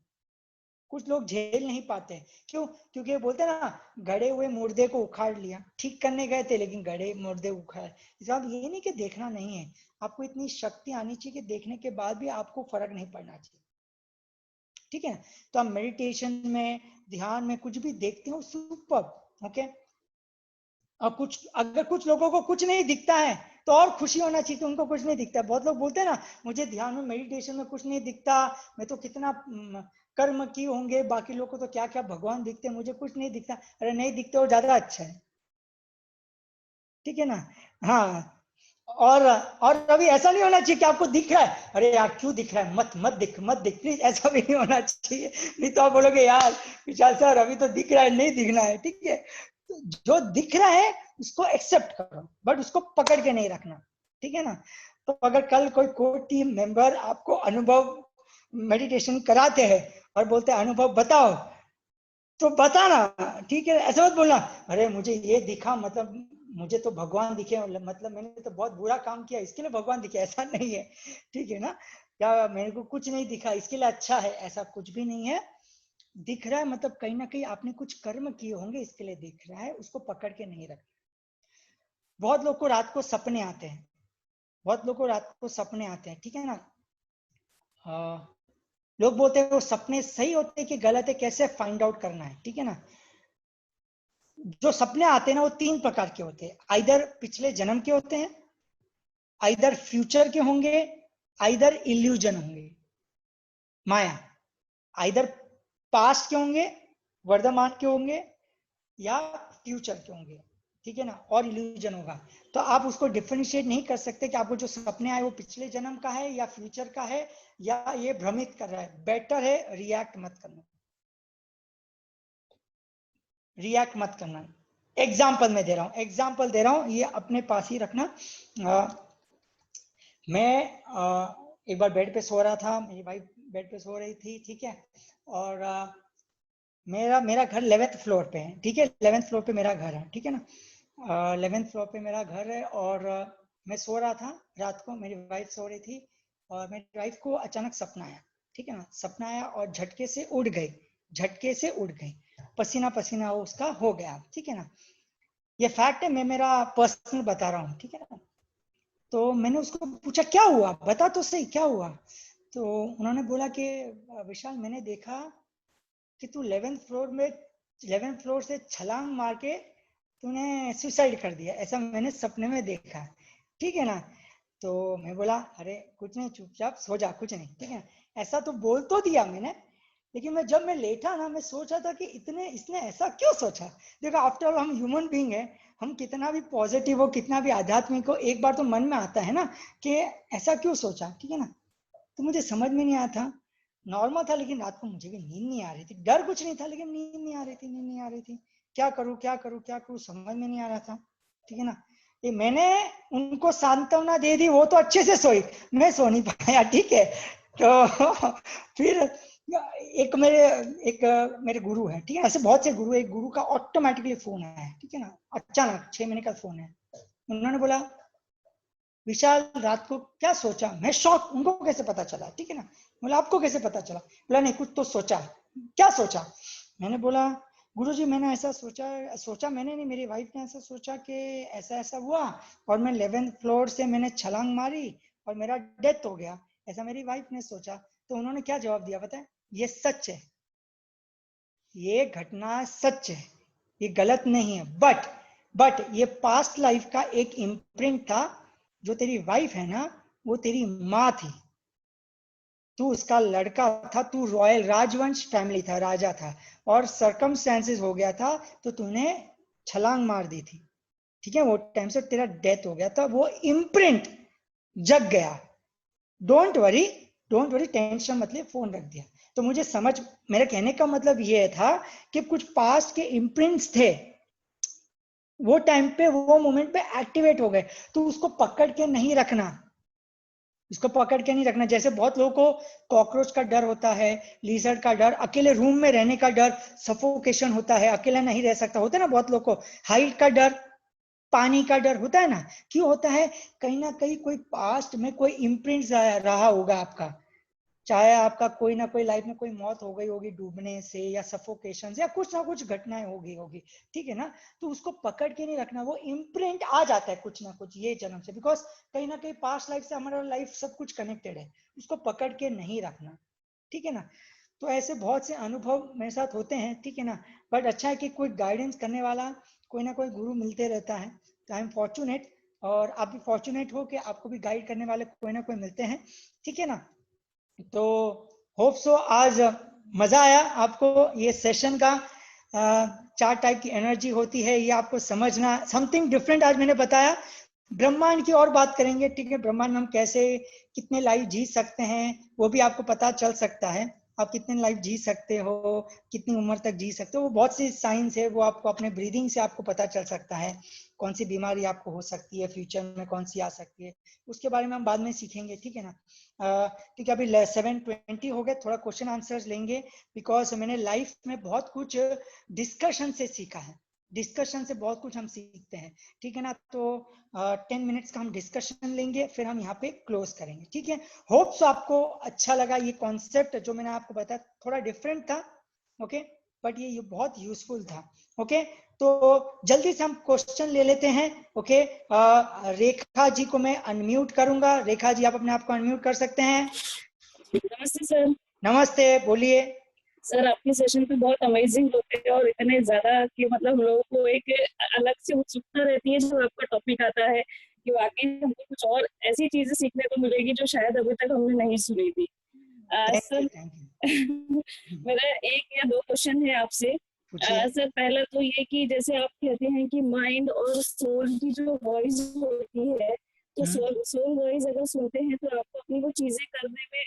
Speaker 1: कुछ लोग झेल नहीं पाते, क्यों? क्योंकि बोलते हैं ना, गड़े हुए मुर्दे को उखाड़ लिया, ठीक करने गए थे लेकिन गड़े मुर्दे उखाड़। इसका ये नहीं कि देखना नहीं है, आपको इतनी शक्ति आनी चाहिए कि देखने के बाद भी आपको फर्क नहीं पड़ना चाहिए, ठीक है। तो आप मेडिटेशन में, ध्यान में कुछ भी देखते हो, सुपर, ओके। और कुछ, अगर कुछ लोगों को कुछ नहीं दिखता है तो और खुशी होना चाहिए कि उनको कुछ नहीं दिखता। बहुत लोग बोलते हैं ना, मुझे ध्यान में, मेडिटेशन में कुछ नहीं दिखता, मैं तो कितना कर्म किए होंगे, बाकी लोगों को तो क्या क्या भगवान दिखते, मुझे कुछ नहीं दिखता। अरे नहीं दिखते हो ज्यादा अच्छा है, ठीक है ना। हाँ, और अभी ऐसा नहीं होना चाहिए कि आपको दिख रहा है, अरे यार क्यों दिख रहा है, मत दिख प्लीज, ऐसा भी नहीं होना चाहिए। नहीं तो आप बोलोगे यार विशाल सर अभी तो दिख रहा है, नहीं दिखना है, ठीक है। तो जो दिख रहा है उसको एक्सेप्ट करो, बट उसको पकड़ के नहीं रखना, ठीक है ना। तो अगर कल कोई टीम मेंबर आपको अनुभव मेडिटेशन कराते हैं और बोलते हैं अनुभव बताओ, तो बताना, ठीक है। ऐसा मत बोलना अरे मुझे ये दिखा, मतलब मुझे तो भगवान दिखे, मतलब मैंने तो बहुत बुरा काम किया इसके लिए भगवान दिखे, ऐसा नहीं है, ठीक है ना। या मेरे को कुछ नहीं दिखा इसके लिए अच्छा है, ऐसा कुछ भी नहीं है। दिख रहा है मतलब कहीं ना कहीं आपने कुछ कर्म किए होंगे इसके लिए दिख रहा है, उसको पकड़ के नहीं रखना। बहुत लोग को रात को सपने आते हैं, बहुत लोग को रात को सपने आते हैं, ठीक है ना। लोग बोलते हैं वो सपने सही होते हैं कि गलत है, कैसे फाइंड आउट करना है, ठीक है ना। जो सपने आते हैं ना वो 3 प्रकार के होते हैं, आइदर पिछले जन्म के होते हैं, आइदर फ्यूचर के होंगे, आइदर इल्यूजन होंगे, माया। आइदर पास्ट के होंगे, वर्तमान के होंगे, या फ्यूचर के होंगे, ठीक है ना, और इल्यूजन होगा। तो आप उसको डिफरेंशिएट नहीं कर सकते कि आपको जो सपने आए वो पिछले जन्म का है या फ्यूचर का है, या ये भ्रमित कर रहा है। बेटर है रिएक्ट मत करना, रिएक्ट मत करना। एग्जाम्पल मैं दे रहा हूं, एग्जाम्पल दे रहा हूं, ये अपने पास ही रखना। मैं एक बार बेड पे सो रहा था, मेरी वाइफ बेड पे सो रही थी, ठीक है। और मेरा मेरा घर 11th फ्लोर पे है, ठीक है, 11th फ्लोर पे मेरा घर है, ठीक है ना। 11th फ्लोर पे मेरा घर है, और मैं सो रहा था रात को, मेरी वाइफ सो रही थी, और मेरी वाइफ को अचानक सपना आया, ठीक है ना। सपना आया और झटके से उड़ गई, झटके से उड़ गई, पसीना पसीना उसका हो गया, ठीक है ना। ये फैक्ट है, मैं मेरा पर्सनल बता रहा हूँ, ठीक है ना। तो मैंने उसको पूछा क्या हुआ, बता तो सही क्या हुआ। तो उन्होंने बोला कि विशाल मैंने देखा कि तू 11th फ्लोर में 11th फ्लोर से छलांग मार के तूने सुसाइड कर दिया, ऐसा मैंने सपने में देखा, ठीक है ना। तो मैं बोला अरे कुछ नहीं, चुपचाप सो जा, कुछ नहीं, ठीक है। ऐसा तो बोल तो दिया मैंने, लेकिन जब मैं लेटा ना, मैं सोचा था कि इसने ऐसा क्यों सोचा। देखो आफ्टर ऑल हम ह्यूमन बीइंग है, हम कितना भी पॉजिटिव हो, कितना भी आध्यात्मिक हो, एक बार तो मन में आता है ना कि ऐसा क्यों सोचा, ठीक है ना। तो मुझे समझ में नहीं आया था, नॉर्मल था, लेकिन रात को मुझे भी नींद नहीं आ रही थी, डर कुछ नहीं था लेकिन नींद नहीं आ रही थी, नींद नहीं आ रही थी। क्या करूं क्या करूं क्या करूं, समझ में नहीं आ रहा था, ठीक है ना। ये मैंने उनको सांत्वना दे दी, वो तो अच्छे से सोई, मैं सो नहीं पाया, ठीक है। तो फिर एक मेरे गुरु है, ठीक है, ऐसे बहुत से गुरु, एक गुरु का ऑटोमेटिकली फोन आया, ठीक है ना, अचानक 6 महीने का फोन है। उन्होंने बोला विशाल रात को क्या सोचा। मैं शॉक, उनको कैसे पता चला, ठीक है ना। बोला आपको कैसे पता चला। बोला नहीं कुछ तो सोचा। क्या सोचा। मैंने बोला गुरुजी मैंने ऐसा सोचा, सोचा मैंने नहीं, मेरी वाइफ ने ऐसा सोचा कि ऐसा ऐसा हुआ, और मैं 11th फ्लोर से मैंने छलांग मारी और मेरा डेथ हो गया, ऐसा मेरी वाइफ ने सोचा। तो उन्होंने क्या जवाब दिया पता है, ये सच है, ये घटना सच है, ये गलत नहीं है, बट ये पास्ट लाइफ का एक इम्प्रिंट था। जो तेरी वाइफ है ना, वो तेरी माँ थी, तू उसका लड़का था, तू रॉयल राजवंश फैमिली था, राजा था, और सरकमस्टेंसेस हो गया था तो तूने छलांग मार दी थी, ठीक है। वो टाइम से तेरा डेथ हो गया था, वो इम्प्रिंट जग गया। Don't worry, don't worry, tension मत ले, फोन रख दिया। तो मुझे समझ, मेरे कहने का मतलब ये था कि कुछ पास्ट के इम्प्रिंट्स थे, वो टाइम पे वो मोमेंट पे एक्टिवेट हो गए, तो उसको पकड़ के नहीं रखना, इसको पकड़ के नहीं रखना। जैसे बहुत लोगों को कॉकरोच का डर होता है, लीजर्ड का डर, अकेले रूम में रहने का डर, सफोकेशन होता है, अकेला नहीं रह सकता, होता है ना बहुत लोगों को, हाइट का डर, पानी का डर होता है ना। क्यों होता है, कहीं ना कहीं कोई पास्ट में कोई इम्प्रिंट रहा होगा आपका, चाहे आपका कोई ना कोई लाइफ में कोई मौत हो गई होगी डूबने से, या सफोकेशन से, या कुछ ना कुछ घटनाएं होगी, ठीक है ना। तो उसको पकड़ के नहीं रखना, वो इम्प्रिंट आ जाता है कुछ ना कुछ ये जन्म से, बिकॉज कहीं ना कहीं पास्ट लाइफ से हमारा लाइफ सब कुछ कनेक्टेड है, उसको पकड़ के नहीं रखना, ठीक है ना। तो ऐसे बहुत से अनुभव मेरे साथ होते हैं, ठीक है ना। बट अच्छा है कि कोई गाइडेंस करने वाला, कोई ना कोई गुरु मिलते रहता है, तो आई एम फॉर्चुनेट, और आप भी फॉर्चुनेट हो कि आपको भी गाइड करने वाले कोई ना कोई मिलते हैं, ठीक है ना। तो होप सो आज मजा आया आपको ये सेशन का। 4 टाइप की एनर्जी होती है, ये आपको समझना, समथिंग डिफरेंट आज मैंने बताया, ब्रह्मांड की और बात करेंगे, ठीक है। ब्रह्मांड में हम कैसे कितने लाइफ जी सकते हैं वो भी आपको पता चल सकता है। आप कितने लाइफ जी सकते हो, कितनी उम्र तक जी सकते हो, वो बहुत सी साइंस है, वो आपको अपने ब्रीदिंग से आपको पता चल सकता है। कौन सी बीमारी आपको हो सकती है, फ्यूचर में कौन सी आ सकती है, उसके बारे में हम बाद में सीखेंगे, ठीक है ना। ठीक है, अभी 7:20 हो गए, थोड़ा क्वेश्चन आंसर्स लेंगे, बिकॉज मैंने लाइफ में बहुत कुछ डिस्कशन से सीखा है। डिस्कशन से बहुत कुछ हम सीखते हैं, ठीक है ना। तो 10 मिनट्स का हम डिस्कशन लेंगे, फिर हम यहाँ पे क्लोज करेंगे, ठीक है। होप सो आपको अच्छा लगा ये कॉन्सेप्ट जो मैंने आपको बताया, थोड़ा डिफरेंट था, ओके, बट ये बहुत यूजफुल था, ओके। तो जल्दी से हम क्वेश्चन ले लेते हैं, ओके। रेखा जी को मैं अनम्यूट करूंगा। रेखा जी, आप अपने आप को अनम्यूट कर सकते हैं।
Speaker 2: नमस्ते सर।
Speaker 1: नमस्ते, बोलिए।
Speaker 2: सर आपके सेशन पे बहुत अमेजिंग होते हैं और इतने ज्यादा कि मतलब हम लोगों को एक अलग से उत्सुकता रहती है जब आपका टॉपिक आता है कि वाकई हमको कुछ और ऐसी चीजें सीखने को मिलेगी जो शायद अभी तक हमने नहीं सुनी थी।
Speaker 1: Thank you,
Speaker 2: sir
Speaker 1: thank you.
Speaker 2: मेरा एक या दो क्वेश्चन है आपसे।
Speaker 1: पूछिए।
Speaker 2: सर पहला तो ये कि जैसे आप कहते हैं कि माइंड और सोल की जो वॉइस होती है, तो सोल सोल वॉइस अगर सुनते हैं तो आपको अपनी वो चीजें करने में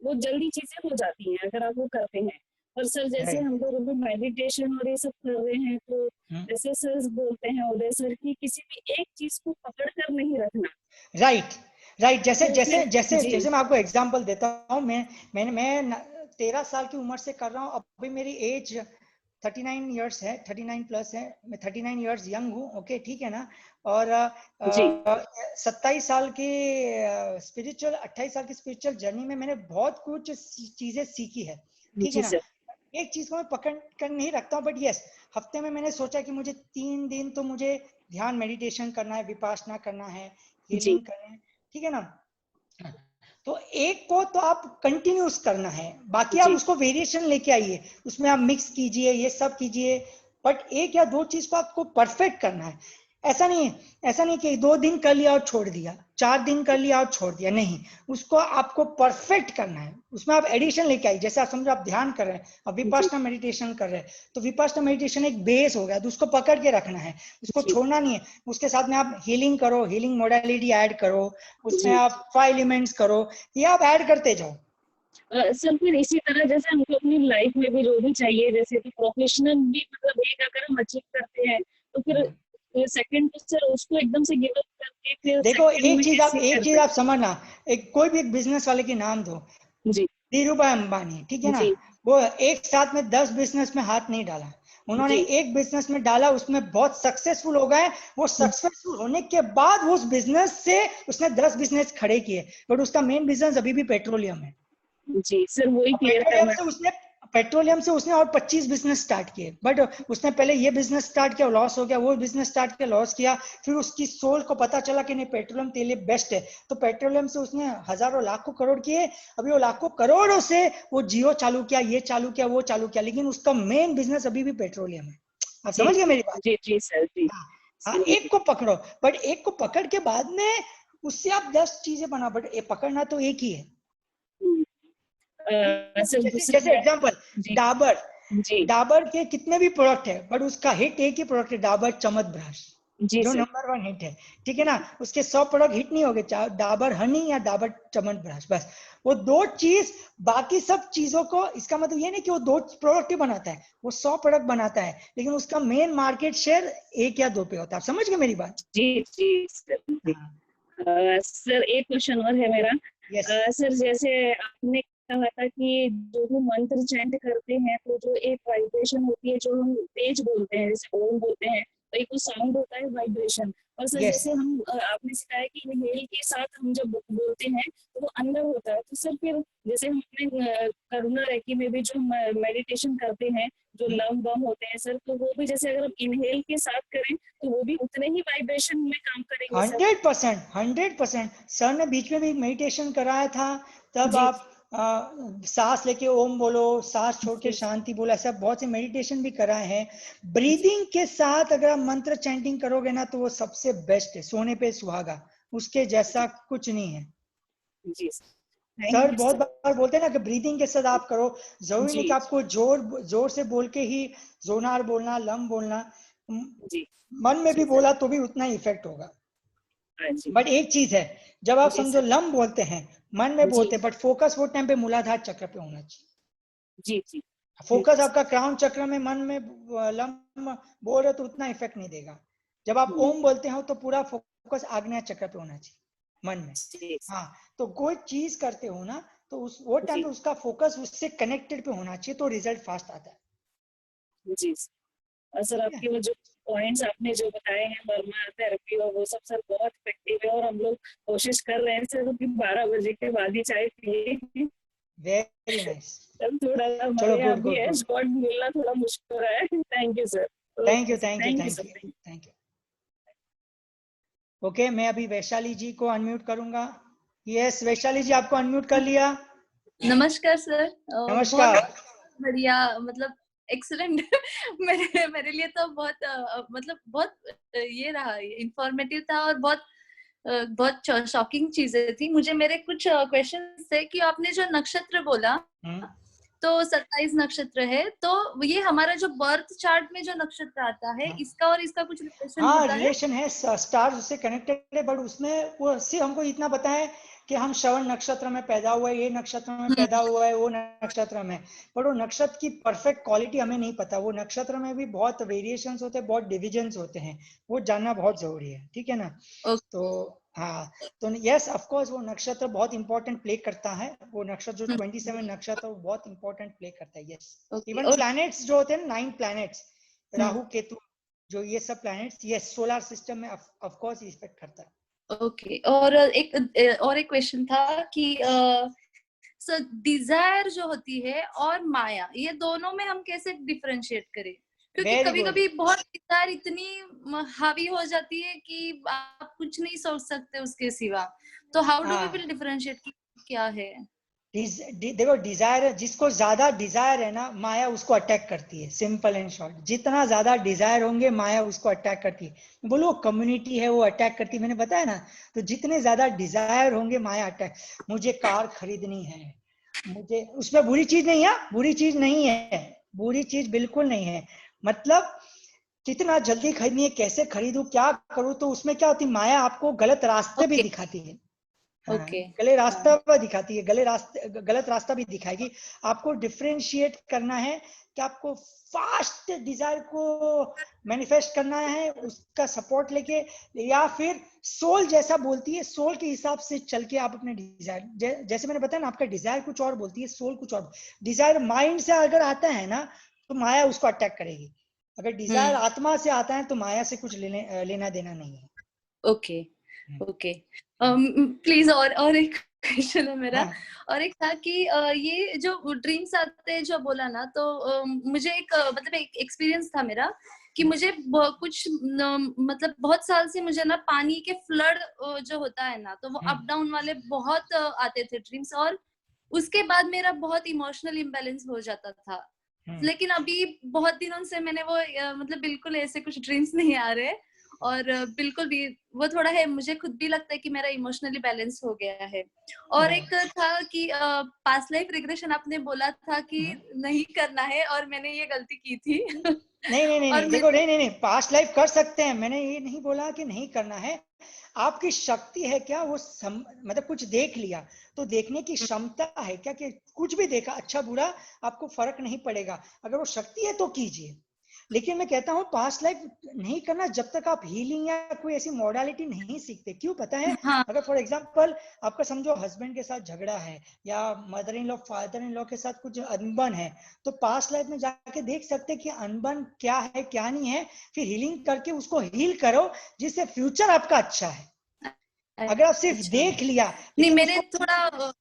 Speaker 2: वो जल्दी चीजें हो जाती हैं अगर आप वो करते हैं। और सर जैसे
Speaker 1: राइट,
Speaker 2: हम लोग मेडिटेशन और ये सब कर रहे हैं तो जैसे सर बोलते हैं उदय सर की किसी भी एक चीज को पकड़ कर नहीं रखना।
Speaker 1: Right, right. जैसे
Speaker 2: तो
Speaker 1: जैसे
Speaker 2: फिर
Speaker 1: जैसे
Speaker 2: जी
Speaker 1: जैसे मैं आपको एग्जांपल देता हूँ। मैं 13 साल की उम्र से कर रहा हूँ। अभी मेरी एज 39 इयर्स है, 39 प्लस है। मैं 39 इयर्स यंग हूँ, ओके, ठीक है ना। और
Speaker 2: जी
Speaker 1: 27 साल की स्पिरिचुअल 28 साल की स्पिरिचुअल जर्नी में मैंने बहुत कुछ चीजें सीखी है, ठीक है
Speaker 2: जी
Speaker 1: ना।
Speaker 2: सर
Speaker 1: एक चीज को मैं पकड़ कर नहीं रखता हूँ, बट यस, हफ्ते में मैंने सोचा कि मुझे 3 दिन तो मुझे ध्यान मेडिटेशन करना है, विपासना करना है,
Speaker 2: जी
Speaker 1: हीलिंग करना है, ठीक है ना। तो एक को तो आप कंटिन्यूस करना है, बाकी आप
Speaker 2: जी
Speaker 1: उसको वेरिएशन लेके आइए, उसमें आप मिक्स कीजिए, ये सब कीजिए, बट एक या दो चीज को आपको परफेक्ट करना है। ऐसा नहीं है, ऐसा नहीं कि 2 दिन कर लिया और छोड़ दिया, 4 दिन कर लिया और छोड़ दिया, नहीं। उसको आपको परफेक्ट करना है, उसमें आप एडिशन लेके आइए। जैसे आप समझो आप ध्यान कर रहे हैं, अब
Speaker 2: जी
Speaker 1: विपासना मेडिटेशन कर रहे हैं, तो विपासना मेडिटेशन एक बेस हो गया, तो उसको पकड़ के रखना है, उसको
Speaker 2: जी
Speaker 1: छोड़ना नहीं है। उसके साथ में आप हीलिंग करो, हीलिंग मोडालिटी ऐड करो, उसमें
Speaker 2: जी
Speaker 1: आप 5 एलिमेंट्स करो, ये आप ऐड करते जाओ।
Speaker 2: सर फिर इसी तरह जैसे हमको अपनी लाइफ में भी जो भी चाहिए जैसे कि प्रोफेशनल भी मतलब एक अगर हम अचीव करते हैं तो फिर सेकंड तो सर उसको एकदम से गिव अप करके फिर
Speaker 1: देखो,
Speaker 2: सेकंड में कैसे
Speaker 1: एक चीज
Speaker 2: करते
Speaker 1: आप समझना। कोई भी एक बिजनेस वाले के नाम दो,
Speaker 2: हैं। जी
Speaker 1: धीरू भाई अंबानी, ठीक है ना।
Speaker 2: जी
Speaker 1: वो एक साथ में 10 बिजनेस में हाथ नहीं डाला, उन्होंने
Speaker 2: जी
Speaker 1: एक बिजनेस में डाला, उसमें बहुत सक्सेसफुल हो गए। वो सक्सेसफुल होने के बाद वो उस बिजनेस से उसने 10 बिजनेस खड़े किए, बट उसका मेन बिजनेस अभी भी पेट्रोलियम है।
Speaker 2: जी सर वही
Speaker 1: और
Speaker 2: क्लियर करना है।
Speaker 1: पेट्रोलियम से उसने और 25 बिजनेस स्टार्ट किए, बट उसने पहले ये बिजनेस स्टार्ट किया, लॉस हो गया, वो बिजनेस स्टार्ट किया, लॉस किया। फिर उसकी सोल को पता चला कि नहीं, पेट्रोलियम तेल लिए बेस्ट है, तो पेट्रोलियम से उसने हजारों लाखों करोड़ किए। अभी वो लाखों करोड़ों से वो जियो चालू किया, ये चालू किया, वो चालू किया, लेकिन उसका मेन बिजनेस अभी भी पेट्रोलियम है। आप
Speaker 2: जी
Speaker 1: समझ गए
Speaker 2: जी
Speaker 1: मेरी बात।
Speaker 2: जी जी सर जी
Speaker 1: हाँ, हाँ,
Speaker 2: सही
Speaker 1: एक को पकड़ो, बट एक को पकड़ के बाद में उससे आप 10 चीजें बनाओ, बट पकड़ना तो एक ही है।
Speaker 2: सर
Speaker 1: जैसे
Speaker 2: दूसरा
Speaker 1: जैसे एग्जांपल,
Speaker 2: जी
Speaker 1: डाबर,
Speaker 2: जी
Speaker 1: डाबर के कितने भी प्रोडक्ट है, बट उसका हिट एक ही प्रोडक्ट है, डाबर चमतब्रश,
Speaker 2: जी
Speaker 1: जो
Speaker 2: सर
Speaker 1: नंबर 1 हिट है, ठीक है ना। उसके 100 प्रोडक्ट हिट नहीं हो गए, चाहे डाबर हनी या डाबर चमतब्रश, बस वो दो चीज। बाकी सब चीजों को, इसका मतलब ये नहीं कि वो दो प्रोडक्ट ही बनाता है, वो 100 प्रोडक्ट बनाता है, लेकिन उसका मेन मार्केट शेयर 1 या 2 पे होता है। आप समझ गए मेरी बात।
Speaker 2: जी जी सर जी
Speaker 1: हाँ,
Speaker 2: सर एक क्वेश्चन और है मेरा।
Speaker 1: यस।
Speaker 2: सर जैसे आपने कहा था कि जो भी मंत्र चैंट करते हैं तो जो एक वाइब्रेशन होती है जो हम तेज बोलते हैं जैसे ओम बोलते हैं तो एक वो साउंड होता है वाइब्रेशन। और सर
Speaker 1: यस,
Speaker 2: जैसे हम आपने सिखाया कि इनहेल के साथ हम जब बोलते हैं तो वो अंदर होता है तो सर फिर जैसे हम अपने करुणा रेकी में भी जो मेडिटेशन करते हैं जो लम बम होते हैं सर तो वो भी जैसे अगर हम इनहेल के साथ करें तो वो भी उतने ही वाइब्रेशन में काम करेंगे सर।
Speaker 1: 100%, 100%। सर ने बीच में भी मेडिटेशन कराया था, तब
Speaker 2: जी
Speaker 1: आप सांस लेके ओम बोलो, सांस छोड़ के
Speaker 2: जी
Speaker 1: शांति बोलो, ऐसा बहुत से मेडिटेशन भी कराए हैं।
Speaker 2: जी
Speaker 1: ब्रीदिंग के साथ अगर आप मंत्र चैंटिंग करोगे ना, तो वो सबसे बेस्ट है, सोने पे सुहागा, उसके जैसा कुछ नहीं है।
Speaker 2: जी
Speaker 1: सर
Speaker 2: थैंक यू
Speaker 1: बहुत
Speaker 2: सर।
Speaker 1: बार बोलते हैं ना कि ब्रीदिंग के साथ आप करो, जरूरी नहीं
Speaker 2: जी
Speaker 1: कि आपको जोर जोर से बोल के ही जोनार बोलना, लम बोलना,
Speaker 2: जी
Speaker 1: मन में भी
Speaker 2: जी सर
Speaker 1: बोला तो भी उतना ही इफेक्ट होगा।
Speaker 2: हाँ जी।
Speaker 1: बट एक चीज है, जब आप
Speaker 2: जी
Speaker 1: समझो
Speaker 2: सर।
Speaker 1: लम बोलते हैं, मन में
Speaker 2: जी
Speaker 1: बोलते हैं, बट फोकस वो टाइम पे मूलाधार चक्र पे होना चाहिए।
Speaker 2: जी जी।
Speaker 1: फोकस आपका क्राउन चक्र में, मन में लम बोल रहे तो उतना इफेक्ट नहीं देगा। जब आप
Speaker 2: हम्म,
Speaker 1: ओम बोलते हो तो पूरा फोकस आग्नेय चक्र पे होना चाहिए मन में।
Speaker 2: जी
Speaker 1: हाँ, तो कोई चीज करते हो ना, तो उस वो टाइम
Speaker 2: जी
Speaker 1: पे उसका फोकस उससे कनेक्टेड पे होना चाहिए, तो रिजल्ट फास्ट आता है।
Speaker 2: जी। और सर
Speaker 1: ठीक है।
Speaker 2: आपके वो जो पॉइंट्स आपने जो बताए हैं बर्मा थेरेपी और वो सब सर बहुत इफेक्टिव है, और हम लोग कोशिश कर रहे हैं सर कि 12 बजे के बाद ही चाय पिए।
Speaker 1: Very nice.
Speaker 2: सर थोड़ा सा
Speaker 1: चलो,
Speaker 2: हमारे यहाँ
Speaker 1: गुड
Speaker 2: भी
Speaker 1: गुड
Speaker 2: है,
Speaker 1: गुड।
Speaker 2: स्पॉट मिलना थोड़ा मुश्किल हो रहा है। Thank you sir.
Speaker 1: Thank
Speaker 2: okay
Speaker 1: you
Speaker 2: sir,
Speaker 1: thank you
Speaker 2: thank you
Speaker 1: thank
Speaker 2: sir,
Speaker 1: you
Speaker 2: thank you.
Speaker 1: Thank you. Okay, मैं अभी वैशाली जी को अनम्यूट करूंगा। यस, वैशाली जी आपको अनम्यूट कर लिया।
Speaker 3: नमस्कार सर। बहुत
Speaker 1: नमस्कार।
Speaker 3: बढ़िया, मतलब एक्सीलेंट। मेरे मेरे लिए तो बहुत मतलब बहुत ये रहा, इंफॉर्मेटिव था और बहुत बहुत शॉकिंग चीजें थी। मुझे मेरे कुछ क्वेश्चन थे कि आपने जो नक्षत्र बोला, तो 27 नक्षत्र है, तो ये हमारा जो बर्थ चार्ट में जो नक्षत्र आता है,
Speaker 1: हाँ,
Speaker 3: इसका और इसका कुछ रिलेशन
Speaker 1: हाँ
Speaker 3: होता है?
Speaker 1: रिलेशन है, स्टार उससे कनेक्टेड है, बट उसमें वो सिर्फ हमको इतना पता है कि हम श्रवण नक्षत्र में पैदा हुआ है, ये नक्षत्र में पैदा हुआ है, वो नक्षत्र में। पर वो नक्षत्र की परफेक्ट क्वालिटी हमें नहीं पता। वो नक्षत्र में भी बहुत वेरिएशंस होते हैं, बहुत डिविजन्स होते हैं, वो जानना बहुत जरूरी है। ठीक है ना। तो हाँ, तो यस ऑफ कोर्स वो नक्षत्र बहुत इंपॉर्टेंट प्ले करता है। वो नक्षत्र जो 27 नक्षत्र वो बहुत इंपॉर्टेंट प्ले करता है। यस, इवन
Speaker 3: और
Speaker 1: प्लैनेट्स जो होते हैं, 9 प्लैनेट्स, राहु केतु, जो ये सब प्लैनेट्स, यस सोलर सिस्टम में ऑफ कोर्स इफेक्ट करता है।
Speaker 3: ओके। और एक क्वेश्चन था कि सर डिजायर जो होती है और माया, ये दोनों में हम कैसे डिफरेंशिएट करें? क्योंकि
Speaker 1: वेरी
Speaker 3: कभी
Speaker 1: गुड।
Speaker 3: कभी बहुत डिजायर इतनी हावी हो जाती है कि आप कुछ नहीं सोच सकते उसके सिवा। तो हाउ डू वी
Speaker 1: हाँ,
Speaker 3: विल डिफरेंशिएट क्या है?
Speaker 1: देखो डिजायर है, जिसको ज्यादा डिजायर है ना, माया उसको अटैक करती है। सिंपल एंड शॉर्ट, जितना ज्यादा डिजायर होंगे माया उसको अटैक करती है। बोलो कम्युनिटी है वो अटैक करती है, मैंने बताया ना। तो जितने ज्यादा डिजायर होंगे माया अटैक। मुझे कार खरीदनी है, मुझे, उसमें बुरी चीज नहीं है, बुरी चीज नहीं है, बुरी चीज बिल्कुल नहीं है। मतलब कितना जल्दी खरीदनी है, कैसे खरीदूं, क्या करूं, तो उसमें क्या होती है, माया आपको गलत रास्ते भी
Speaker 3: ओके
Speaker 1: दिखाती है। हाँ,
Speaker 3: ओके।
Speaker 1: गले रास्ता
Speaker 3: हाँ।
Speaker 1: पर दिखाती है, गलत रास्ता भी दिखाएगी। आपको डिफरेंशिएट करना है कि आपको फास्ट डिजायर को मैनिफेस्ट करना है, उसका सपोर्ट लेके, या फिर सोल जैसा बोलती है, सोल के हिसाब से चल के आप अपने डिजायर, जैसे मैंने बताया ना, आपका डिजायर कुछ और बोलती है, सोल कुछ और। डिजायर माइंड से अगर आता है ना, तो माया उसको अटैक करेगी। अगर डिजायर आत्मा से आता है तो माया से कुछ लेना देना नहीं है।
Speaker 3: Okay okay. प्लीज, और एक क्वेश्चन है मेरा।
Speaker 1: हाँ,
Speaker 3: और एक था कि ये जो ड्रीम्स आते हैं जो बोला ना, तो मुझे एक मतलब एक एक्सपीरियंस था मेरा कि मुझे कुछ मतलब बहुत साल से मुझे ना पानी के फ्लड जो होता है ना, तो वो अप डाउन वाले बहुत आते थे ड्रीम्स, और उसके बाद मेरा बहुत इमोशनल इम्बैलेंस हो जाता था। लेकिन अभी बहुत दिनों से मैंने वो मतलब बिल्कुल ऐसे कुछ ड्रीम्स नहीं आ रहे, और बिल्कुल भी वो थोड़ा है, मुझे खुद भी लगता है कि मेरा इमोशनली बैलेंस हो गया है। और एक था कि पास्ट लाइफ रिग्रेशन आपने बोला था कि नहीं करना है, और मैंने ये गलती की थी।
Speaker 1: नहीं नहीं नहीं
Speaker 3: और
Speaker 1: नहीं,
Speaker 3: मैं
Speaker 1: देखो, नहीं नहीं नहीं, पास्ट लाइफ कर सकते हैं, मैंने ये नहीं बोला कि नहीं करना है। आपकी शक्ति है क्या, वो मतलब कुछ देख लिया, तो देखने की क्षमता है क्या, कि कुछ भी देखा, अच्छा बुरा, आपको फर्क नहीं पड़ेगा। अगर वो शक्ति है तो कीजिए। लेकिन मैं कहता हूँ पास्ट लाइफ नहीं करना जब तक आप हीलिंग या कोई ऐसी मॉडलिटी नहीं सीखते। क्यों पता है?
Speaker 3: हाँ
Speaker 1: अगर फॉर एग्जांपल आपका समझो हस्बैंड के साथ झगड़ा है, या mother in law father in law के साथ कुछ अनबन है, तो पास्ट लाइफ में जाके देख सकते कि अनबन क्या है क्या नहीं है, फिर हीलिंग करके उसको हील करो, जिससे फ्यूचर आपका अच्छा है। अगर आप सिर्फ
Speaker 3: अच्छा।
Speaker 1: देख लिया
Speaker 3: नहीं,
Speaker 1: लेकिन
Speaker 3: मैंने
Speaker 1: उसको,
Speaker 3: थोड़ा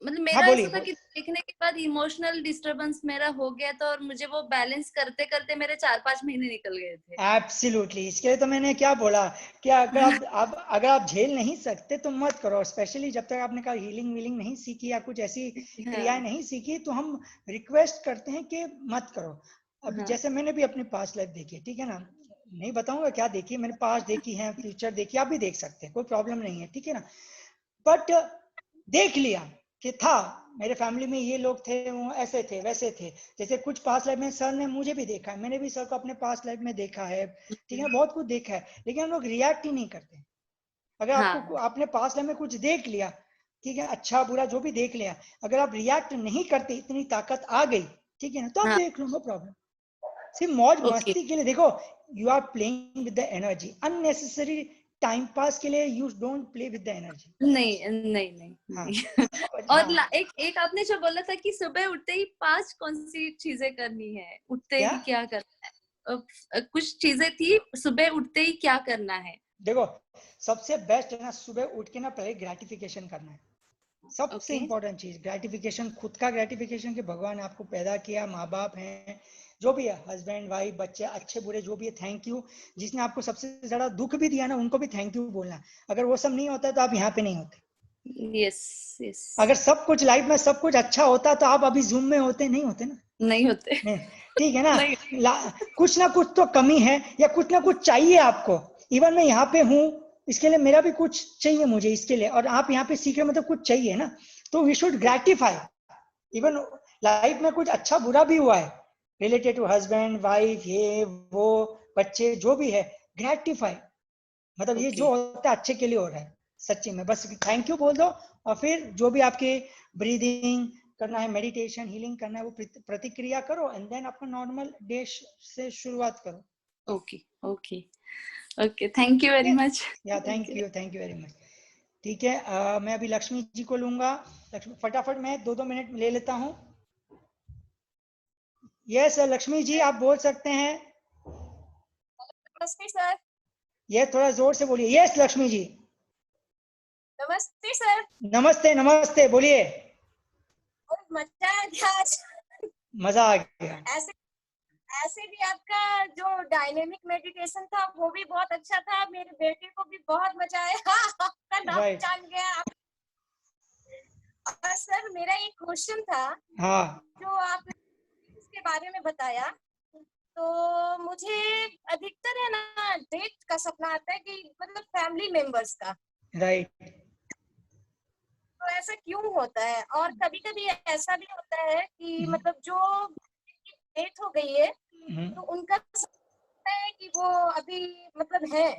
Speaker 3: मतलब
Speaker 1: हाँ
Speaker 3: मेरा
Speaker 1: बोलिए
Speaker 3: ऐसा था कि देखने के बाद इमोशनल डिस्टरबेंस मेरा हो गया था, और मुझे वो बैलेंस करते करते मेरे 4-5 महीने निकल गए थे।
Speaker 1: एब्सोल्युटली, इसके लिए तो मैंने क्या बोला कि अगर आप झेल नहीं सकते तो मत करो। स्पेशली जब तक आपने कहा हीलिंग वीलिंग नहीं सीखी या कुछ ऐसी क्रियाएं
Speaker 3: हाँ
Speaker 1: नहीं सीखी, तो हम रिक्वेस्ट करते हैं कि मत करो। अभी
Speaker 3: हाँ
Speaker 1: जैसे मैंने भी अपनी पास्ट लाइफ देखी है, ठीक है ना, नहीं बताऊंगा क्या देखी, मैंने पास्ट देखी है, फ्यूचर देखी, आप भी देख सकते हैं, कोई प्रॉब्लम नहीं है, ठीक है ना। बट देख लिया कि था मेरे फैमिली में ये लोग थे, वो ऐसे थे वैसे थे। जैसे कुछ पास्ट लाइफ में सर ने मुझे भी देखा है, मैंने भी सर को अपने पास्ट लाइफ में देखा है, ठीक है, बहुत कुछ देखा है, लेकिन हम लोग रिएक्ट ही नहीं करते। अगर आपको आपने पास्ट लाइफ में कुछ देख लिया, ठीक है, अच्छा बुरा जो भी देख लिया, अगर आप रिएक्ट नहीं करते, इतनी ताकत आ गई, ठीक है ना, तो आप देख लो, नो प्रॉब्लम। सिर्फ मौज मस्ती के लिए देखो, you are playing with the energy, unnecessary time pass के लिए you don't play with the energy.
Speaker 3: नहीं नहीं नहीं,
Speaker 1: हाँ,
Speaker 3: नहीं। और एक आपने जो बोला था कि सुबह उठते ही 5 कौन सी चीजें करनी है, उठते ही क्या करना है, कुछ चीजें थी, सुबह उठते ही क्या करना है।
Speaker 1: देखो सबसे बेस्ट है ना, सुबह उठ के ना पहले ग्रेटिफिकेशन करना है, सबसे इंपॉर्टेंट चीज ग्रेटिफिकेशन, खुद का ग्रेटिफिकेशन कि भगवान ने आपको पैदा किया, माँ बाप हैं, जो भी है, हस्बैंड वाइफ बच्चे अच्छे बुरे जो भी है, थैंक यू। जिसने आपको सबसे ज्यादा दुख भी दिया ना, उनको भी थैंक यू बोलना। अगर वो सब नहीं होता तो आप यहाँ पे नहीं होते।
Speaker 3: Yes yes.
Speaker 1: अगर सब कुछ लाइफ में सब कुछ अच्छा होता तो आप अभी जूम में होते, नहीं होते ना,
Speaker 3: नहीं होते,
Speaker 1: ठीक है ना। कुछ ना कुछ तो कमी है, या कुछ ना कुछ चाहिए आपको। इवन मैं यहाँ पे हूँ, इसके लिए मेरा भी कुछ चाहिए मुझे इसके लिए, और आप यहाँ पे सीख रहे, मतलब कुछ चाहिए ना, तो we should gratify. Even life में कुछ अच्छा बुरा भी हुआ है रिलेटेड टू हस्बैंड वाइफ, ये वो बच्चे जो भी है, ग्रेटिफाई, मतलब ये जो होता है अच्छे के लिए हो रहा है, सच्ची में बस थैंक यू बोल दो। और फिर जो भी आपके ब्रीदिंग करना है, मेडिटेशन हीलिंग करना है, वो प्रतिक्रिया करो, एंड देन आपका नॉर्मल डे से शुरुआत करो।
Speaker 3: Okay okay okay, thank you very much.
Speaker 1: या थैंक यू वेरी मच। ठीक है, मैं अभी लक्ष्मी जी को लूंगा। लक्ष्मी फटाफट मैं 2-2 मिनट ले लेता हूँ। यस लक्ष्मी जी आप बोल सकते हैं।
Speaker 4: नमस्ते सर।
Speaker 1: ये थोड़ा जोर से बोलिए। यस लक्ष्मी जी।
Speaker 4: नमस्ते सर।
Speaker 1: नमस्ते नमस्ते, बोलिए।
Speaker 4: मजा आ गया आज।
Speaker 1: मजा आ गया।
Speaker 4: ऐसे भी आपका जो डायनेमिक मेडिटेशन था वो भी बहुत अच्छा था, मेरे बेटे को भी बहुत मजा आया। आपका नाम जान गया आप। और सर मेरा एक क्वेश्चन था।
Speaker 1: हाँ,
Speaker 4: जो आपने इसके बारे में बताया, तो मुझे अधिकतर है ना डेट का सपना आता है, कि मतलब फैमिली मेंबर्स का।
Speaker 1: राइट।
Speaker 4: तो ऐसा क्यों होता है? और कभी कभी ऐसा भी होता है कि मतलब जो डेथ हो गई है तो उनका है कि वो अभी मतलब है।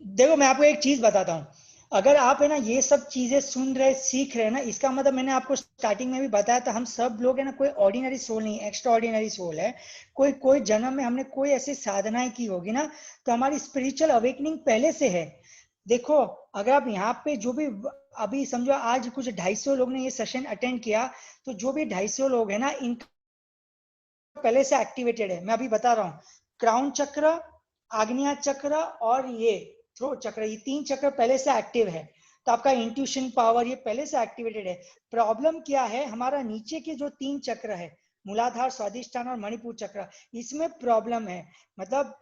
Speaker 1: देखो मैं आपको एक चीज बताता हूँ, अगर आप है ना ये सब चीजें सुन रहे सीख रहे हैं ना, इसका मतलब मैंने आपको स्टार्टिंग में भी बताया था, हम सब लोग है ना कोई ऑर्डिनरी सोल नहीं, एक्स्ट्रा ऑर्डिनरी सोल है। कोई जन्म में हमने कोई ऐसी साधनाएं की होगी ना, तो हमारी स्पिरिचुअल अवेकनिंग पहले से है। देखो अगर आप यहाँ पे जो भी अभी समझो आज कुछ 250 लोग ने ये सेशन अटेंड किया, तो जो भी 250 लोग है ना, इनका पहले से एक्टिवेटेड है। मैं अभी बता रहा हूँ, क्राउन चक्र, आग्नेय चक्र और ये थ्रोट चक्र, ये 3 चक्र पहले से एक्टिव है। तो आपका इंट्यूशन पावर ये पहले से एक्टिवेटेड है। प्रॉब्लम क्या है, हमारा नीचे के जो 3 चक्र है, मूलाधार, स्वादिष्ठान और मणिपुर चक्र, इसमें प्रॉब्लम है। मतलब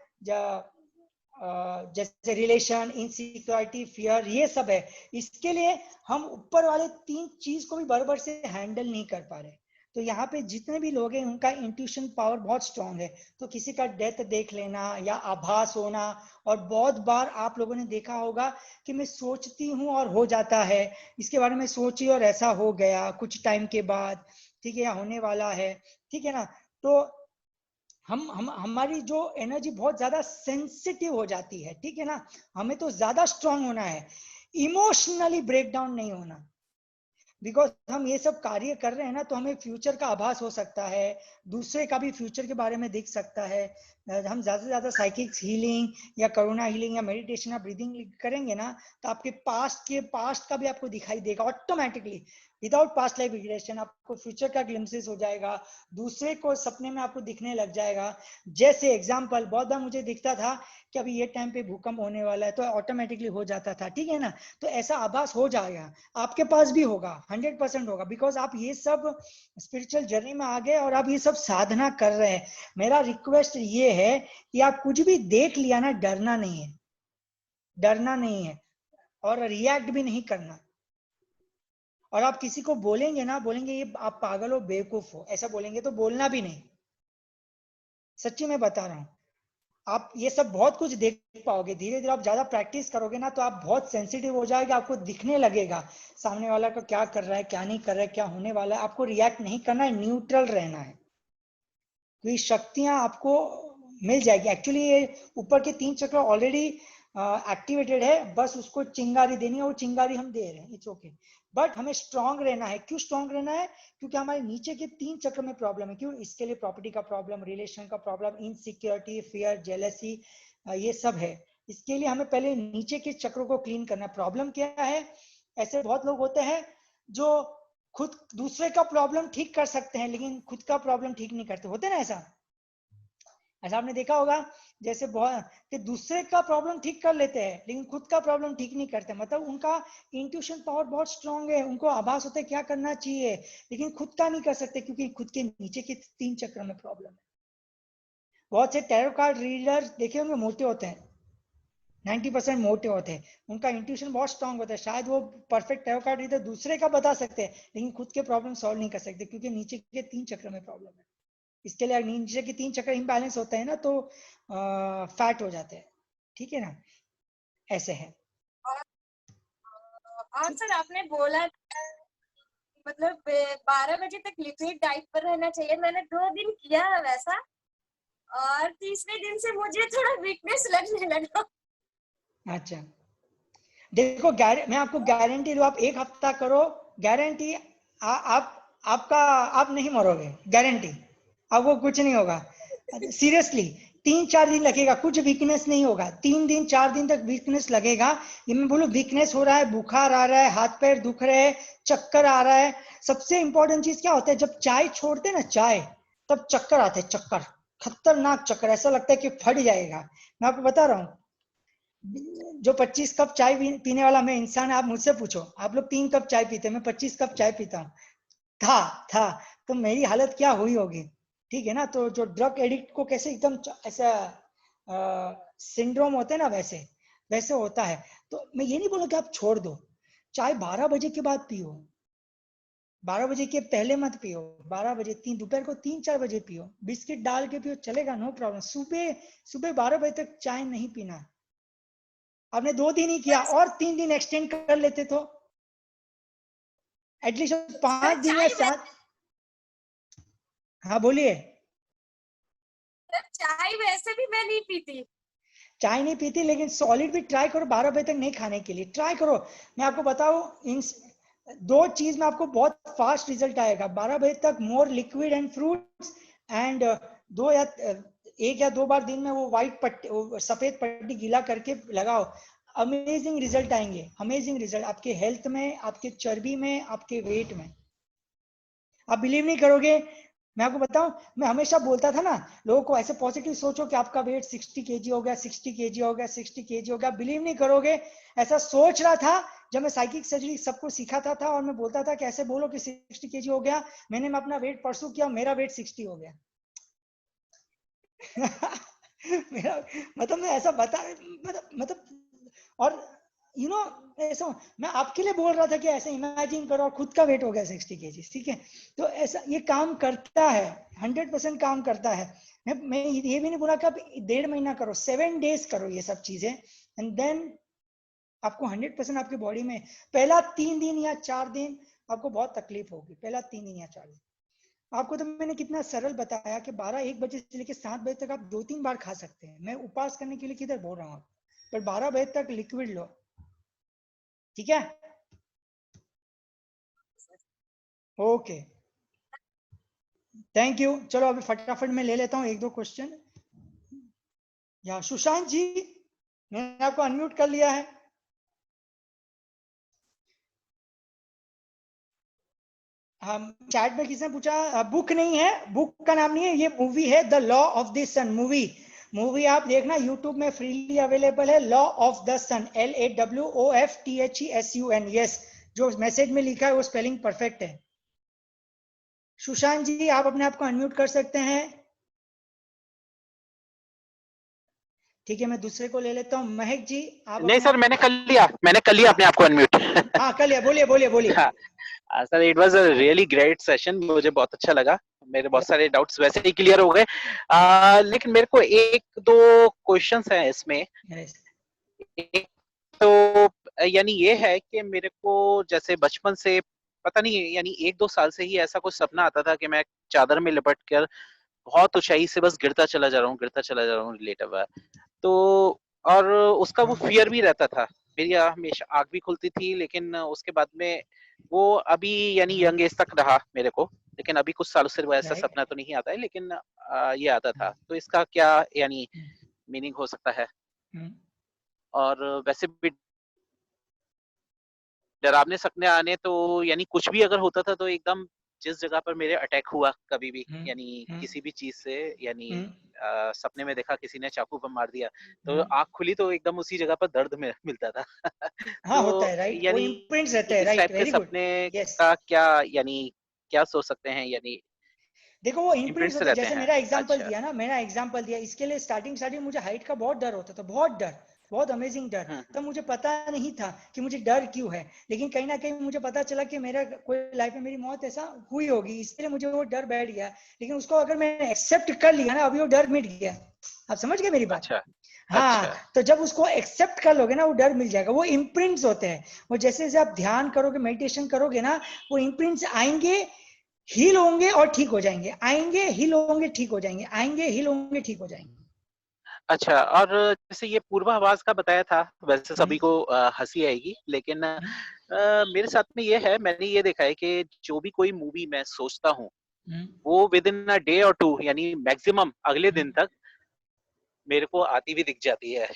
Speaker 1: जैसे रिलेशन, इनसिक्योरिटी, फियर, ये सब है। इसके लिए हम ऊपर वाले 3 चीज को भी बराबर से हैंडल नहीं कर पा रहे। तो यहाँ पे जितने भी लोग हैं उनका इंट्यूशन पावर बहुत स्ट्रांग है। तो किसी का डेथ देख लेना या आभास होना, और बहुत बार आप लोगों ने देखा होगा कि मैं सोचती हूँ और हो जाता है, इसके बारे में सोची और ऐसा हो गया कुछ टाइम के बाद, ठीक है, या होने वाला है, ठीक है ना। तो हमारी जो एनर्जी बहुत ज्यादा सेंसिटिव हो जाती है, ठीक है ना। हमें तो ज्यादा स्ट्रांग होना है, इमोशनली ब्रेक डाउन नहीं होना। बिकॉज हम ये सब कार्य कर रहे हैं ना, तो हमें फ्यूचर का आभास हो सकता है, दूसरे का भी फ्यूचर के बारे में दिख सकता है। हम ज्यादा से ज्यादा साइकिक हीलिंग या करुणा हीलिंग या मेडिटेशन या ब्रीदिंग करेंगे ना, तो आपके पास्ट का भी आपको दिखाई देगा automatically. Without past life regression आपको फ्यूचर का ग्लिम्सेस हो जाएगा, दूसरे को सपने में आपको दिखने लग जाएगा। जैसे एग्जाम्पल, बहुत बार मुझे दिखता था कि अभी ये टाइम पे भूकंप होने वाला है, तो ऑटोमेटिकली हो जाता था, ठीक है ना। तो ऐसा आभास हो जाएगा, आपके पास भी होगा, 100% होगा, बिकॉज आप ये सब स्पिरिचुअल जर्नी में आ गए और आप ये सब साधना कर रहे हैं। मेरा रिक्वेस्ट ये है कि आप कुछ भी देख लिया ना, डरना नहीं है, डरना नहीं है, और रिएक्ट भी नहीं करना। और आप किसी को बोलेंगे ना, बोलेंगे ये आप पागल हो, बेवकूफ हो, ऐसा बोलेंगे तो बोलना भी नहीं। सच्ची मैं बता रहा हूँ, आप ये सब बहुत कुछ देख पाओगे। धीरे धीरे आप ज्यादा प्रैक्टिस करोगे ना तो आप बहुत सेंसिटिव हो जाएगा, आपको दिखने लगेगा सामने वाला का क्या कर रहा है, क्या नहीं कर रहा है, क्या होने वाला है। आपको रिएक्ट नहीं करना है, न्यूट्रल रहना है, तो ये शक्तियां आपको मिल जाएगी। एक्चुअली ये ऊपर के 3 चक्र ऑलरेडी एक्टिवेटेड है, बस उसको चिंगारी देनी है और चिंगारी हम दे रहे हैं, इट्स ओके। बट हमें स्ट्रांग रहना है। क्यों स्ट्रांग रहना है? क्योंकि हमारे नीचे के 3 चक्र में प्रॉब्लम है। क्यों? इसके लिए प्रॉपर्टी का प्रॉब्लम, रिलेशन का प्रॉब्लम, इनसिक्योरिटी, फियर, जेलसी, ये सब है। इसके लिए हमें पहले नीचे के चक्रों को क्लीन करना है। प्रॉब्लम क्या है? ऐसे बहुत लोग होते हैं जो खुद दूसरे का प्रॉब्लम ठीक कर सकते हैं लेकिन खुद का प्रॉब्लम ठीक नहीं करते, होते ना ऐसा? ऐसा आपने देखा होगा, जैसे बहुत कि दूसरे का प्रॉब्लम ठीक कर लेते हैं लेकिन खुद का प्रॉब्लम ठीक नहीं करते। मतलब उनका इंट्यूशन पावर बहुत स्ट्रांग है, उनको आभास होता है क्या करना चाहिए, लेकिन खुद का नहीं कर सकते क्योंकि खुद के नीचे के 3 चक्र में प्रॉब्लम है। बहुत से टैरो कार्ड रीडर देखे होंगे, मोटे होते हैं, 90% मोटे होते हैं, उनका इंट्यूशन बहुत स्ट्रांग होता है। शायद वो परफेक्ट टैरो कार्ड रीडर दूसरे का बता सकते हैं लेकिन खुद के प्रॉब्लम सॉल्व नहीं कर सकते क्योंकि नीचे के 3 चक्र में प्रॉब्लम है। इसके लिए नीचे के 3 चक्र इम्बैलेंस होते हैं ना तो फैट हो जाते हैं, ठीक है ना, ऐसे है।
Speaker 4: और सर आपने बोला मतलब 12 बजे तक लिक्विड डाइट पर रहना चाहिए। मैंने 2 दिन किया है वैसा, और तीसरे दिन से मुझे थोड़ा वीकनेस लगने लगा।
Speaker 1: अच्छा, देखो मैं आपको गारंटी दूं, आप 1 हफ्ता करो, गारंटी आप नहीं मरोगे, गारंटी। आपको कुछ नहीं होगा, सीरियसली। 3-4 दिन लगेगा, कुछ वीकनेस नहीं होगा। 3 दिन 4 दिन तक वीकनेस लगेगा। ये मैं बोलूं, वीकनेस हो रहा है, बुखार आ रहा है, हाथ पैर दुख रहे हैं, चक्कर आ रहा है। सबसे इंपॉर्टेंट चीज क्या होता है, जब चाय छोड़ते हैं ना चाय, तब चक्कर आते हैं, चक्कर, खतरनाक चक्कर, ऐसा लगता है कि फट जाएगा। मैं आपको बता रहा हूँ, जो 25 कप चाय पीने वाला मैं इंसान, आप मुझसे पूछो, आप लोग 3 कप चाय पीते हैं, मैं 25 कप चाय पीता हूँ, था तो मेरी हालत क्या हुई होगी, ठीक है ना। तो जो ड्रग एडिक्ट को कैसे एकदम ऐसा सिंड्रोम होते हैं ना, वैसे वैसे होता है। तो मैं ये नहीं बोलूँ कि आप छोड़ दो, चाय 12 बजे के बाद पियो, 12 बजे के पहले मत पियो, 12 बजे दोपहर को 3-4 बजे पियो, बिस्किट डाल के पियो, चलेगा, नो प्रॉब्लम। सुबह 12 बजे तक चाय नहीं पीना। आपने 2 दिन ही किया, और 3 दिन एक्सटेंड कर लेते तो एटलीस्ट 5 दिन या 7। हाँ बोलिए।
Speaker 4: चाय वैसे भी मैं नहीं पीती।
Speaker 1: चाय नहीं पीती, लेकिन सॉलिड भी ट्राई करो 12 बजे तक नहीं खाने के लिए, ट्राई करो। मैं आपको बताऊं, इन 2 चीज में आपको बहुत फास्ट रिजल्ट आएगा। 12 बजे तक मोर लिक्विड एंड फ्रूट्स, एंड 1 या 2 बार दिन में वो व्हाइट पट्टी, सफेद पट्टी गीला करके लगाओ। अमेजिंग रिजल्ट आएंगे, अमेजिंग रिजल्ट आपके हेल्थ में, आपके चर्बी में, आपके वेट में। आप बिलीव नहीं करोगे, मैं आपको बताऊं, मैं हमेशा बोलता था ना लोगों को, ऐसे पॉजिटिव सोचो कि आपका वेट 60 kg हो गया, 60 kg हो गया, 60 kg हो गया। बिलीव नहीं करोगे, ऐसा सोच रहा था जब मैं साइकिक सर्जरी सबको सिखाता था, और मैं बोलता था कि ऐसे बोलो कि 60 kg हो गया। मैंने अपना वेट परसों किया, मेरा वेट 60 हो गया। मेरा मतलब मैं ऐसा बता, मतलब और ऐसा मैं आपके लिए बोल रहा था कि ऐसे इमेजिन करो, और खुद का वेट हो गया 60 kg, ठीक है। तो ऐसा ये काम करता है, 100% काम करता है। मैं ये भी नहीं बोला कि आप 1.5 महीना करो, 7 days करो ये सब चीजें, एंड देन आपको 100% आपकी बॉडी में, पहला 3 दिन या 4 दिन आपको बहुत तकलीफ होगी, पहला 3 दिन या 4 दिन। आपको तो मैंने कितना सरल बताया कि 12-1 बजे से लेकर 7 बजे तक आप 2-3 बार खा सकते हैं। मैं उपवास करने के लिए किधर बोल रहा हूँ, पर 12 बजे तक लिक्विड लो, ठीक है। Okay, thank you. चलो अभी फटाफट मैं ले लेता हूँ 1-2 क्वेश्चन। या सुशांत जी, मैंने आपको अनम्यूट कर लिया है। हम चैट में किसने पूछा, बुक नहीं है, बुक का नाम नहीं है, ये मूवी है, the law of the sun movie आप देखना, यूट्यूब में फ्रीली अवेलेबल है, law of the sun, LAWOFTHESUN। Yes, जो मैसेज में लिखा है वो स्पेलिंग परफेक्ट है। सुशांत जी, आप अपने आप को अनम्यूट कर सकते हैं, ठीक है। मैं दूसरे को ले लेता हूँ, महक जी आप।
Speaker 5: नहीं सर, मैंने कर लिया अपने आप को अनम्यूट।
Speaker 1: हाँ कर लिया, बोलिए बोलिए बोलिए।
Speaker 5: Sir, it was a really great session, मुझे बहुत अच्छा लगा। मेरे बहुत सारे डाउट्स वैसे ही क्लियर हो गए। लेकिन मेरे को एक दो क्वेश्चंस हैं इसमें।
Speaker 1: Yes.
Speaker 5: एक तो यानी ये है कि मेरे को जैसे बचपन से पता नहीं, यानी 1-2 साल से ही ऐसा कुछ सपना आता था कि मैं चादर में लिपट कर बहुत ऊंचाई से बस गिरता चला जा रहा हूँ, गिरता चला जा रहा हूँ, लेटा हुआ। तो और उसका वो
Speaker 1: हाँ।
Speaker 5: फियर भी रहता था। मेरी हमेशा आँख भी खुलती थी, लेकिन उसके बाद में वो अभी यानी
Speaker 1: हाँ।
Speaker 5: यंग एज तक रहा मेरे को। लेकिन अभी कुछ सालों से वो ऐसा
Speaker 1: Right.
Speaker 5: सपना तो नहीं आता है, लेकिन ये आता था। तो इसका क्या यानी मीनिंग हो सकता है?
Speaker 1: हम्म।
Speaker 5: और वैसे भी डरावने सपने आने तो यानी कुछ भी अगर होता था तो एकदम जिस जगह पर मेरे अटैक हुआ कभी भी,
Speaker 1: हम्म।
Speaker 5: यानी
Speaker 1: हम्म।
Speaker 5: किसी भी चीज से, यानी
Speaker 1: हम्म।
Speaker 5: सपने में देखा किसी ने चाकू पर मार दिया, तो
Speaker 1: हम्म।
Speaker 5: आंख खुली तो एकदम उसी जगह पर दर्द में मिलता था।
Speaker 1: हाँ, होता
Speaker 5: तो
Speaker 1: है, राइट, वो
Speaker 5: यानी
Speaker 1: इम्प्रिंट्स रहते हैं,
Speaker 5: इस
Speaker 1: राइट,
Speaker 5: टाइप के
Speaker 1: वेरी गुड।
Speaker 5: सपने
Speaker 1: यस।
Speaker 5: का क्या यानी क्या सोच सकते हैं, यानी
Speaker 1: देखो वो इम्प्रिंट्स
Speaker 5: इम्प्रिंट्स
Speaker 1: होते हैं,
Speaker 5: रहते
Speaker 1: जैसे
Speaker 5: हैं?
Speaker 1: मेरा एग्जांपल
Speaker 5: अच्छा।
Speaker 1: दिया ना, मैंने एग्जांपल दिया, इसके लिए स्टार्टिंग स्टार्टिंग मुझे हाइट का बहुत डर होता था, बहुत डर, बहुत अमेजिंग डर।
Speaker 5: हम्म,
Speaker 1: तब मुझे पता नहीं था कि मुझे डर क्यों है, लेकिन कहीं ना कहीं मुझे पता चला कि मेरा कोई लाइफ में मेरी मौत ऐसा हुई होगी, इसलिए मुझे वो डर बैठ गया। लेकिन उसको अगर मैंने एक्सेप्ट कर लिया ना, अभी वो डर मिट गया। आप समझ गए मेरी बात?
Speaker 5: अच्छा। अच्छा।
Speaker 1: हाँ, तो जब उसको एक्सेप्ट कर लोगे ना, वो डर मिल जाएगा। वो इम्प्रिंट्स होते हैं, वो जैसे जैसे आप ध्यान करोगे, मेडिटेशन करोगे ना, वो इम्प्रिंट्स आएंगे, हील होंगे और ठीक हो जाएंगे, आएंगे हील होंगे ठीक हो जाएंगे, आएंगे हील होंगे ठीक हो जाएंगे।
Speaker 5: अच्छा, और जैसे ये पूर्वाभास का बताया था, वैसे
Speaker 1: हम्म।
Speaker 5: सभी को हंसी आएगी, लेकिन
Speaker 1: हम्म।
Speaker 5: मेरे साथ में ये है, मैंने ये देखा है कि जो भी कोई मूवी मैं सोचता हूँ,
Speaker 1: हम्म।
Speaker 5: वो विद इन अ डे और टू, यानी मैक्सिमम अगले दिन
Speaker 1: हम्म।
Speaker 5: तक मेरे को आती भी दिख जाती है।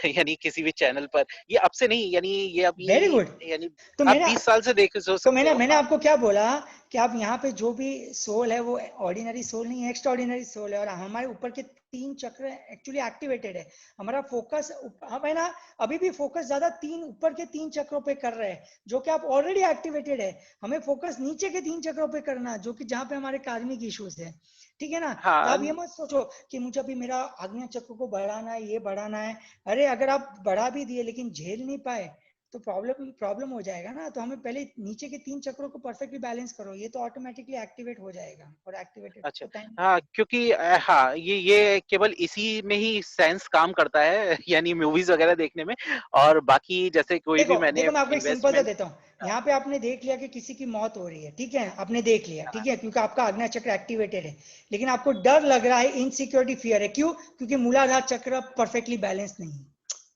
Speaker 5: यानी किसी भी चैनल पर। ये अब से नहीं, यानी ये अभी,
Speaker 1: वेरी गुड।
Speaker 5: यानी
Speaker 1: तो
Speaker 5: आप
Speaker 1: मैंने
Speaker 5: 20 साल से देख सोच
Speaker 1: तो
Speaker 5: सकते
Speaker 1: मैंने
Speaker 5: हो।
Speaker 1: मैंने
Speaker 5: हाँ।
Speaker 1: आपको क्या बोला कि आप यहाँ पे जो भी सोल है वो ऑर्डिनरी सोल नहीं है, एक्स्ट्रा ऑर्डिनरी सोल है, और हमारे ऊपर के 3 चक्र एक्चुअली एक्टिवेटेड है। हमारा फोकस, हम है ना, अभी भी फोकस ज्यादा ऊपर के 3 चक्रों पे कर रहे हैं, जो कि आप ऑलरेडी एक्टिवेटेड है। हमें फोकस नीचे के 3 चक्रों पे करना है, जो कि जहाँ पे हमारे कार्मिक इश्यूज है। ठीक है ना? तो
Speaker 5: हाँ।
Speaker 1: आप ये मत सोचो कि मुझे अभी मेरा आज्ञा चक्र को बढ़ाना है, ये बढ़ाना है। अरे अगर आप बढ़ा भी दिए लेकिन झेल नहीं पाए, तो प्रॉब्लम प्रॉब्लम हो जाएगा ना। तो हमें पहले नीचे के 3 चक्रों को परफेक्टली बैलेंस करो, ये तो ऑटोमेटिकली एक्टिवेट हो जाएगा, और एक्टिवेटेड
Speaker 5: अच्छा।
Speaker 1: तो टाइम
Speaker 5: हाँ,
Speaker 1: लगेगा।
Speaker 5: क्योंकि हाँ, ये केवल इसी में ही सेंस काम करता है, यानी मूवीज वगैरह देखने में। और बाकी जैसे कोई
Speaker 1: देखो
Speaker 5: भी मैंने
Speaker 1: देखो मैं आपको एक सिंपल सा
Speaker 5: इन्वेस्टमेंट।
Speaker 1: देता हूँ। यहाँ पे आपने देख लिया कि किसी की मौत हो रही है, ठीक है, आपने देख लिया, ठीक है, क्योंकि आपका आज्ञा चक्र एक्टिवेटेड है। लेकिन आपको डर लग रहा है, इनसिक्योरिटी, फियर है, क्यों? क्योंकि मूलाधार चक्र परफेक्टली बैलेंस नहीं है।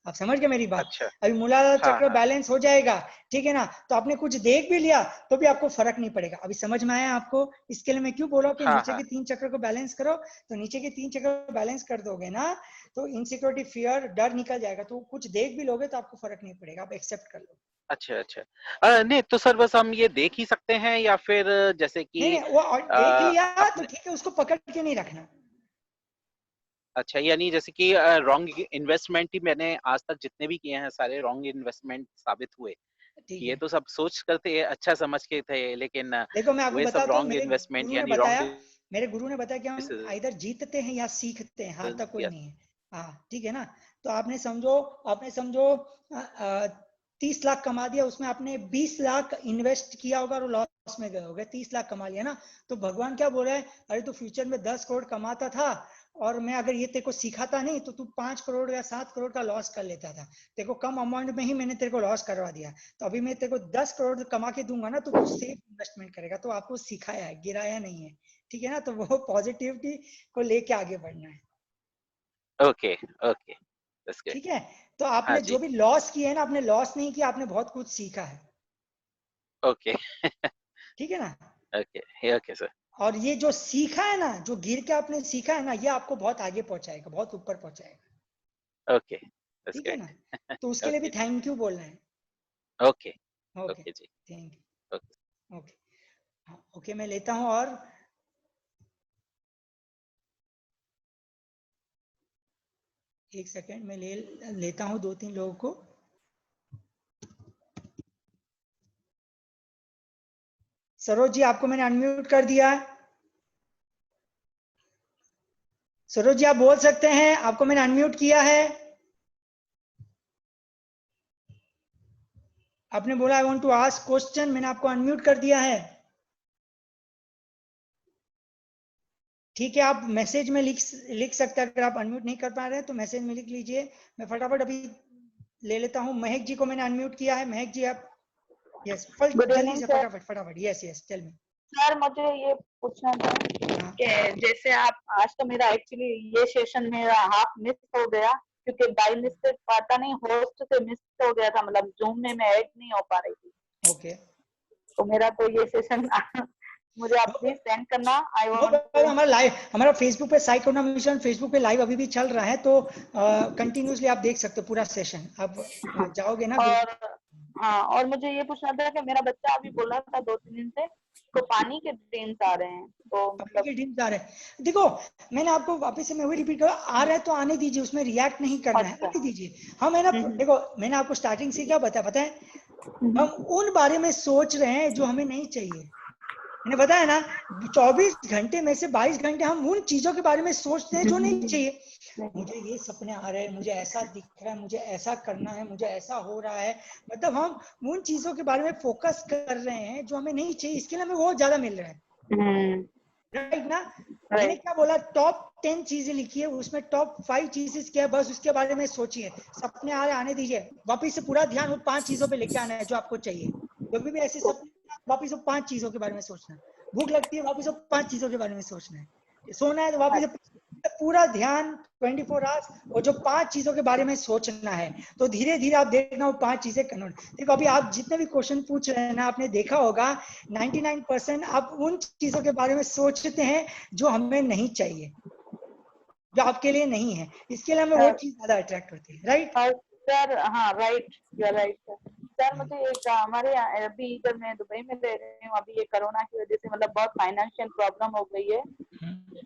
Speaker 1: आप समझ गए मेरी बात?
Speaker 5: अच्छा।
Speaker 1: अभी मूलाधार
Speaker 5: हाँ,
Speaker 1: चक्र
Speaker 5: हाँ,
Speaker 1: बैलेंस हो जाएगा, ठीक है ना, तो आपने कुछ देख भी लिया तो भी आपको फर्क नहीं पड़ेगा। अभी समझ में आया आपको? इसके लिए मैं क्यों बोला कि
Speaker 5: हाँ,
Speaker 1: नीचे
Speaker 5: हाँ।
Speaker 1: के 3 चक्र को बैलेंस करो। तो नीचे के 3 चक्र को बैलेंस कर दोगे ना, तो इनसिक्योरिटी, फियर, डर निकल जाएगा। तो कुछ देख भी लोगे तो आपको फर्क नहीं पड़ेगा, आप एक्सेप्ट कर लो।
Speaker 5: अच्छा, अच्छा। नहीं तो सर बस हम ये देख ही सकते हैं, या फिर जैसे
Speaker 1: नहीं
Speaker 5: कि
Speaker 1: नहीं, वो देख लिया तो
Speaker 5: अपने।
Speaker 1: ठीक है, उसको पकड़ के नहीं रखना।
Speaker 5: अच्छा, यानी जैसे कि रॉन्ग इन्वेस्टमेंट ही मैंने आज तक जितने भी किए हैं, सारे रॉन्ग इन्वेस्टमेंट साबित हुए।
Speaker 1: ठीक
Speaker 5: ये
Speaker 1: है,
Speaker 5: तो सब सोच करते अच्छा समझ के थे, लेकिन
Speaker 1: देखो मैं आपको
Speaker 5: हुए सब
Speaker 1: बताता हूँ,
Speaker 5: रॉन्ग
Speaker 1: मेरे
Speaker 5: इन्वेस्टमेंट,
Speaker 1: गुरु ने
Speaker 5: यानी
Speaker 1: बताया,
Speaker 5: रॉन्ग
Speaker 1: कि हम इधर जीतते हैं या सीखते हैं, हारता कोई
Speaker 5: यस।
Speaker 1: नहीं है। हाँ, ठीक है ना? तो आपने समझो 30 लाख कमा दिया, उसमें आपने 20 लाख इन्वेस्ट किया होगा और लॉस में गए होगे, 30 लाख कमा लिया ना। तो भगवान क्या बोल रहा है? अरे तू फ्यूचर में 10 करोड़ कमाता था, और मैं अगर ये तेरे को सिखाता नहीं तो तू 5 करोड़ या 7 करोड़ का लॉस कर लेता था। तेरे को कम अमाउंट में ही मैंने तेरे को लॉस करवा दिया, तो अभी मैं तेरे को 10 करोड़ कमा के दूंगा ना, तो तू सेफ इन्वेस्टमेंट करेगा। तो आपको सिखाया है, गिराया नहीं है। ठीक है ना? तो वो पॉजिटिविटी को लेके आगे बढ़ना है।
Speaker 5: Okay, okay, that's good.
Speaker 1: ठीक है? तो
Speaker 5: हाँ
Speaker 1: आपने
Speaker 5: जी।
Speaker 1: जो भी लॉस किए है ना, आपने लॉस नहीं किया, आपने बहुत कुछ सीखा है।
Speaker 5: ओके।
Speaker 1: ठीक है ना?
Speaker 5: Okay, okay sir.
Speaker 1: और ये जो सीखा है ना, जो गिर के आपने सीखा है ना, ये आपको बहुत आगे पहुंचाएगा, बहुत ऊपर पहुंचाएगा।
Speaker 5: ओके, दैट्स
Speaker 1: ठीक है ना?
Speaker 5: गुड।
Speaker 1: तो उसके लिए भी
Speaker 5: ओके जी।
Speaker 1: थैंक यू बोलना है।
Speaker 5: ओके।
Speaker 1: ओके,
Speaker 5: ओके जी।
Speaker 1: Thank
Speaker 5: okay.
Speaker 1: यू। ओके। हाँ, ओके, मैं लेता हूँ, और एक सेकेंड में लेता हूँ 2-3 लोगों को। सरोज जी, आपको मैंने अनम्यूट कर दिया है। सरोज जी, आप बोल सकते हैं, आपको मैंने अनम्यूट किया है। आपने बोला I want to ask question, मैंने आपको अनम्यूट कर दिया है। ठीक है, आप मैसेज में लिख सकते हैं। अगर आप अनम्यूट नहीं कर पा रहे हैं तो मैसेज में लिख लीजिए। मैं फटाफट अभी ले लेता हूँ। महक जी को मैंने अनम्यूट किया है। महक जी आप, यस, जल्दी से फटाफट। Yes tell me
Speaker 6: sir. मुझे ये पूछना था कि जैसे आप आज तो मेरा एक्चुअली ये सेशन मेरा हाफ मिस हो गया क्योंकि बाय मिस्टेक पता नहीं होस्ट से मिस हो गया था, मतलब जूम में मैं ऐड नहीं हो पा रही थी।
Speaker 1: ओके,
Speaker 6: तो मेरा तो ये सेशन मुझे आप प्लीज सेंड करना। आई वांट
Speaker 1: हमारा फेसबुक पे साई करुणा मिशन फेसबुक पे लाइव अभी भी चल रहा है, तो कंटिन्यूअसली आप देख सकते हो पूरा सेशन। आप जाओगे ना।
Speaker 6: और हाँ, और मुझे ये पूछना था कि मेरा बच्चा अभी बोला था 2-3 दिन से तो पानी के ड्रीम्स आ रहे हैं, तो मतलब
Speaker 1: ड्रीम्स आ रहे हैं। देखो, मैंने आपको वापस से मैं वही रिपीट कर, आ रहा है तो आने दीजिए, उसमें रिएक्ट नहीं करना है, आने दीजिए। हम है ना, देखो मैंने आपको स्टार्टिंग से क्या बताया पता है, हम उन बारे में सोच रहे हैं जो हमें नहीं चाहिए। मैंने बताया ना, 24 घंटे में से 22 घंटे हम उन चीजों के बारे में सोचते हैं जो नहीं चाहिए। मुझे ये सपने आ रहे हैं, मुझे ऐसा दिख रहा है, मुझे ऐसा करना है, मुझे ऐसा हो रहा है, मतलब हम उन चीजों के बारे में फोकस कर रहे हैं जो हमें नहीं चाहिए। इसके लिए हमें बहुत ज्यादा मिल रहा है, राइट ना। मैंने क्या बोला, टॉप 10 चीजें लिखी है, उसमें टॉप 5 चीजें क्या है, बस उसके बारे में सोचिए। सपने आ रहे, आने दीजिए, वापिस से पूरा ध्यान वो 5 चीजों पे लेके आना है जो आपको चाहिए। जब भी ऐसे सपने, वापिस वो 5 चीजों के बारे में सोचना है। भूख लगती है, वापिस वो 5 चीजों के बारे में सोचना है। सोना है तो वापिस पूरा ध्यान 24 आवर्स और जो 5 चीजों के बारे में सोचना है। तो धीरे धीरे आप देखना वो 5 चीजें कन्वर्ट। देखो अभी आप जितने भी क्वेश्चन पूछ रहे हैं ना, आपने देखा होगा 99% आप उन चीजों के बारे में सोचते हैं जो हमें नहीं चाहिए, जो आपके लिए नहीं है। इसके लिए हमें वो चीज ज्यादा अट्रैक्ट होती है, राइट
Speaker 6: सर। हाँ right, you are right sir. मुझे एक हमारे अभी इधर मैं दुबई में रह रही हूँ, अभी ये कोरोना की वजह से मतलब बहुत फाइनेंशियल प्रॉब्लम हो गई है।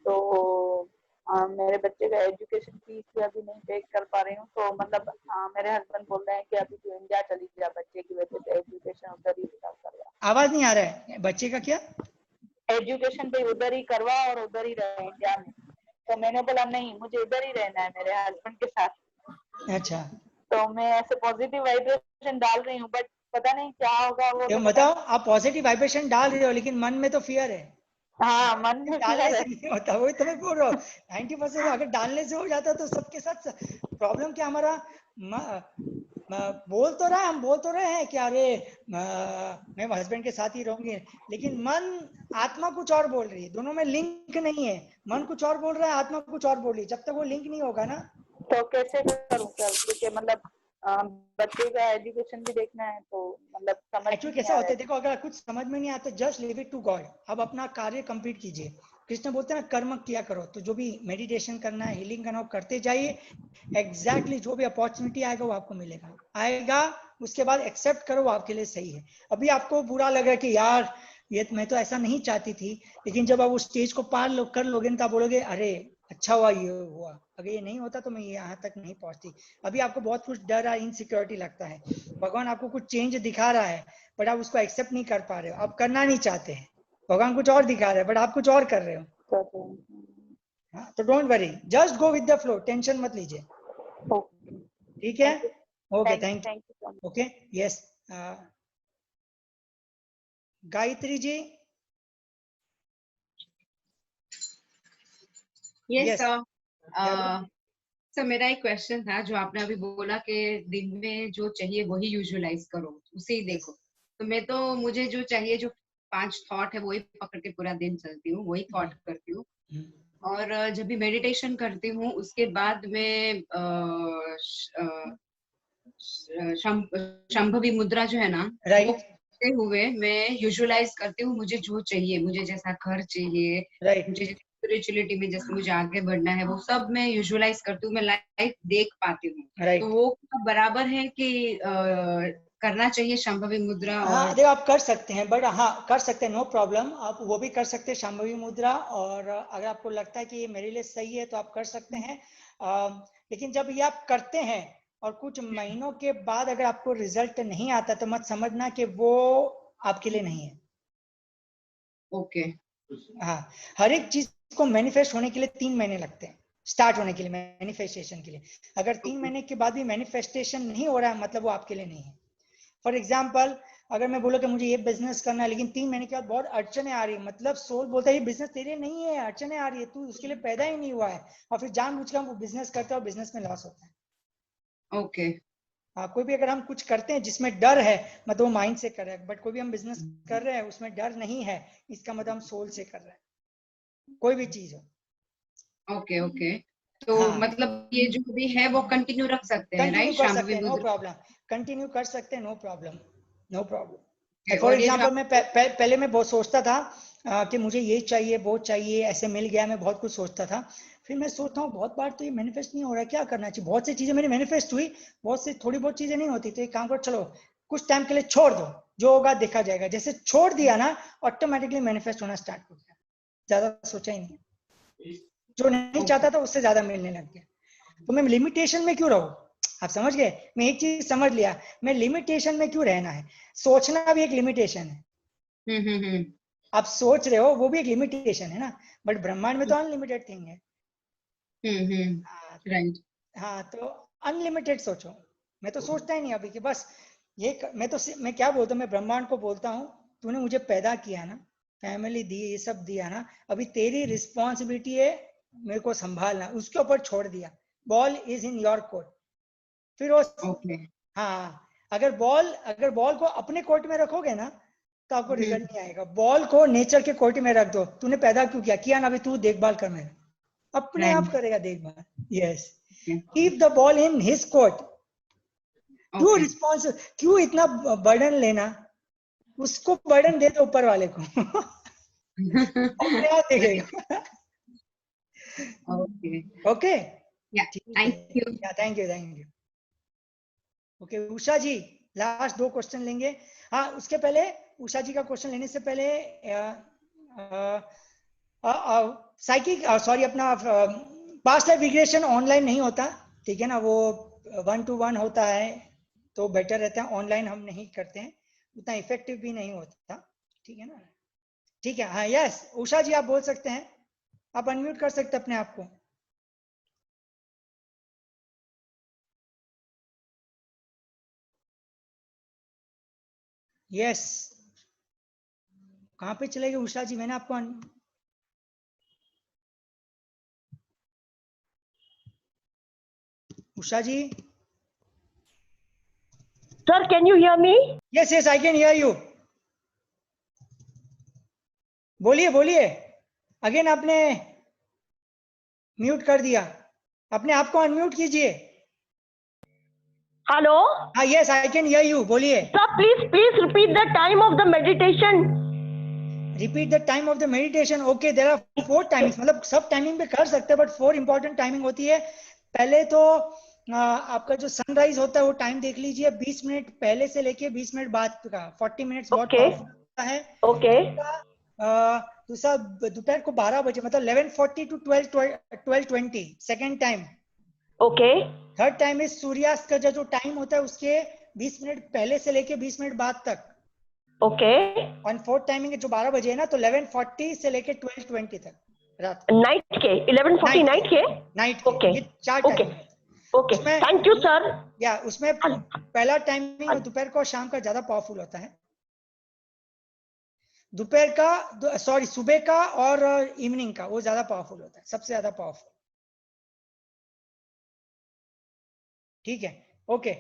Speaker 6: तो मेरे बच्चे का एजुकेशन फीस भी अभी नहीं पे कर पा रही हूँ। तो मतलब मेरे हस्बैंड बोल रहे हैं कि अभी तो इंडिया चली जा, बच्चे की वजह से एजुकेशन उधर ही कर रहा।
Speaker 1: आवाज नहीं आ रहा है, बच्चे का क्या?
Speaker 6: एजुकेशन भी उधर ही करवा और उधर ही रहे इंडिया में। तो मैंने बोला नहीं, मुझे इधर ही रहना है मेरे हस्बैंड के साथ।
Speaker 1: अच्छा,
Speaker 6: तो मैं ऐसे पॉजिटिव वाइब्रेशन डाल रही हूँ, बट पता नहीं क्या होगा वो।
Speaker 1: तो बताओ, आप पॉजिटिव वाइब्रेशन डाल रहे हो लेकिन मन में तो फियर है।
Speaker 6: हाँ, मन में
Speaker 1: डालने से नहीं होता, वही तो मैं बोल रहा हूँ। 90% अगर डालने से हो जाता तो सबके साथ प्रॉब्लम क्या, हमारा बोल तो रहा है, हम बोल तो रहे हैं कि अरे मैं हस्बैंड के साथ ही रहूंगी, लेकिन मन, आत्मा कुछ और बोल रही है। दोनों में लिंक नहीं है। मन कुछ और बोल रहा है, आत्मा कुछ और बोल रही है। जब तक वो लिंक नहीं होगा ना,
Speaker 6: तो कैसे करूँ सर? क्योंकि मतलब बच्चे का एजुकेशन भी देखना है, तो मतलब समझ
Speaker 1: एक्चुअली कैसा होता है, देखो अगर कुछ समझ में नहीं आता, just leave it to God. अब अपना कार्य कंप्लीट कीजिए। कृष्ण बोलते हैं ना, कर्म किया करो। तो जो भी मेडिटेशन करना है, हीलिंग करना, करते जाइए। एग्जैक्टली जो भी अपॉर्चुनिटी आएगा वो आपको मिलेगा, आएगा। उसके बाद एक्सेप्ट करो, वो आपके लिए सही है। अभी आपको बुरा लग रहा है कि यार ये मैं तो ऐसा नहीं चाहती थी, लेकिन जब आप उस स्टेज को पार कर लोगे ना, तो आप बोलोगे अरे अच्छा हुआ ये हुआ, अगर ये नहीं होता तो मैं यहाँ तक नहीं पहुंचती। अभी आपको बहुत कुछ डर है, इनसिक्योरिटी लगता है। भगवान आपको कुछ चेंज दिखा रहा है, बट आप उसको एक्सेप्ट नहीं कर पा रहे हो, आप करना नहीं चाहते हैं। भगवान कुछ और दिखा रहा है, बट आप कुछ और कर रहे हो। तो don't worry, just go with the flow, tension मत लीजिए, ठीक है? Okay, thank you. Okay, yes, Gayatri ji.
Speaker 7: Yes sir. Sir मेरा एक क्वेश्चन था, जो आपने अभी बोला कि दिन में जो चाहिए वही यूजुअलाइज करो, उसे ही देखो। तो मैं तो मुझे जो चाहिए, जो 5 थॉट है वही पकड़ के पूरा दिन चलती हूँ, वही थॉट करती हूँ। और जब भी मेडिटेशन करती हूँ उसके बाद में शंभवी मुद्रा जो है ना, वो करते हुए मैं यूजुअलाइज करती हूँ मुझे जो चाहिए, मुझे जैसा घर चाहिए, मुझे स्पिरिचुअलिटी में जैसे मुझे आगे बढ़ना है, वो सब मैं यूजुअलाइज करती हूँ, मैं लाइफ देख पाती हूँ। तो वो बराबर है कि करना चाहिए शंभवी मुद्रा?
Speaker 1: हाँ देखो, आप कर सकते हैं, बट हाँ कर सकते हैं, नो प्रॉब्लम। आप वो भी कर सकते हैं शंभवी मुद्रा, और अगर आपको लगता है कि ये मेरे लिए सही है तो आप कर सकते हैं। लेकिन जब ये आप करते हैं और कुछ महीनों के बाद अगर आपको रिजल्ट नहीं आता, तो मत समझना कि वो आपके लिए नहीं है।
Speaker 7: ओके।
Speaker 1: हाँ, हर एक चीज को मैनिफेस्ट होने के लिए 3 महीने लगते हैं, स्टार्ट होने के लिए, मैनिफेस्टेशन के लिए। अगर 3 महीने के बाद भी मैनिफेस्टेशन नहीं हो रहा है, मतलब वो आपके लिए नहीं है। फॉर एग्जाम्पल, अगर मैं बोला कि मुझे ये बिजनेस करना है लेकिन 3 महीने के बाद बहुत अड़चने आ रही है, मतलब सोल बोलता है ये बिजनेस तेरे लिए नहीं है, अड़चने आ रही है, तू उसके लिए पैदा ही नहीं हुआ है, और फिर जानबूझकर हम वो बिजनेस करते हैं और बिजनेस में लॉस होता है।
Speaker 7: ओके
Speaker 1: कोई भी अगर हम कुछ करते हैं जिसमें डर है, मतलब वो माइंड से कर रहे हैं, बट कोई भी हम बिजनेस कर रहे हैं उसमें डर नहीं है, इसका मतलब हम सोल से कर रहे हैं, कोई भी चीज हो।
Speaker 7: ओके ओके, तो
Speaker 1: हाँ,
Speaker 7: मतलब ये जो भी है वो कंटिन्यू रख सकते हैं,
Speaker 1: कंटिन्यू
Speaker 7: राइट?
Speaker 1: कर
Speaker 7: शाम
Speaker 1: सकते
Speaker 7: भी
Speaker 1: हैं, नो प्रॉब्लम, कंटिन्यू कर सकते हैं, no problem, no problem. For
Speaker 7: और ये जो
Speaker 1: एग्जाम्पल मैं पहले मैं बहुत सोचता था कि मुझे ये चाहिए वो चाहिए, ऐसे मिल गया, मैं बहुत कुछ सोचता था, फिर मैं सोचता हूँ बहुत बार तो ये मैनिफेस्ट नहीं हो रहा, क्या करना चाहिए, बहुत सी चीजें मेरी मैनिफेस्ट हुई, बहुत सी थोड़ी बहुत चीजें नहीं होती, तो एक काम करो, चलो कुछ टाइम के लिए छोड़ दो, जो होगा देखा जाएगा, जैसे छोड़ दिया ना ऑटोमेटिकली मैनिफेस्ट होना स्टार्ट हो गया, ज्यादा सोचा ही नहीं, जो नहीं चाहता था उससे ज्यादा मिलने लग गया। तो मैं लिमिटेशन में क्यों रहूं, आप समझ गए, मैं एक चीज समझ लिया, मैं लिमिटेशन में क्यों रहना है, सोचना भी एक लिमिटेशन है। आप सोच रहे हो वो भी एक लिमिटेशन है ना, बट ब्रह्मांड में तो अनलिमिटेड थिंग है।
Speaker 7: राइट।
Speaker 1: हाँ, तो अनलिमिटेड सोचो, मैं तो सोचता ही नहीं अभी कि बस ये मैं क्या बोलता हूँ, मैं ब्रह्मांड को बोलता हूँ तूने मुझे पैदा किया ना, फैमिली दी, ये सब दिया ना, अभी तेरी रिस्पॉन्सिबिलिटी है मेरे को संभालना, उसके ऊपर छोड़ दिया, ball is in your court. फिर वो
Speaker 7: ओके
Speaker 1: हाँ, अगर बॉल को अपने कोर्ट में रखोगे ना तो आपको रिजल्ट नहीं आएगा, बॉल को नेचर के कोर्ट में रख दो, तूने पैदा क्यों किया ना, अभी तू देखभाल कर, मेरा अपने आप करेगा देखभाल। Yes, keep the ball in his court. क्यों रिस्पॉन्स, क्यों इतना बर्डन लेना, उसको बर्डन दे दो ऊपर वाले को अपने आप देखेगा।
Speaker 7: Okay
Speaker 1: okay,
Speaker 7: thank you.
Speaker 1: Thank you, thank you. Okay Usha ji, last 2 question लेंगे। हाँ, उसके पहले उषा जी का क्वेश्चन लेने से पहले साइकिक सॉरी अपना पास्ट लाइफ रिग्रेशन ऑनलाइन नहीं होता, ठीक है ना, वो 1-to-1 होता है, तो बेटर रहता है, ऑनलाइन हम नहीं करते हैं, उतना इफेक्टिव भी नहीं होता, ठीक है ना। ठीक है, हाँ यस उषा जी आप बोल सकते हैं, आप अनम्यूट कर सकते हैं अपने आप को। यस, कहाँ पे चले गए उषा जी, मैंने आपको उषा जी।
Speaker 8: Sir, can you hear me?
Speaker 1: Yes yes I can hear you, बोलिए बोलिए, अगेन आपने म्यूट कर दिया, अपने आप को अनम्यूट कीजिए।
Speaker 8: Hello?
Speaker 1: हाँ yes I can hear you, बोलिए।
Speaker 8: Sir, please repeat the time of the meditation.
Speaker 1: Repeat the time of the meditation. Okay, there are 4 timings, मतलब सब टाइमिंग पे कर सकते हैं, बट 4 इंपॉर्टेंट टाइमिंग होती है। पहले तो आपका जो सनराइज होता है वो टाइम देख लीजिए, 20 मिनट पहले से लेके 20 मिनट बाद का, 40 मिनट्स बहुत पावरफुल होता है। दूसरा दोपहर को 12 बजे, मतलब 11:40 to 12:20 second time.
Speaker 8: Okay.
Speaker 1: Third time is सूर्यास्त का जो टाइम होता है उसके 20 मिनट पहले से लेके 20 मिनट बाद तक।
Speaker 8: ओके।
Speaker 1: और फोर्थ टाइमिंग जो 12 बजे है ना, तो 11:40 से लेके 12:20 तक रात
Speaker 8: नाइट के 11:40 नाइट के
Speaker 1: ओके, ये 4 टाइमिंग है।
Speaker 8: Okay, thank you sir.
Speaker 1: या उसमें पहला टाइमिंग दोपहर को और शाम का ज्यादा पावरफुल होता है, दोपहर का सॉरी सुबह का और इवनिंग का वो ज्यादा पावरफुल होता है, सबसे ज्यादा पावरफुल। ठीक है, okay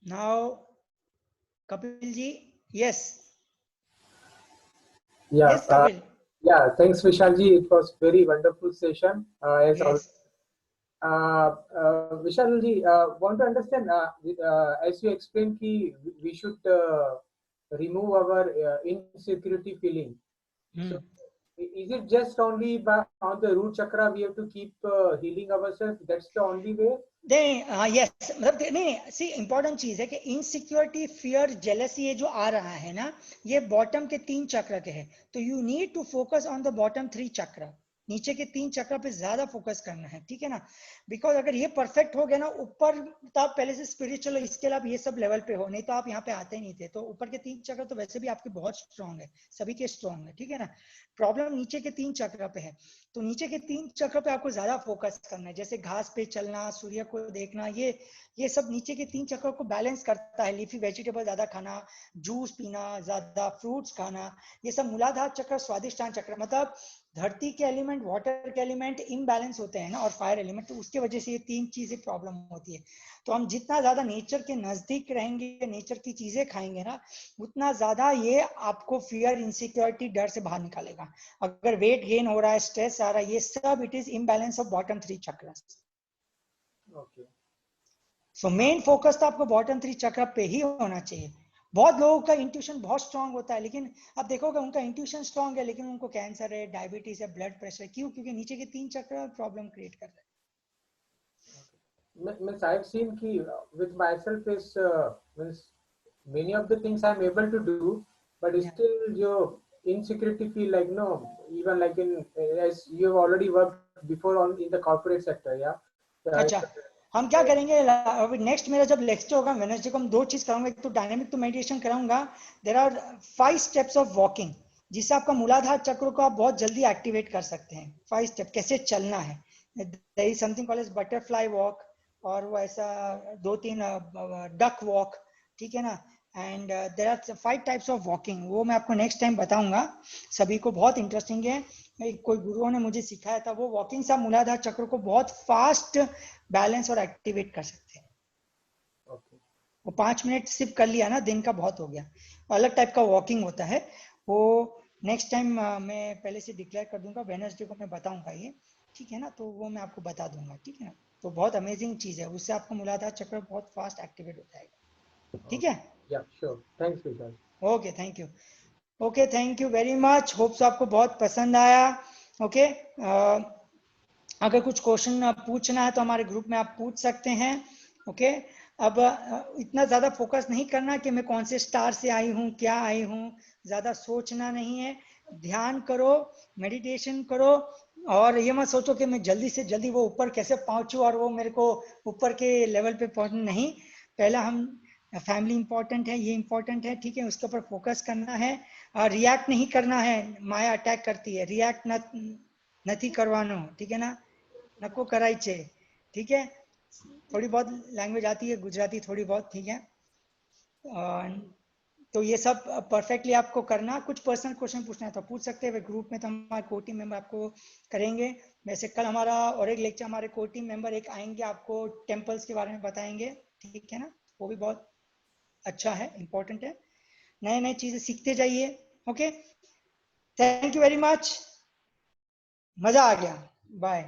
Speaker 1: now Kapil ji. Yes
Speaker 9: yes
Speaker 1: Kapil.
Speaker 9: Yeah, thanks Vishal ji, it was very wonderful session as
Speaker 1: Yes.
Speaker 9: Vishal ji, want to understand as you explained ki we should remove our insecurity feeling. So is it just only on the root chakra we have to keep healing ourselves, that's the only way?
Speaker 1: Yes, मतलब नहीं, सी important चीज है कि insecurity, fear, jealousy ये जो आ रहा है ना, ये बॉटम के 3 चक्र के हैं, तो you need to focus on the bottom 3 chakra. नीचे के 3 चक्र पे ज्यादा फोकस करना है, ठीक है ना। बिकॉज अगर ये परफेक्ट हो गया ना, ऊपर तो आप पहले से स्पिरिचुअल, इसके अलावा ये सब लेवल पे हो, नहीं तो आप यहाँ पे आते ही नहीं थे। तो ऊपर के 3 चक्र तो वैसे भी आपके बहुत स्ट्रांग है, सभी के स्ट्रांग है, ठीक है ना। प्रॉब्लम नीचे के 3 चक्र पे है। तो नीचे के 3 चक्र पे आपको ज्यादा फोकस करना है, जैसे घास पे चलना, सूर्य को देखना, ये सब नीचे के 3 चक्र को बैलेंस करता है। लीफी वेजिटेबल ज्यादा खाना, जूस पीना, ज्यादा फ्रूट्स खाना, ये सब मूलाधार चक्र, स्वादिष्टान चक्र, मतलब धरती के एलिमेंट, वाटर के एलिमेंट इम्बैलेंस होते हैं ना, और फायर एलिमेंट, तो उसके वजह से ये 3 चीजें प्रॉब्लम होती है। तो हम जितना ज्यादा नेचर के नजदीक रहेंगे, नेचर की चीजें खाएंगे ना, उतना ज्यादा ये आपको फियर, इनसिक्योरिटी, डर से बाहर निकालेगा। अगर वेट गेन हो रहा है, स्ट्रेस आ रहा है, ये सब it is imbalance of bottom 3 chakras. So main focus तो आपको बॉटम 3 चक्र पे ही होना चाहिए। बहुत लोगों का इंट्यूशन बहुत स्ट्रांग होता है, लेकिन आप देखोगे उनका इंट्यूशन स्ट्रांग है, लेकिन उनको कैंसर है, डायबिटीज है, ब्लड प्रेशर, क्यों? क्योंकि नीचे के 3 चक्र प्रॉब्लम क्रिएट कर रहे हैं।
Speaker 9: Means I've seen ki with myself is means many of the things I'm able to do, but still your insecurity feel like no, even like in as you have already worked before on in the corporate sector, yeah.
Speaker 1: अच्छा, हम क्या करेंगे अभी next, मेरा जब lecture होगा Wednesday को, हम 2 चीज कराऊंगा। एक तो डायनेमिक तो मेडिटेशन कराऊंगा। There are 5 steps of walking, जिससे आपका मूलाधार चक्र को आप बहुत जल्दी एक्टिवेट कर सकते हैं। 5 स्टेप कैसे चलना है। There is something called as butterfly walk, और वो ऐसा 2-3 डक वॉक, ठीक है ना। And there are 5 types of walking, वो मैं आपको नेक्स्ट टाइम बताऊंगा। सभी को बहुत इंटरेस्टिंग है। कोई गुरुओं ने मुझे सिखाया था, वो वॉकिंग से आप मूलाधार चक्र को बहुत फास्ट बैलेंस और एक्टिवेट कर सकते हैं। वो 5 मिनट सिर्फ कर लिया ना, दिन का बहुत हो गया। अलग टाइप का वॉकिंग होता है वो। नेक्स्ट टाइम मैं पहले से डिक्लेयर कर दूंगा, वेडनेसडे को मैं बताऊंगा ये, ठीक है ना। तो वो मैं आपको बता दूंगा, ठीक है ना। तो बहुत अमेजिंग चीज है, उससे आपका मूलाधार चक्र बहुत फास्ट एक्टिवेट हो जाएगा, ठीक है।
Speaker 9: या sure, thanks Vishal.
Speaker 1: Okay, thank you. Okay, thank you very much. Hopes आपको बहुत पसंद आया। ओके, अगर कुछ क्वेश्चन पूछना है तो हमारे ग्रुप में आप पूछ सकते हैं। ओके, अब इतना ज्यादा फोकस नहीं करना कि मैं कौन से स्टार से आई हूँ, क्या आई हूँ, ज्यादा सोचना नहीं है। ध्यान करो, मेडिटेशन करो, और ये मत सोचो कि मैं जल्दी से जल्दी वो ऊपर कैसे पहुंचूं और वो मेरे को ऊपर के लेवल पे पहुंचना नहीं। पहला हम फैमिली इंपॉर्टेंट है, ये इंपॉर्टेंट है, ठीक है, उसके ऊपर फोकस करना है। और रिएक्ट नहीं करना है, माया अटैक करती है। रिएक्ट नहीं करवानो, ठीक है ना, नको कराई छे, ठीक है। थोड़ी बहुत लैंग्वेज आती है गुजराती, थोड़ी बहुत, ठीक है। तो ये सब परफेक्टली आपको करना। कुछ पर्सनल क्वेश्चन पूछना है तो पूछ सकते हैं ग्रुप में, तो हमारे कोर टीम मेंबर आपको करेंगे। वैसे कल हमारा और एक लेक्चर, हमारे कोर टीम मेंबर एक आएंगे, आपको टेम्पल्स के बारे में बताएंगे, ठीक है ना। वो भी बहुत अच्छा है, इंपॉर्टेंट है। नए नए चीजें सीखते जाइए। Okay, thank you very much, मजा आ गया। बाय।